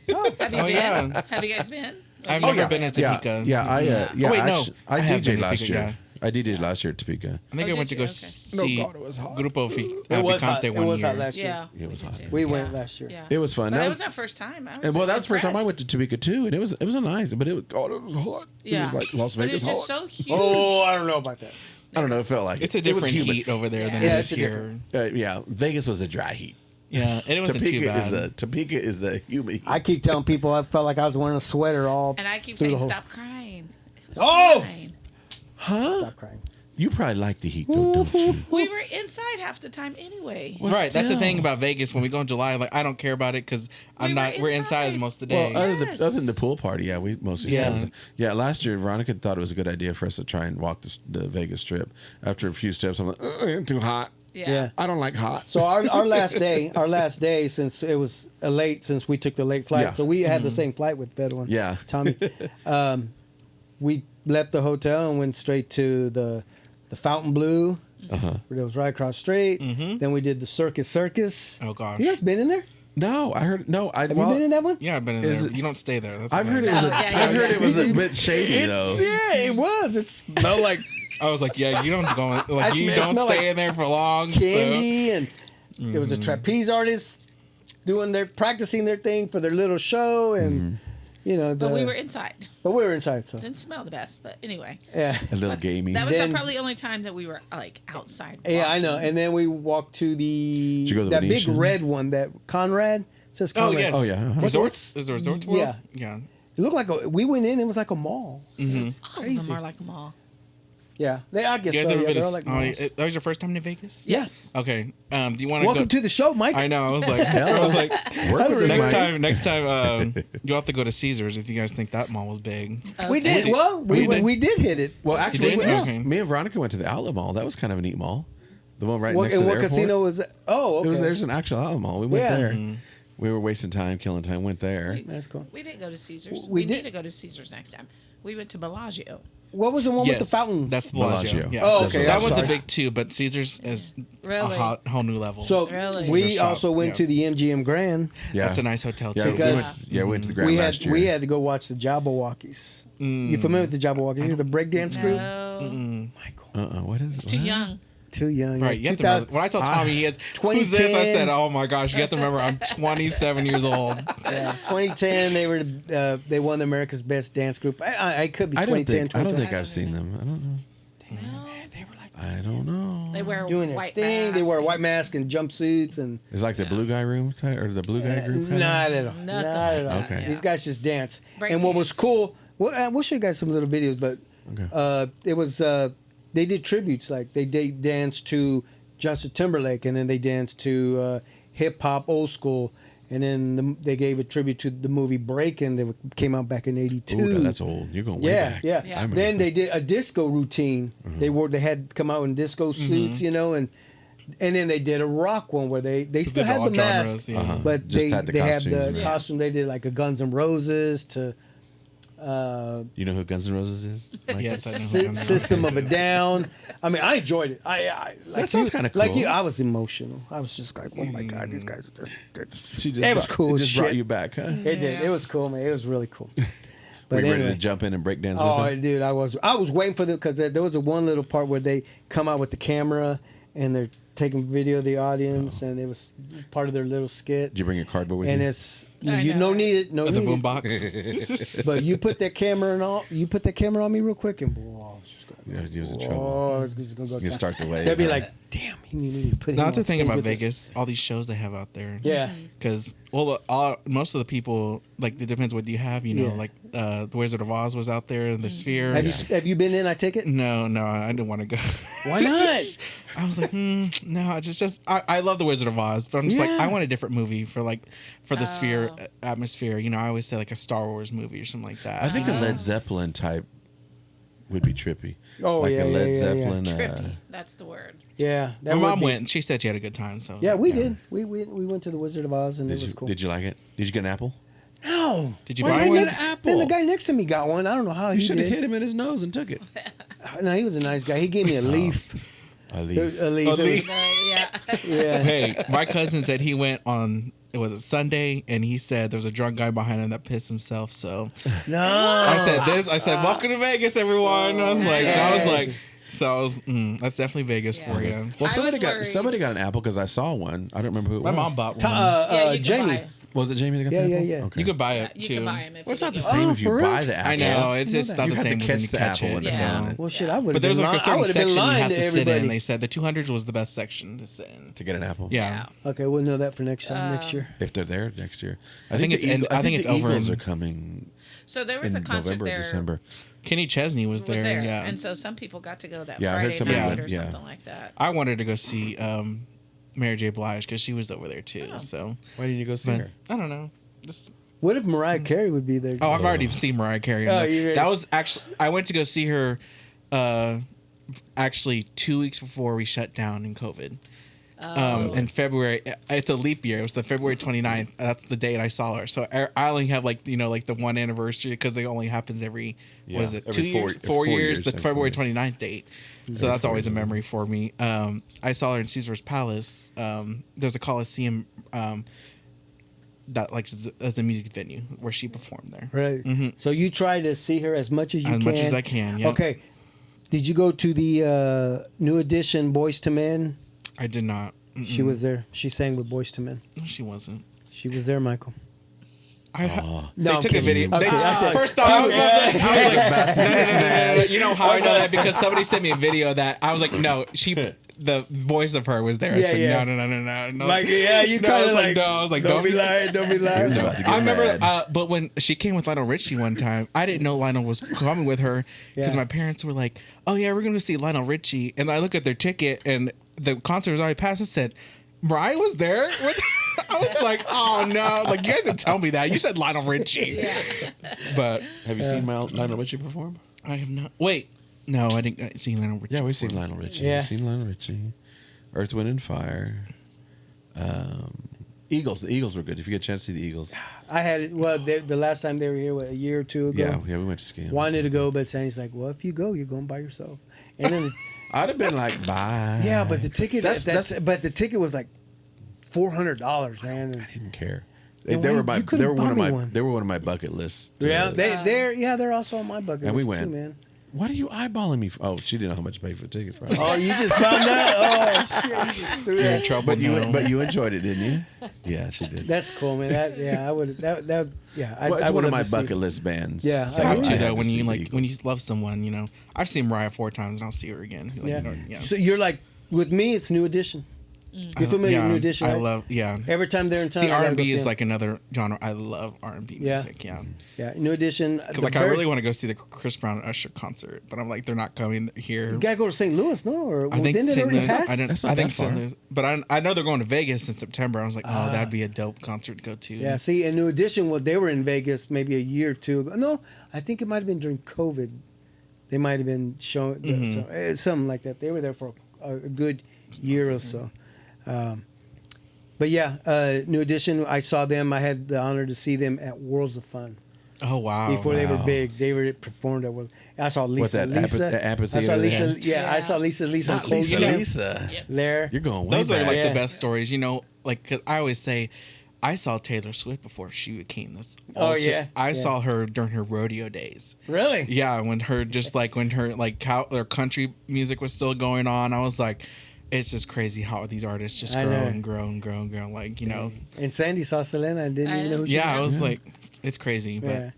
you Oh, been? yeah. Have you guys been? I've Or you- never been to Yeah, Topeka. yeah. I Yeah. Oh, wait, no. actually, I I have been DJ'd to last Topeka, year. I DJ'd last year at Topeka. I think Oh, I went did to go you? see God, it was hot. Grupo It was hot. Picante It one was hot year. last year. Yeah. It was hot. We Yeah. went last year. Yeah. It was fun. But That that was- was our first time. And well, that's the first time I went to Topeka too, and it was nice, but it was hot. Yeah. It was like Las But Vegas it's just hot. so huge. Oh, I don't know about that. I don't know. It felt like It's a it was different humid. heat over there than Yeah, it it's is a here. different- Yeah, Vegas was a dry heat. Yeah, and it wasn't too bad. Topeka is a humid heat. I keep telling people I felt like I was wearing a sweater all. And I keep through the saying, whole- stop crying. It was Oh! fine. Huh? Stop crying. You probably like the heat, though, don't you? We were inside half the time anyway. Well, Right, that's the still. thing about Vegas. When we go in July, like I don't care about it because We were we're inside inside. most of the day. Well, Yes. other than the pool party, yeah, we mostly Yeah. yeah. Last year, Veronica thought it was a good idea for us to try and walk the Vegas Strip. After a few steps, I'm like, it's too hot. Yeah. I don't like hot. So our last day, since it was since we took the late flight, Yeah. so we had the same flight with Beto and Yeah. Tommy. We left the hotel and went straight to the Fountain Blue, where it was right across the street. Then we did the Circus. Oh gosh. You guys been in there? No, I heard no. Have you been in that one? Yeah, I've been in Is there. it- You don't stay there. That's I've the heard thing. it was. Oh, yeah, I've heard it was a yeah. bit shady though. It was. It smelled like I was like, yeah, you don't go. Like you it don't smelled stay like in there for long. so- candy, and there was a trapeze artist practicing their thing for their little show, and But we were inside. But we were inside, so Didn't smell the best, but anyway. yeah. A little gamey. That was Then- probably the only time that we were like outside. Yeah, I walking. know. And then we walked to you go to the that big Venetian? red one that Conrad says Oh Conrad. yes. Oh, yeah, uh-huh. Resorts. Is the resort world? Yeah. Yeah. It looked like we went in. It was like a mall. All of them Crazy. are like a mall. Yeah, I guess You guys so. ever Yeah, been they're to? all like malls. That was your first time to Vegas? Yes. Okay. Do you want to Welcome go? to the show, Mike. I know. I was like, Work with next us, Mike. time, you'll have to go to Caesars if you guys think that mall was big. We did. Okay. Well, we did hit it. Well, actually, did? Okay. me and Veronica went to the outlet mall. That was kind of a neat mall. The one right next to And the what airport. casino was it? Oh, okay. There's an actual outlet mall. We went Yeah. there. We were wasting time, killing time. Went there. That's cool. We didn't go to Caesars. We We did- need to go to Caesars next time. We went to Bellagio. What was the one with the fountains? That's the Bellagio. Bellagio. Yeah. Oh, okay, That I'm one's sorry. a big too, but Caesars is Really? a whole new level. So Really? we Caesar shop, also went yeah. to the MGM Grand. Yeah, That's a nice hotel too. Yeah, Because- we went to the Grand We last year. had to go watch the Jabberwockies. You familiar with the Jabberwockies? The breakdance group. No. Michael, What is it? It's too young. too young. Right, you have to remember, when I told Tommy he has who's this, I said, "Oh my gosh, you have to remember I'm 27 years old." Yeah, 2010 they won the America's Best Dance Group. I could be I don't 2010, think. I don't 2020. think I've seen them. I don't know. No. They were like I don't know. They wear doing their white thing. They masks. wear white masks and jumpsuits and It's like the blue guy room type, or the blue guy group. kinda? not at all. Nothing Not like at all. that, Okay. yeah. These guys just dance. Break And what was dance. cool Well, we'll show you guys some little videos, but Okay. it was they did tributes. Like they danced to Justin Timberlake, and then they danced to hip hop old school, and then they gave a tribute to the movie Breakin' that came out back in '82. Ooh, that's old. You're going way Yeah, back. yeah. Yeah. I remember. Then they did a disco routine. They had come out in disco suits, you know, and then they did a rock one where they still did had all the mask, genres, yeah. but Just had the they had costumes, the right. costume. They did like a Guns N' Roses to You know who Guns N' Roses is? Mike? Yes, I know. who Guns N' System Roses of a Down. I mean, I enjoyed it. I like That sounds kinda Like cool. you, I was emotional. I was just like, oh my god, these guys. She just It was brought- cool It as just brought shit. you back, huh? It did. It was cool, man. It was really cool. Were But you ready anyway. to jump in and break dance Oh, with them? dude, I was waiting for them because there was a one little part where they come out with the camera and they're taking video of the audience, and it was part of their little skit. Did you bring your cardboard with And you? it's I you know, no right? need it, no The need boom it. box. But you put that camera on me real quick, and boy, it's just Yeah, gonna he was in go. trouble. Oh, it's just gonna go. You down. start the wave. They'll be huh? like, damn, he need to put him. Not the on thing stage about with us." Vegas, all these shows they have out there. Yeah. Because most of the people, like, it depends what you have. You know, Yeah. like the Wizard of Oz was out there, the Sphere. Have you been in? I take it. No, I didn't want to go. Why not? I was like, no, it's just I love the Wizard of Oz, but I'm just like, Yeah. I want a different movie for the Sphere Oh. atmosphere. You know, I always say like a Star Wars movie or something like that. I think a Led Zeppelin type would be trippy. Oh, like yeah, a Led yeah, yeah, yeah. Zeppelin. Trippy. That's the word. Yeah, My that would mom be- went. And she said she had a good time. So Yeah, we did. We went to the Wizard of Oz, and it was cool. Did you like it? Did you get an apple? No. Did you Well, buy the one? guy next- Then the guy next to me got one. I don't know how You he should have did. hit him in his nose and took it. No, he was a nice guy. He gave me a leaf. I leave. A leaf. A It was- leaf. Yeah. yeah. Hey, my cousin said he went on. It was a Sunday, and he said there was a drunk guy behind him that pissed himself. So No. I said this. I said, "Welcome to Vegas, everyone." I was like, so I was. That's definitely Vegas for Yeah. you. Well, I somebody was got worried. somebody got an apple because I saw one. I don't remember who it My was. mom bought Ta- one. Yeah, you can Jamie. buy it. Was it Jamie that got Yeah, the yeah, apple? yeah. Okay. You could buy Yeah, it you too. can buy them. Well, it's not the Oh, same if you for real? buy the apple. I know it's I know not that. the You have same to as when catch you the catch apple it. when they're Yeah. throwing it Well, shit, I would But have there's been like a lying. I certain would have been section you lying have to to sit in, everybody. and they said the 200s was the best section to sit in. to get an apple. Yeah. Okay, we'll know that for next time, next year. If they're there next year, I think the it's I think it's the over Eagles in- are coming So there was in a concert November, there. December. Kenny Chesney was there. Yeah. And so some people got to go that Yeah, I heard Friday somebody night went, or yeah. something like that. I wanted to go see Mary J. Blige because she was over there too. Oh. So, Why didn't you go see but her? I don't know. Just What if Mariah Carey would be there? oh, I've already seen Mariah Carey. Oh, you ready? That was actually I went to go see her. Actually, 2 weeks before we shut down in COVID. In February, it's a leap year. It was the February 29th. That's the date I saw her. So I only have like the one anniversary because it only happens every what is Yeah, it, every 2 four- years, every 4 4 years, years, the every February 4 years. 29th date. So that's always a memory for me. I saw her in Caesar's Palace. There's a Coliseum that like as a music venue where she performed there. Right. Mhm. So you try to see her as much as you As can. much as I can, yeah. Okay. Did you go to the new edition Boys to Men? I did not. She was there. She sang with Boys to Men. No, she wasn't. She was there, Michael. Oh. They I'm took a kidding. video. Okay, okay. First off, I was like, Bad. no. You know how I know that because somebody sent me a video that I was like, no, the voice of her was there. I Yeah, said, yeah. no. Like, yeah, you No, I kind was of like, no. I was like, don't be lying, don't be He was lying. about to get I remember, mad. but when she came with Lionel Richie one time, I didn't know Lionel was coming with her because Yeah. my parents were like, "Oh yeah, we're going to see Lionel Richie," and I look at their ticket and the concert was already passed. and said, "Mariah was there." I was like, "Oh no!" Like you guys didn't tell me that. You said Lionel Richie, Yeah. but Have you seen Lionel Richie perform? I have not. Wait, no, I didn't see Lionel Richie. Yeah, we've seen before. Lionel Richie. Yeah. We've seen Lionel Richie. Earth, Wind, and Fire. Eagles. The Eagles were good. If you get a chance to see the Eagles. I had it. Well, the last time they were here, what, a year or two ago. Yeah, we went to ski. 'em. Wanted to go, but Sandy's like, "Well, if you go, you're going by yourself." And then, I'd have been like, bye. yeah, but the ticket, That's- but the ticket was like $400, man. And, I didn't care. Then They why were you they couldn't were one buy of me my one? they were one of my bucket lists. yeah, they're also on my bucket And we list went. too, man. What are you eyeballing me for? Oh, she didn't know how much to pay for tickets. Probably. Oh, you just found out? Oh, shit! You just threw You're that. in trouble. but you enjoyed it, didn't you? Yeah, she did. That's cool, man. I would. Yeah, Well, it's I one would of my love to see- bucket list bands. Yeah, so I I have agree. to had though. When see you the like, when Eagles. you love someone, I've seen Mariah 4 times and I'll see her again. Like, Yeah. yeah. So you're like, with me, it's New Edition. You familiar with New Edition? I right? love. Yeah. Every time they're in town, See, I gotta R&B go see is them. like another genre. I love R&B Yeah. music. Yeah. Yeah, New Edition. Cause like I really want to go see the Chris Brown and Usher concert, but I'm like they're not coming here. You gotta go to St. Louis, no? Or I think didn't it St. already Louis. pass? I That's not think that St. far. Louis, but I know they're going to Vegas in September. I was like, oh, that'd be a dope concert to go to. Yeah, see, and New Edition, well, they were in Vegas maybe a year or two ago. No, I think it might have been during COVID. They might have been showing something like that. They were there for a good year or so. But yeah, New Edition, I saw them. I had the honor to see them at Worlds of Fun. Oh wow. Before they were wow. big, they were performed at Worlds. I saw Lisa. that Lisa. amphitheater I saw they Lisa. had? Yeah, I saw Lisa and Not Cold Lisa, Jam Lisa. there. You're going way Those back. are like Yeah. the best stories, you know. Like, cause I always say, I saw Taylor Swift before she became this. Oh, yeah. I Yeah. saw her during her rodeo days. Really? Yeah, when her or country music was still going on, I was like, it's just crazy how these artists just I grow know. and grow and grow and grow. Like, you know, And Sandy saw Selena and didn't even know who she yeah, I was. was like, it's crazy. But Yeah,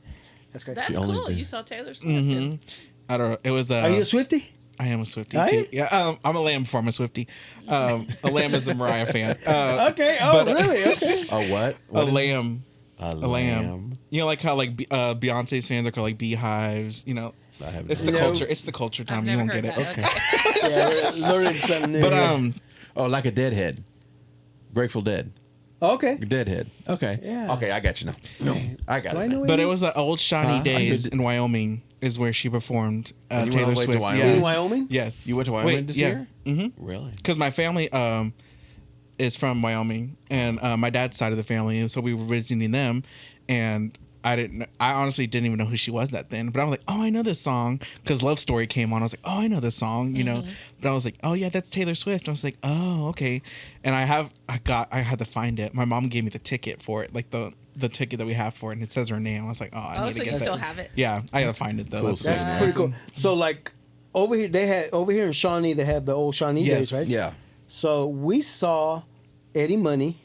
that's great. That's The only cool. thing- You saw Taylor Swift. and- I don't know. It was Are you a Swiftie? I am a Swiftie Are too. you? Yeah, I'm a Lamb before I'm a Swiftie. A Lamb is a Mariah fan. Okay. Oh, but, really? Okay. A what? A What is it? Lamb. A Lamb. You know, like how like Beyonce's fans are called like beehives. You know, I have it's no the No. culture. It's the culture, I've Tom. You never won't heard get it. that. Okay. Yeah, we're learning something new. But here. Oh, like a Deadhead. Grateful Dead. Okay. Deadhead. Okay. Yeah. Okay, I got you now. No, I got Do it. I now. know But any? it was the old Shawnee Huh? days I in Wyoming is where she performed you went all Taylor the way to Swift. Wyoming? Yeah. In Wyoming? Yes. You went to Wyoming this year? Mm-hmm. Really? Because my family is from Wyoming, and my dad's side of the family, so we were visiting them, and I honestly didn't even know who she was that then, but I was like, oh, I know this song, because Love Story came on. I was like, oh, I know this song, you know, but I was like, oh yeah, that's Taylor Swift. I was like, oh, okay, and I had to find it. My mom gave me the ticket for it, like the ticket that we have for it, and it says her name. I was like, oh, I Oh, need so to you get still that. have it? Yeah, I gotta find it though. Cool. That's Yeah. pretty cool. So like over here in Shawnee, they have the old Shawnee Yes. days, right? Yeah. So we saw Eddie Money.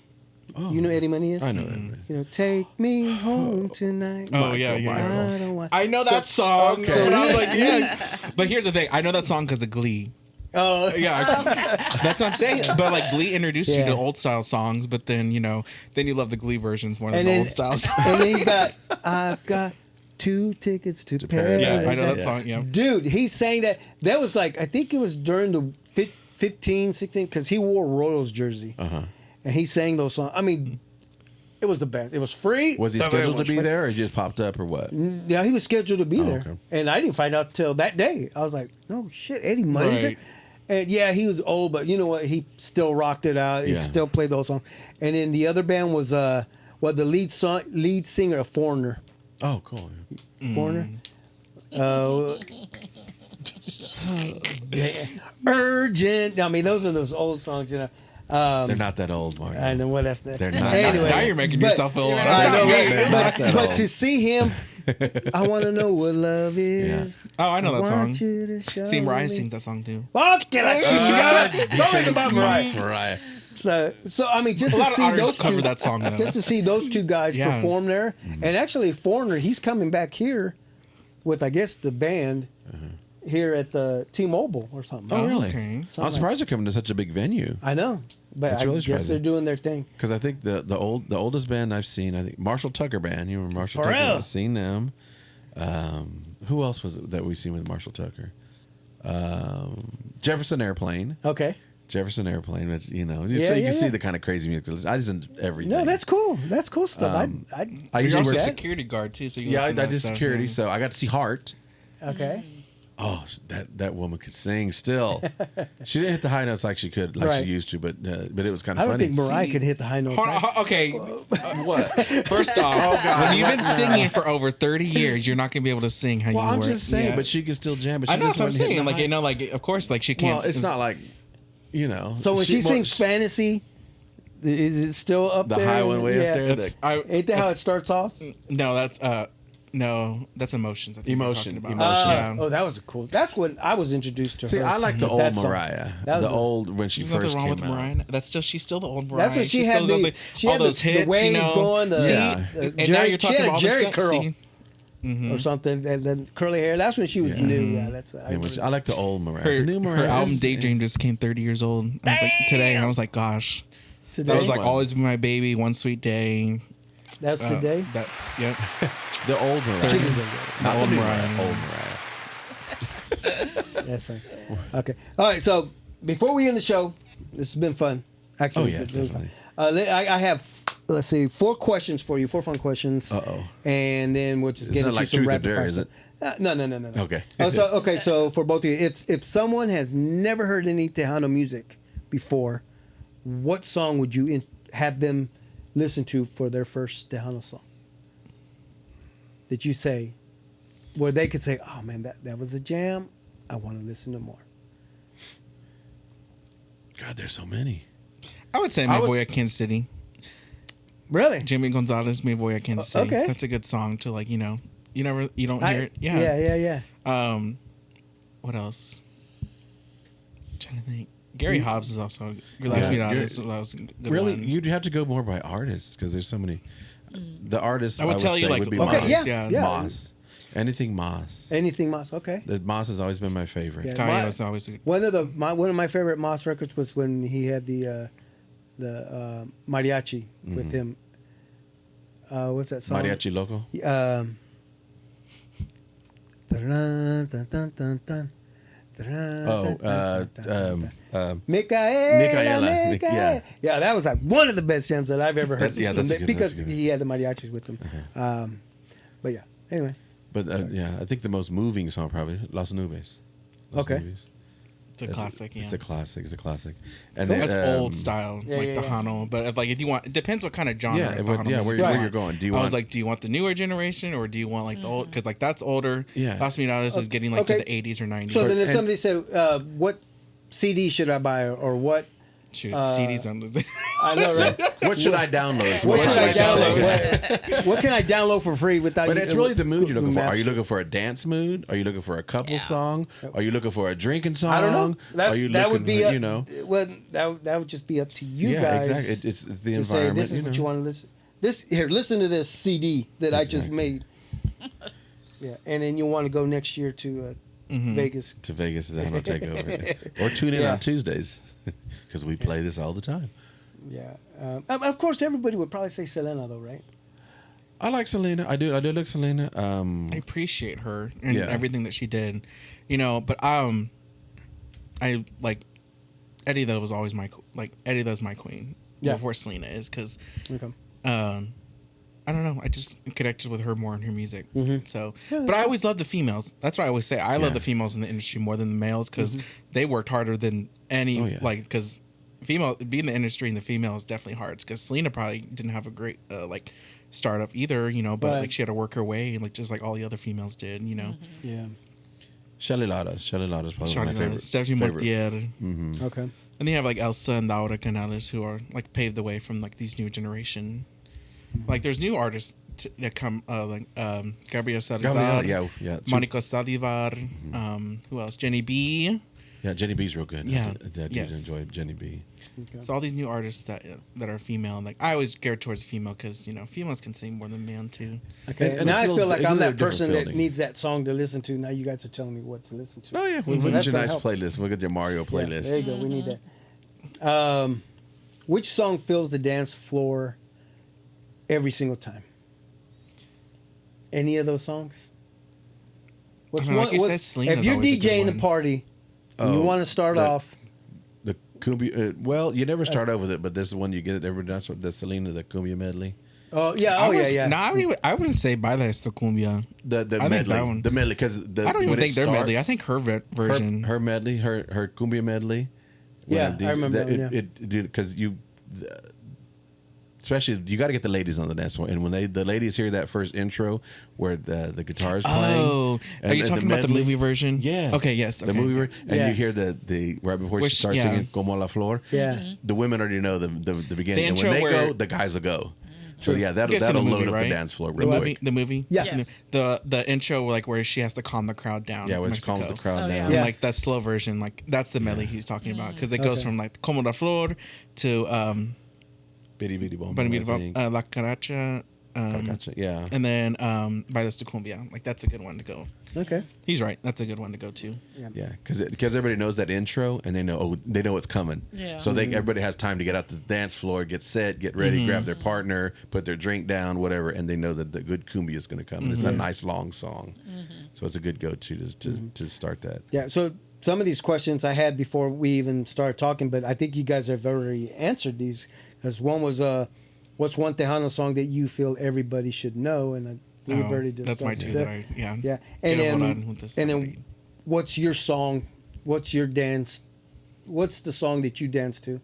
Oh, You know who Eddie Money is? I know that. You know, take me home tonight. Oh yeah, yeah. I don't want. I know that song. okay. So I was So like, yeah. But here's the thing, I know that song because of Glee. Oh Yeah, that's what I'm saying. But like Glee introduced you Yeah. to old style songs, but then you love the Glee versions more than And the then, old style songs. and then he's got, I've got 2 tickets to Paris. Yeah, I know that Yeah. song. Yeah, Dude, he sang that. That was like, I think it was during the 15, 16, because he wore Royals jersey. Uh huh. And he sang those songs. I mean, it was the best. It was free. Was he Very scheduled to much be free. there, or he just popped up, or what? Yeah, he was scheduled to be there. okay. And I didn't find out till that day. I was like, no shit, Eddie Money's here. Right. And yeah, he was old, but you know what? He still rocked it out. He Yeah. still played those songs. And then the other band was the lead singer of Foreigner. Oh, cool. Foreigner. Urgent. I mean, those are those old songs, you know. They're not that old, Mark. I know what that's the. They're not. Anyway, now you're making but- yourself feel. I know, They're right? not that But old. to see him, I want to know what love is. Oh, I know that want song. you to show See, Mariah me. sings that song too. Okay, like she's got it. It's always about Mariah. Mariah. So I mean, just A to lot of see artists those cover two, that song though. just to see those two guys Yeah. perform there, and actually, Foreigner, he's coming back here with, I guess, the band here at the T-Mobile or something. Oh, really? okay. I'm surprised they're coming to such a big venue. I know, but That's I really guess surprising. they're doing their thing. Because I think the oldest band I've seen, I think Marshall Tucker Band. You remember Marshall For Tucker? real? I've seen them. Who else was it that we've seen with Marshall Tucker? Jefferson Airplane. Okay. Jefferson Airplane. Which, Yeah, so yeah, you can see yeah. the kind of crazy music. I listen to everything. No, that's cool. That's cool stuff. I You're used to also work. a that. security guard too, so you Yeah, I listen to that did stuff, security, yeah. so I got to see Heart. Okay. Oh, that woman could sing still. She didn't hit the high notes like she could, like Right. she used to, but it was kind I of don't funny. think Mariah could hit the high notes. Hold on, okay, What? first off, when you've been singing for over 30 years, you're not gonna be able to sing how Well, you I'm were. just saying, Yeah. but she could still jam. But she I know just that's what I'm wasn't hitting saying. the Like high- like of course, like she can't. Well, it's not like, So when she sings Fantasy, is it still up the there? high one way Yeah. up there. It's, Ain't that how it starts off? no, that's emotions. I think you're Emotion, talking about. emotion. Yeah. Oh, that was cool. That's when I was introduced to See, her. I like the with old that song. Mariah. That was The the- old when she There's first nothing wrong came with out. Mariah. She's still the old Mariah. That's what she She's had. still got She all had those the hits, waves you know. going. Yeah. The And Jerry, now you're she talking had a about Jerry the curl. sexy. or something, and then curly hair. That's when she was new. Yeah, that's. I like the old Mariah. Her, The new Mariah her album is- Daydream just came 30 years old. I was like today, and I was like, gosh, today. that was like Wow. always be my baby, one sweet day. That's today. That yep. The old Mariah. She deserves it. Not the Old new Mariah. Old Mariah. That's fine. Okay. All right. So before we end the show, this has been fun. Actually, Oh, yeah, it's been fun. definitely. I have, let's see, 4 questions for you, 4 fun questions. Uh-oh. And then we'll just It's get not into like some truth or rapid dare, fire is stuff. it? No. Okay. Okay. So for both of you, if someone has never heard any Tejano music before, what song would you have them listen to for their first Tejano song? That you say, where they could say, "Oh man, that was a jam. I want to listen to more." God, there's so many. I would say I "Me would- Voy a Kansas City." Really? Jimmy Gonzalez, "Me Voy a Kansas City." Okay. That's a good song to like, you don't hear it. Yeah. What else? I'm trying to think. Gary Hobbs is also Yeah, Last Meet Gary- Artist. That was a good Really, one. you'd have to go more by artists because there's so many. The artists I would tell you, say like, would be okay, Moss. yeah. Moss. Anything Moss. Anything Moss? Okay. The Moss has always been my favorite. Yeah. Kanye was always a good. One of my favorite Moss records was when he had the mariachi with him. What's that song? Mariachi Loco. Dun, dun, dun, dun, dun. Micaela. Micaela. Yeah, that was like one of the best jams that I've ever heard. That's a good- because that's a good he had the mariachis with him. But yeah, anyway. But yeah, I think the most moving song probably Las Nubes. Okay. Nubes. It's a classic. Yeah. It's a classic. It's a classic. And That's then, old style, yeah, like yeah, the yeah. Hano. But if you want, it depends what kind of genre. Yeah, of but, Tejano yeah, music where, you where want. you're going? Do you I want? was like, do you want the newer generation or do you want like the old? Because like that's older. Yeah. Las Miradas is getting like Okay. to the 80s or 90s. So then if and- somebody said, what CD should I buy or what? Shoot, CDs on the. I know, right? what should I download? What should I should say? download? What can I download for free without? But you- it's really the mood you're looking for. Are you Maps? looking for a dance mood? Are you looking for a couple song? Are you looking for a drinking song? I don't know. Are you That would looking be for, up, you know? Well, that would just be up to you Yeah, guys. exactly. It's the to say environment. this is what you want to listen. Listen to this CD that I just made. Yeah, and then you want to go next year to Vegas. To Vegas, then I'll take over. Or tune in Yeah. on Tuesdays because we play this all the time. Yeah, of course, everybody would probably say Selena, though, right? I like Selena. I do like Selena. I appreciate her and Yeah. everything that she did, but I like Eddie. That was always Eddie. That's my queen. Yeah. Before Selena is because Okay. I don't know. I just connected with her more in her music. Mhm. So, Yeah, but that's I always love the females. That's what I always say. I love Yeah. the females in the industry more than the males because they worked harder than any. Oh, yeah. Because female being in the industry and the female is definitely hard. Because Selena probably didn't have a great startup either. But Right. like she had to work her way, like just like all the other females did. Yeah. Shelly Ladas. Shelly Ladas is probably Charlie my favorite. Stephanie Mortier. Okay. And they have like Elsa and Laura Canales who are like paved the way from like these new generation. Like there's new artists that come like Gabriel Salazar, Gabrielle, yeah. Monica Salivar, who else? Jenny B. Yeah, Jenny B's real good. Yeah, I did yes. enjoy Jenny B. So all these new artists that are female, and like I always geared towards female because females can sing more than men too. Okay. And And now I feel- feel like it's a I'm little that different person that feeling. needs that song to listen to. Now you guys are telling me what to listen to. Oh yeah, So we that's get your gonna nice help. playlist. Look at your Mario playlist. There you go. We need that. Which song fills the dance floor every single time? Any of those songs? What's I don't know, like you said, Selena's if you're always a good DJing a one. party and you Oh, want to start that- off? The cumbia. Well, you never start out with it, but this is one you get it every dance. The Selena, the cumbia medley. Oh yeah, yeah. No, I wouldn't say Bailes de Cumbia. The I think medley. that one- The medley because I don't even think their medley. I think her version. her medley, her cumbia medley. Yeah, I remember that one, yeah. Because especially you got to get the ladies on the dance floor, and when the ladies hear that first intro where the guitar's playing. Oh, are you talking about the medley- movie version? Yes. Okay. Yes. The Okay. movie version, and Yeah. you hear the right before Which- she starts yeah. singing "Como la Flor." Yeah. The women already know the beginning, The and when intro they where- go, the guys will go. So yeah, You guys seen that'll the load movie, up right? the dance floor The real movie. quick. The movie. Yes. Yes. The intro like where she has to calm the crowd down. Yeah, in which calms the Mexico. crowd Oh, down. yeah. And Yeah. like that slow version, like that's the medley he's talking about because it goes Okay. from like Como la Flor to Bitty bitty bom. La Caracha. Gotcha. Yeah. And then Bailes de Cumbia. Like, that's a good one to go. Okay. He's right. That's a good one to go to. Yeah, because everybody knows that intro and they know what's coming. Yeah. So everybody has time to get out to the dance floor, get set, get ready, grab their partner, put their drink down, whatever, and they know that the good cumbia is going to come. And it's a nice long song, so it's a good go-to to start that. Yeah. So some of these questions I had before we even started talking, but I think you guys have already answered these. Because one was, what's one Tejano song that you feel everybody should know? And we've already discussed That's my two. that. Yeah. And Quiero volar then, juntos and al then, what's your song? What's your dance? What's the song that you dance to?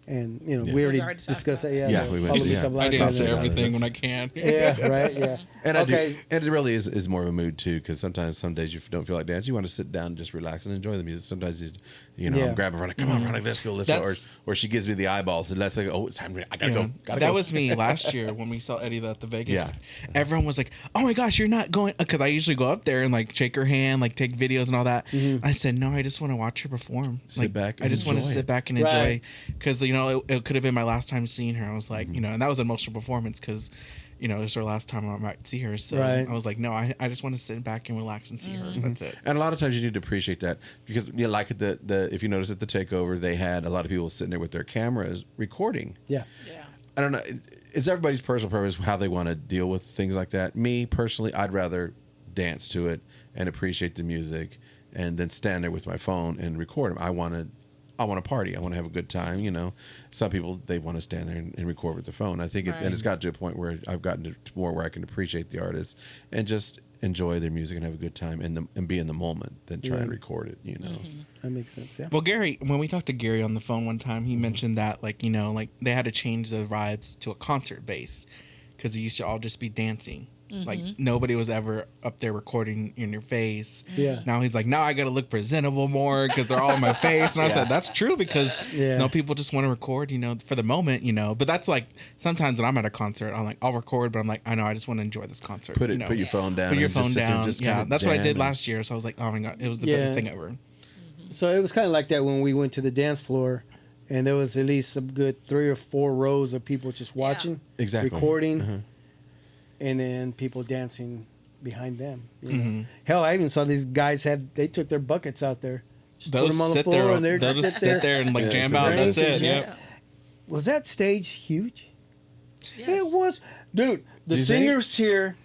And we already already talked discussed that. about Yeah, we went. Palomita Yeah. Blanca. I dance to That's- everything when I can. Yeah, right. Yeah. And I Okay. do, and it really is more of a mood too, because sometimes some days you don't feel like dancing. You want to sit down and just relax and enjoy the music. Sometimes Yeah. I'm grabbing Veronica, come on, Veronica, let's go, let's go. That's- Or she gives me the eyeballs and let's like, oh, it's time. I gotta Yeah. go. That was me last year when we saw Eddie at the Vegas. Yeah. Everyone was like, "Oh my gosh, you're not going?" Because I usually go up there and like shake her hand, like take videos and all that. I said, "No, I just want to watch her perform. Sit back I and just want to enjoy sit it." back and Right. enjoy." Because it could have been my last time seeing her. I was like, and that was an emotional performance because. It was her last time I might see her. So Right. I was like, no, I just want to sit back and relax and see her. That's it. And a lot of times you need to appreciate that because like at the if you notice at the takeover, they had a lot of people sitting there with their cameras recording. Yeah. Yeah. I don't know. It's everybody's personal preference how they want to deal with things like that. Me personally, I'd rather dance to it and appreciate the music, and then stand there with my phone and record them. I want to party. I want to have a good time. Some people they want to stand there and record with the phone. I think, Right. and it's got to a point where I've gotten to more where I can appreciate the artist and just enjoy their music and have a good time and be in the moment than try and record it. That makes sense. Yeah. Well, Gary, when we talked to Gary on the phone one time, he mentioned that like they had to change the vibes to a concert base because it used to all just be dancing. Like nobody was ever up there recording in your face. Yeah. Now he's like, now I got to look presentable more because they're all in my face. And I said, that's true because people just want to record, for the moment, But that's like sometimes when I'm at a concert, I'm like, I'll record, but I'm like, I know I just want to enjoy this concert. Put your phone down. Put your and just phone sit there and down. just Yeah, kinda that's what I jam did and- last year. So I was like, oh my god, it was the Yeah. best thing ever. So it was kind of like that when we went to the dance floor, and there was at least a good 3 or 4 rows of people just watching, Exactly. recording, and then people dancing behind them. Hell, I even saw these guys they took their buckets out there, just put Those them on the sit floor, there, and they're they'll just just sit there. and like Yeah, jam sit out. there. That's it. Yeah. Yep. Was that stage huge? Yes. It was, dude. The you think? singers here,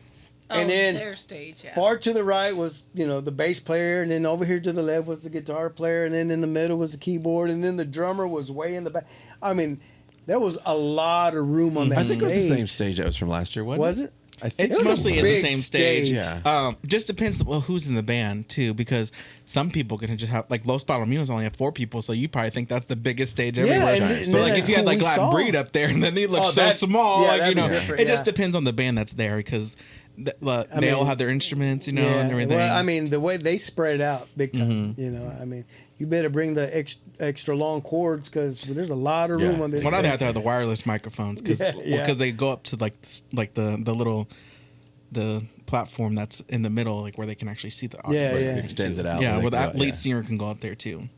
and then their stage. Yeah. far to the right was the bass player, and then over here to the left was the guitar player, and then in the middle was the keyboard, and then the drummer was way in the back. I mean, there was a lot of room on that I think stage. it was the same stage that was from last year, wasn't Was it? it? I think It's was a mostly in big the same stage. stage. Yeah. Just depends who's in the band too, because some people can just have like Los Palominos only have 4 people, so you probably think that's the biggest stage everywhere. and but then like if you had who like we Latin saw. Breed up there, and then they look Oh, so that- small, yeah, like that'd be different, it just yeah. depends on the band that's there because they mean, all have their instruments, and everything. Well, I mean, the way they spread out big time, I mean, you better bring the extra long cords because there's a lot of room Yeah. on this well, now they have stage. to have the wireless microphones because Yeah. they go up to like the little the platform that's in the middle, like where they can actually see the audience. Yeah, yeah. It extends it out. Yeah, where well, they that go- lead yeah. singer can go up there too.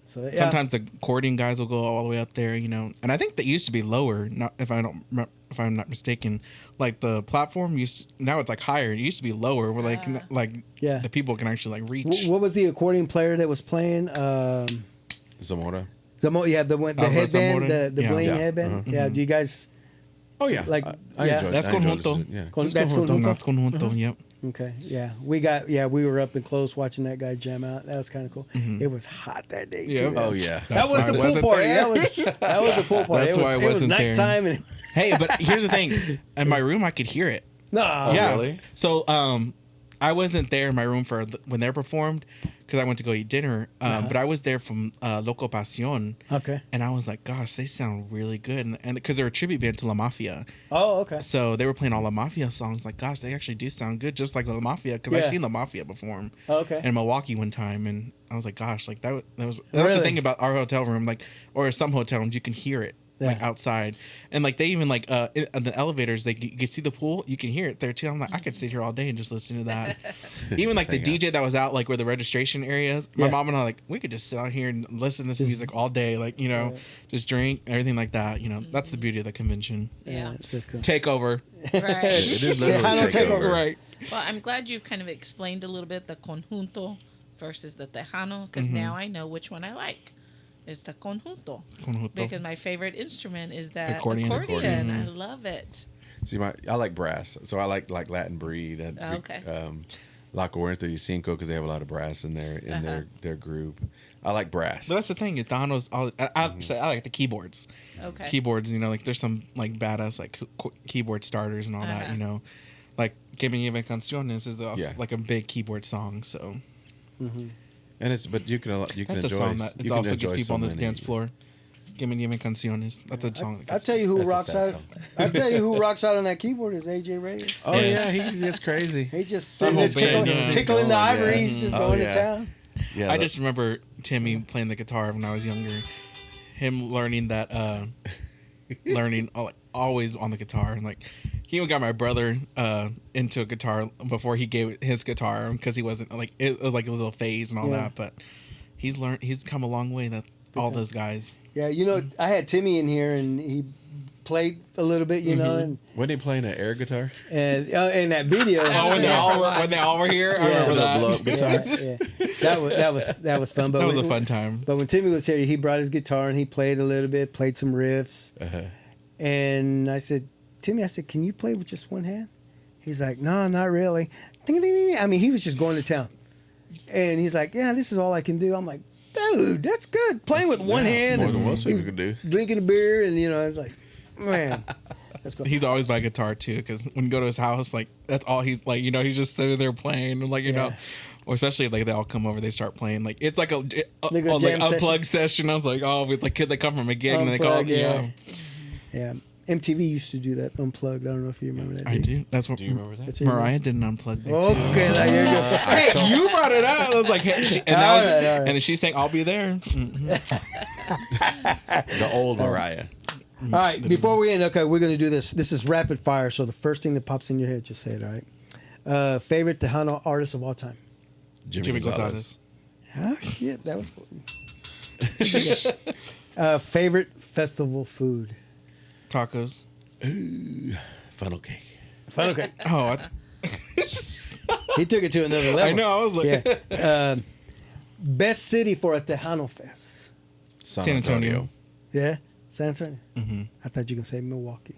So, yeah. Sometimes the accordion guys will go all the way up there, and I think they used to be lower. Not if I'm not mistaken. Like the platform now it's like higher. It used to be lower, where Yeah. the people can actually like reach. What was the accordion player that was playing? Zamora. Yeah, the headband, Zamora? the Yeah. bling Yeah. headband. Yeah, do you guys? Oh yeah, Like, I yeah. enjoyed, That's I enjoyed conjunto. listening to it, Yeah. That's conjunto? That's conjunto. Yep. Okay, yeah, we were up and close watching that guy jam out. That was kind of cool. It was hot that day. Yeah. too. Oh yeah. that was why the I pool wasn't party. there. That was the pool party. That's it was, why I it was wasn't there. nighttime and Hey, but here's the thing. In my room, I could hear it. no. Yeah. really? So, I wasn't there in my room when they performed because I went to go eat dinner. But I was there from Loco Pasión. Okay. And I was like, gosh, they sound really good. And because they're a tribute band to La Mafia. Oh, okay. So they were playing all La Mafia songs. Like, gosh, they actually do sound good, just like La Mafia. Because Yeah. I've seen La Mafia perform Okay. in Milwaukee one time. And I was like, gosh, like that's Really? the thing about our hotel room. Like, or some hotel rooms, you can hear it. like Yeah. outside, and like they even like in the elevators, you can see the pool, you can hear it there too. I'm like, I could sit here all day and just listen to that. Even like the Hang out. DJ that was out like where the registration areas, my Yeah. mom and I like we could just sit out here and listen to this music all day, like just drink everything like that. That's the beauty of the convention. Yeah. That's cool. Takeover, Right. It is literally Tejano takeover. takeover. right? Well, I'm glad you've kind of explained a little bit the conjunto versus the tejano, because now I know which one I like. It's the conjunto. Because my favorite instrument is that Accordion. accordion. I love it. See, I like brass, so I like Latin breed. Okay. La Cuarenta y Cinco, because they have a lot of brass in their group. I like brass. But that's the thing. Tejano's I like the keyboards. Okay. Keyboards, like there's some like badass like keyboard starters and all that. Like Que Me Lleven Canciones is also, like a big keyboard song. So And but you can that's enjoy. a song that you it can also enjoy gets people so on the many- dance floor. Que Me Lleven Canciones. That's a song. I'll tell you who That's a rocks sad out. song. I'll tell you who rocks out on that keyboard is AJ Reyes. Oh Yes. yeah, he gets crazy. He just That sitting whole there band, tickling the yeah. ivory. Yeah. He's just Oh, going to yeah. town. Yeah, I just remember Timmy playing the guitar when I was younger. Him learning that, always on the guitar, and like he even got my brother into a guitar before he gave his guitar because he wasn't like it was like a little phase and all Yeah. that. But he's come a long way. That all those guys. Yeah, I had Timmy in here and he played a little bit, and Wasn't he playing an air guitar? in that video. That was when they all were here, I remember The that. blow-up guitar. That was fun. But That was when- a fun time. But when Timmy was here, he brought his guitar and he played a little bit, played some riffs. Uh-huh. And I said, Timmy, can you play with just one hand? He's like, no, not really. Ding, ding, ding. I mean, he was just going to town. And he's like, yeah, this is all I can do. I'm like, dude, that's good. Playing with one hand. More and than most people can do. drinking a beer. And, I was like, man, that's cool. He's always by guitar too, because when you go to his house, like that's all he's like. He's just sitting there playing, and like or especially like they all come over, they start playing. Like it's like a jam unplugged session. I was like, oh, with like they come from a gig and they call, Unplugged, yeah. MTV used to do that unplugged. I don't know if you remember that. I do. That's what. Do you remember that? That's what you Mariah didn't unplug there too. Okay, now you're good. Hey, you brought it up. I was like, and All right. and then she sang, "I'll be there." The old Mariah. All right, before we end, okay, we're going to do this. This is rapid fire, so the first thing that pops in your head, just say it, all right? Favorite Tejano artist of all time? Jimmy Gonzalez. Oh, shit, that was cool. Favorite festival food? Tacos. Funnel cake. Funnel cake. Oh, He took it to another level. I know. I was like, Yeah. Best city for a Tejano Fest? San Antonio. Yeah? San Antonio? Mm-hmm. I thought you could say Milwaukee.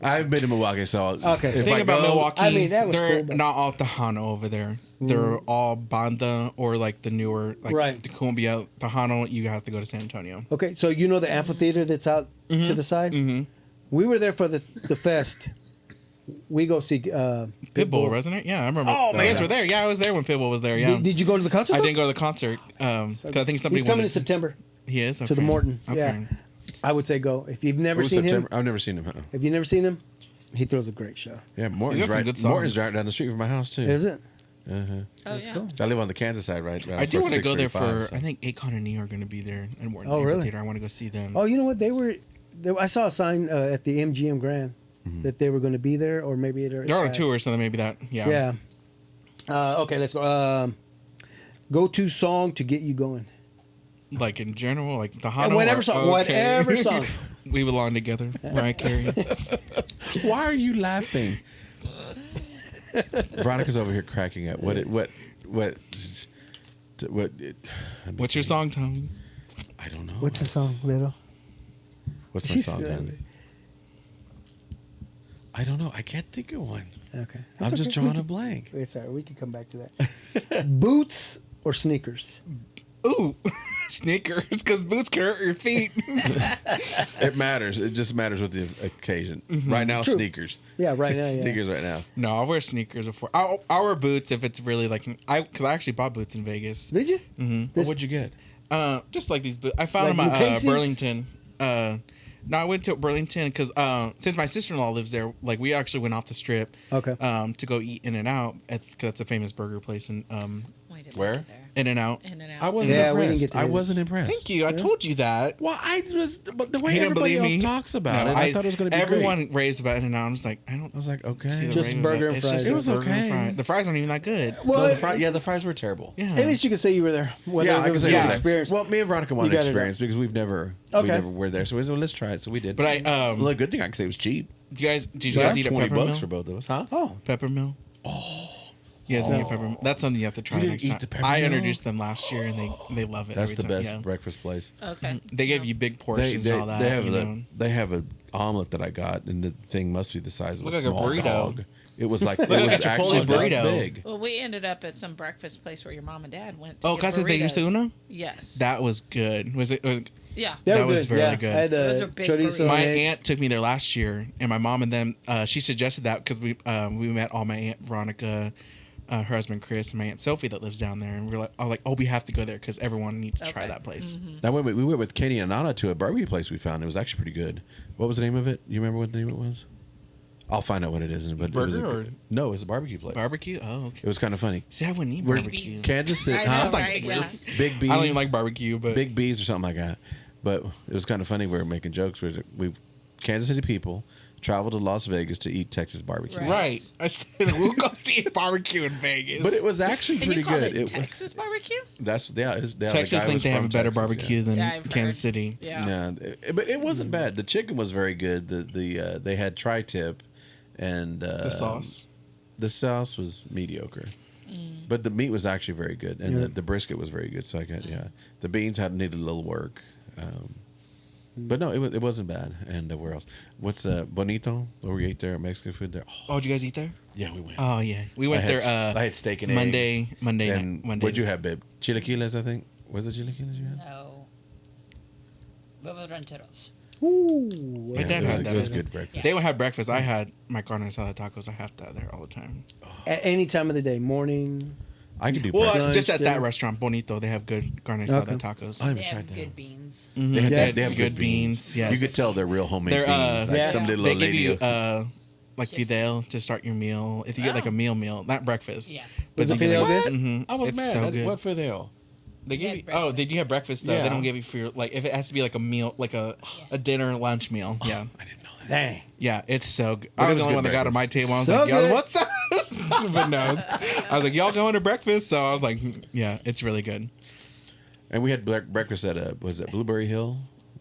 I've been to Milwaukee, so Okay. if the thing I about go, Milwaukee, I mean, that was they're cool, but- not all Tejano over there. They're all Banda or like the newer, like Right. the Cumbia Tejano. You have to go to San Antonio. Okay, so you know the amphitheater that's out to the side? Mm-hmm. We were there for the fest. We go see Pitbull, wasn't it? Yeah, I remember. Oh, you man. guys were there. Yeah, I was there when Pitbull was there. Yeah, Did you go to the concert? I though? didn't go to the concert. 'Cause I think somebody He's coming wanted- in September He is to the Okay. Morton. Okay. Yeah, I would say go if you've never It was seen September. him. I've never seen him. If you've never seen him, he throws a great show. Yeah, got Morton's some right. good Morton's songs. right down the street from my house too. Is it? Oh, That's yeah. cool. So I live on the Kansas side, right? I do want to go there for. 635, so. I think Akon and Nee are going to be there in Morton Oh, really? Amphitheater. I want to go see them. Oh, you know what? I saw a sign at the MGM Grand that they were going to be there, or maybe They're on a passed. tour, so then maybe that. Yeah. Yeah. Okay, let's go. Go-to song to get you going. Like in general, like Tejano. Whatever or- song. okay. Whatever song. We belong together. Mariah Carey. Why are you laughing? Veronica's over here cracking up. What's your song, Tom? I don't know. What's the song, Little? What's my She's- song? honey? I don't know. I can't think of one. Okay. I'm That's just okay. drawing a blank. It's all right. We can come back to that. Boots or sneakers? Ooh, sneakers, because boots can hurt your feet. It matters. It just matters with the occasion. Right now, True. sneakers. Yeah, right now, yeah. Sneakers right now. No, I'll wear sneakers before. I'll wear boots if it's really like because I actually bought boots in Vegas. Did you? What would you get? Just like these boots. I found Like them New at Casey's? Burlington. No, I went to Burlington because since my sister-in-law lives there, like we actually went off the strip. Okay. To go eat In-N-Out because it's a famous burger place in We didn't Where? like it there. In and out. In and Out. I wasn't Yeah, we impressed. didn't get to I hit it. wasn't impressed. Thank you. I told you that. Well, I was, but the way He didn't everybody believe else me. talks about No, it, I thought it was going to be everyone great. raves about In-N-Out. I'm just like, I I was like, okay. see the Just rave burger about and It's fries. just It was burger and okay. fries. The fries aren't even that good. Well, The fries were terrible. Yeah. at least you can say you were there. Whether Yeah, it I can was say a good that. experience. Well, me and Veronica wanted You got to it experience because we never were there. So we said, well, let's try it. So we did. But I the only good thing I can say was cheap. did you guys Like eat a $20 peppermill? for both of us, huh? Oh, Peppermill? You guys need a peppermill? That's something you have to try You didn't next eat time. the I peppermill? introduced them last year and they love it. That's every the time. best Yeah. breakfast place. Okay. They give you big They, portions they, and all that. they have you know? they have an omelet that I got, and the thing must be the size of Look a like a small burrito. dog. It was like it Look was like a actually Chipotle that burrito. big. Well, we ended up at some breakfast place where your mom and dad went to Oh, get Casa de burritos. Una? Yes. That was good. Was it? yeah. they That were was good. very yeah. good. I had Those the are big chorizo. burritos. My and egg. aunt took me there last year, and my mom and them. She suggested that because we met all my aunt Veronica, her husband Chris, and my aunt Sophie that lives down there, and we're like, we have to go there because everyone needs to try Okay. that place. Now we went with Kenny and Nana to a barbecue place we found. It was actually pretty good. What was the name of it? You remember what the name it was? I'll find out what it is. But it was Burger or- no, it was a barbecue place. Barbecue? Oh, okay. It was kind of funny. See, I wouldn't eat We're- barbecue. Kansas City, I know, huh? right? Yeah. Big B's. I don't even like barbecue, but Big B's or something like that. But it was kind of funny. We were making jokes. We Kansas City people traveled to Las Vegas to eat Texas barbecue. Right. right. I said we'll go see barbecue in Vegas. But it was actually And pretty you call good. it was, Texas barbecue? that's the Texas guy think was they have from a better Texas, barbecue than Yeah, I've Kansas heard. City. Yeah. Yeah, but it wasn't bad. The chicken was very good. They had tri-tip, and The sauce. The sauce was mediocre, but the meat was actually very good, and Yeah. the brisket was very good. So I got the beans needed a little work, but no, it wasn't bad. And where else? What's Bonito? Where we ate there, Mexican food there. Oh, did you guys eat there? Yeah, we went. Oh yeah, we I went had, there. I had steak and Monday, eggs. Monday night. And Monday. what'd you have, babe? Chilaquiles, I think. Was it chilaquiles you had? No. Huevos rancheros. Ooh, My dad it was, had it that. was good breakfast. They would have breakfast. I had my carne asada tacos. I have that there all the time. At any time of the day, morning. I could do Well, breakfast. just at dinner. that restaurant, Bonito, they have good carne asada Okay. tacos. I haven't They have tried that. good beans. Mhm. They have good beans. Yes, You could tell they're real homemade They're, beans. Like yeah. some little They old give lady. you like fidel to start your meal. If you get like a meal, not breakfast. Yeah. Was the you get, fidel like- good? Mhm. I was It's mad. so good. What for they? They give had you. Oh, breakfast. did you have breakfast though? Yeah. They don't give you for your, like if it has to be like a meal, like a dinner lunch meal. Yeah, I didn't know that. Dang. yeah, it's so good. But I it was the was only good one that got to my table. I was So like, yo, good. what's up? But no, I was like, y'all going to breakfast? So I was like, yeah, it's really good. And we had breakfast at was it Blueberry Hill?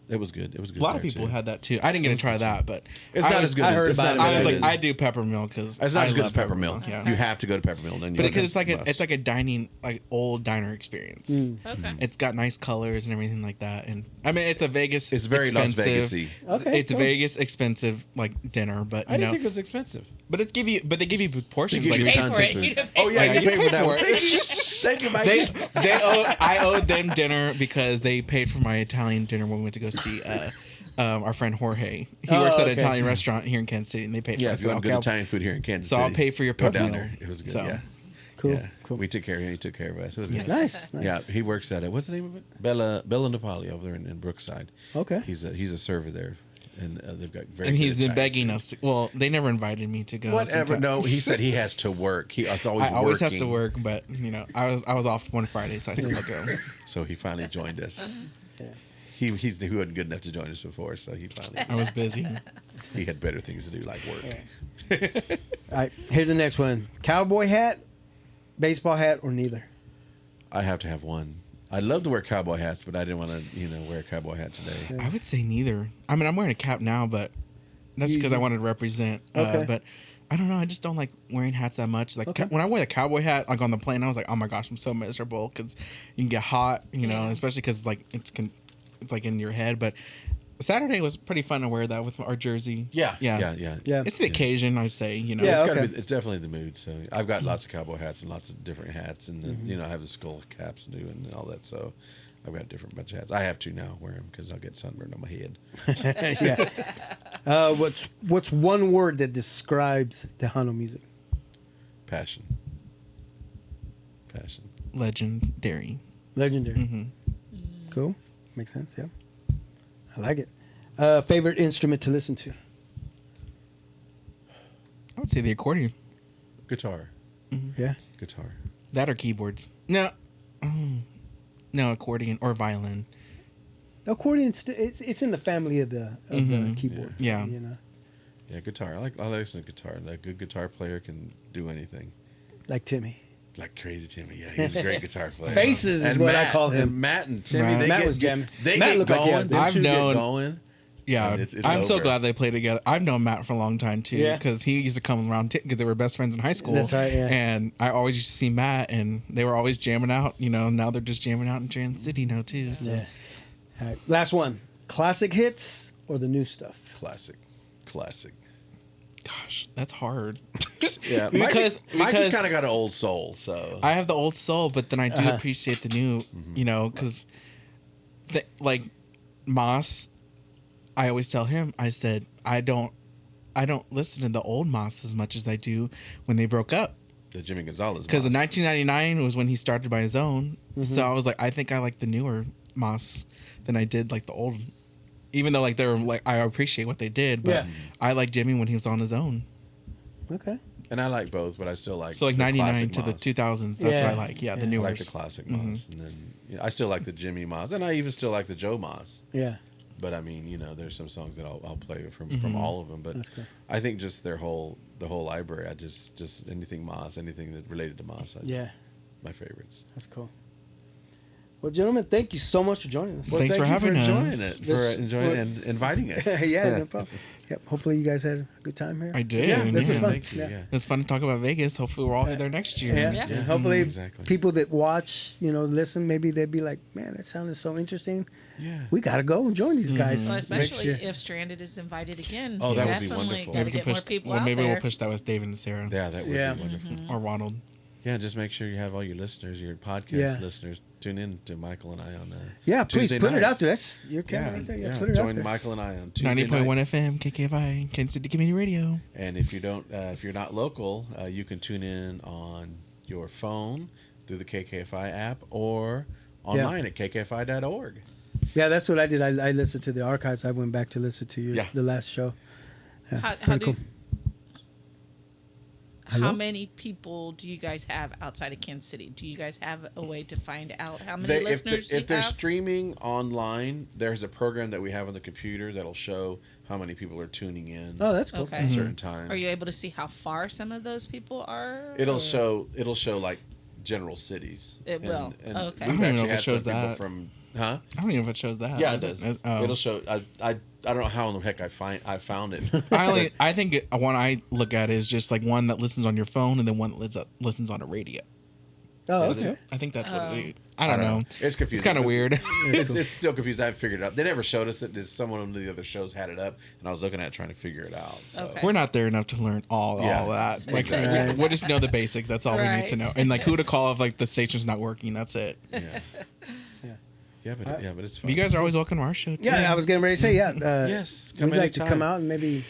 It was good. It was good. A lot of there, people too. had that too. I didn't get to try that, but It's I not was- as good. I as, heard it's about not it. I as was good like, as- I do peppermill because It's not as good as Peppermill. Yeah, You have to go to Peppermill. Then you but go because to it's like a dining like old diner experience. Okay. It's got nice colors and everything like that, and I mean it's a Vegas. It's very Las expensive- Vegas-y. Okay, It's cool. Vegas expensive like dinner, but you know, it was expensive. but they give you big portions. give like you Pay tons for of it. food. You don't Oh pay yeah, for you it. paid for that one. Thank you. Thank you, Mike. I owed them dinner because they paid for my Italian dinner when we went to go see our friend Jorge. He Oh, works at an okay. Italian restaurant here in Kansas City, and they paid for Yeah, it. if you want So good I'll- Italian food here in Kansas So City, I'll pay for your go peppermill. down there. It was good. So- Yeah, Cool. yeah. Cool. We took care. He took care of us. It was good. Nice. Nice. Yeah, he works at what's the name of it? Bella Napoli over there in Brookside. Okay. He's a server there, and they've got very. And good he's been Italian begging food. us. Well, they never invited me to go. Whatever. sometime. No, he said he has to work. He it's always I always have to working. work, but you know, I was off one Friday, so I said I'll go. So he finally joined us. Yeah. He wasn't good enough to join us before, so he finally I was busy. he had better things to do like work. All right. Here's the next one: cowboy hat, baseball hat, or neither. I have to have one. I'd love to wear cowboy hats, but I didn't want to, wear a cowboy hat today. I would say neither. I mean, I'm wearing a cap now, but that's because I wanted to represent. Okay. But I don't know. I just don't like wearing hats that much. Like Okay. when I wear the cowboy hat, like on the plane, I was like, oh my gosh, I'm so miserable because you can get hot, Yeah. especially because like it's like in your head. But Saturday was pretty fun to wear that with our jersey. Yeah. Yeah. Yeah. It's the occasion, I say. Yeah, It's okay. it's definitely the mood. So I've got lots of cowboy hats and lots of different hats, and then, I have the skull caps too and all that. So I've got a different bunch of hats. I have to now wear them because I'll get sunburned on my head. yeah. What's one word that describes Tejano music? Passion. Legendary. Legendary. Hmm. Cool. Makes sense. Yeah. I like it. Favorite instrument to listen to? I would say the accordion. Guitar. Yeah. Guitar. That or keyboards. No, No, accordion or violin. Accordion, it's in the family of the keyboard. Yeah. You know, Yeah, guitar. I like listen to guitar. That good guitar player can do anything. like Timmy. Like Crazy Timmy. Yeah, he's a great guitar player. Faces is what I call him. And Matt and Timmy, Matt. they Matt get, was jamming. They Matt get looked like he going. had- Them I've two known- get going. Yeah, And it's I'm so over. glad they play together. I've known Matt for a long time too, Yeah. because he used to come around because they were best friends in high school. That's right, yeah. And I always used to see Matt, and they were always jamming out. You know, now they're just jamming out in Kansas City now too. So. Yeah. All right, last one. Classic hits or the new stuff? Classic. Gosh, that's hard. Yeah, Because- Mike because- kind of got an old soul, so I have the old soul, but then I do appreciate the new. You know, because like Moss, I always tell him, I said I don't listen to the old Moss as much as I do when they broke up. the Jimmy Gonzalez. Because in Moss. 1999 was when he started by his own. So I was like, I think I like the newer Moss than I did like the old. Even though like they were like, I appreciate what they did, but Yeah. I like Jimmy when he was on his own. Okay. And I like both, but I still like So like the 99 classic to the Moss. 2000s. That's Yeah. what I like. Yeah, the Yeah. I newer. like the classic Moss, and then I still like the Jimmy Moss, and I even still like the Joe Moss. Yeah. But I mean, there's some songs that I'll play from all of them. But That's good. I think just the whole library. I just anything Moss, anything that related to Moss. Yeah. My favorites. That's cool. Well, gentlemen, thank you so much for joining us. Well, Thanks thank for you having enjoying us. it, for enjoying and inviting us. Yeah, no problem. Yep. Hopefully you guys had a good time here. I did. Yeah, This was yeah. fun. Thank you. Yeah. Yeah. It was fun to talk about Vegas. Hopefully we're all there next year. Yeah. Yeah. And hopefully Exactly. people that watch, listen, maybe they'd be like, man, that sounded so interesting. Yeah. We got to go and join these guys. Well, next especially year. if Stranded is invited again. Oh, that would be Definitely wonderful. Got to Maybe get we more push, people well, out maybe there. we'll push that with David and Sarah Yeah, that would Yeah. be wonderful. or Ronald. Yeah, just make sure you have all your listeners, your podcast Yeah. listeners, tune in to Michael and I on Yeah, please Tuesday put it nights. out there. That's your camera right there. Yeah, put it Join out there. Michael and I on Tuesday 90.1 nights. FM, KKFI, Kansas City Community Radio. And if you don't, if you're not local, you can tune in on your phone through the KKFI app or online at kkfi.org. Yeah, that's what I did. I listened to the archives. I went back to listen to the last show. Yeah, How pretty cool. Hello? How many people do you guys have outside of Kansas City? Do you guys have a way to find out how many listeners if they're you have? streaming online, there's a program that we have on the computer that'll show how many people are tuning in Oh, that's cool. Okay. at certain times. Are you able to see how far some of those people are? It'll or- show like general cities. It will. And Okay. I don't we've even know actually if it had some shows people that. from I don't even know if it shows that. Yeah, it does. Oh. It'll show. I don't know how in the heck I found it. I think one I look at is just like one that listens on your phone and then one that listens on a radio. Oh, Is it? okay. I think that's what it is. I don't know. It's confusing. It's kind of weird. It's still confusing. I haven't figured it out. They never showed us it. Someone on the other shows had it up, and I was looking at it trying to figure it out. So. Okay. We're not there enough to learn all Yeah. that. Like Right. we just know the basics. That's all we need to Right. know. And like who to call if like the station's not working. That's it. Yeah, but it's fun. You guys are always welcome to our show. Too. Yeah, I was getting ready to say, Yes, come we'd like to anytime. come out and maybe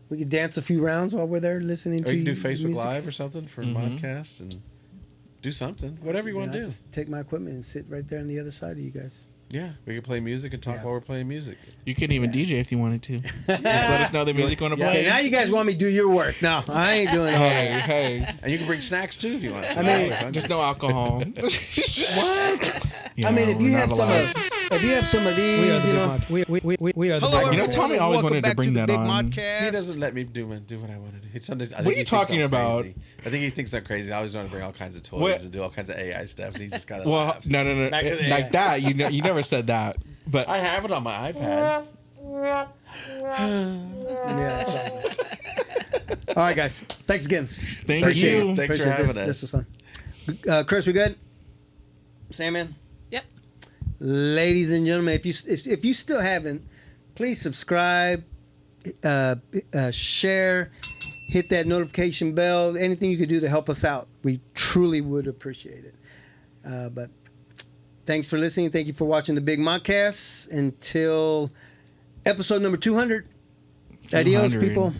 we could dance a few rounds while we're there listening Or to you can do Facebook music. Live or something for a podcast and do something. Whatever you want I'll to do. just take my equipment and sit right there on the other side of you guys. Yeah, we can play music and talk Yeah. while we're playing music. You can even DJ if you wanted to. Just let us know the music you want to Okay, play. now you guys want me to do your work. No, I ain't doing all Hey, that. hey. And you can bring snacks too if you want. I mean, Just no alcohol. What? You I mean, know, if you we're have not some allowed. if you have some of these, We are the you Big know, Mod. We are the Hello, Big You know, Mod. Tommy always Welcome wanted to back bring the that Big on. Modcast. He doesn't let me do what I want to do. Sometimes, I think What are you he thinks talking I'm about? crazy. I think he thinks I'm crazy. I always want to bring all kinds of toys What? and do all kinds of AI stuff, and he just kind of Well, laughs. no. Back to the Like AI. that, you never said that. But I have it on my iPad. yeah. That's all right. All right, guys. Thanks again. thank Appreciate you. it. Thanks for Appreciate having this. us. This was fun. Chris, we good? Sandman? Yep. Ladies and gentlemen, if you still haven't, please subscribe, share, hit that notification bell. Anything you could do to help us out, we truly would appreciate it. But thanks for listening. Thank you for watching the Big Modcast. Until episode number 200. Adios, 200. people.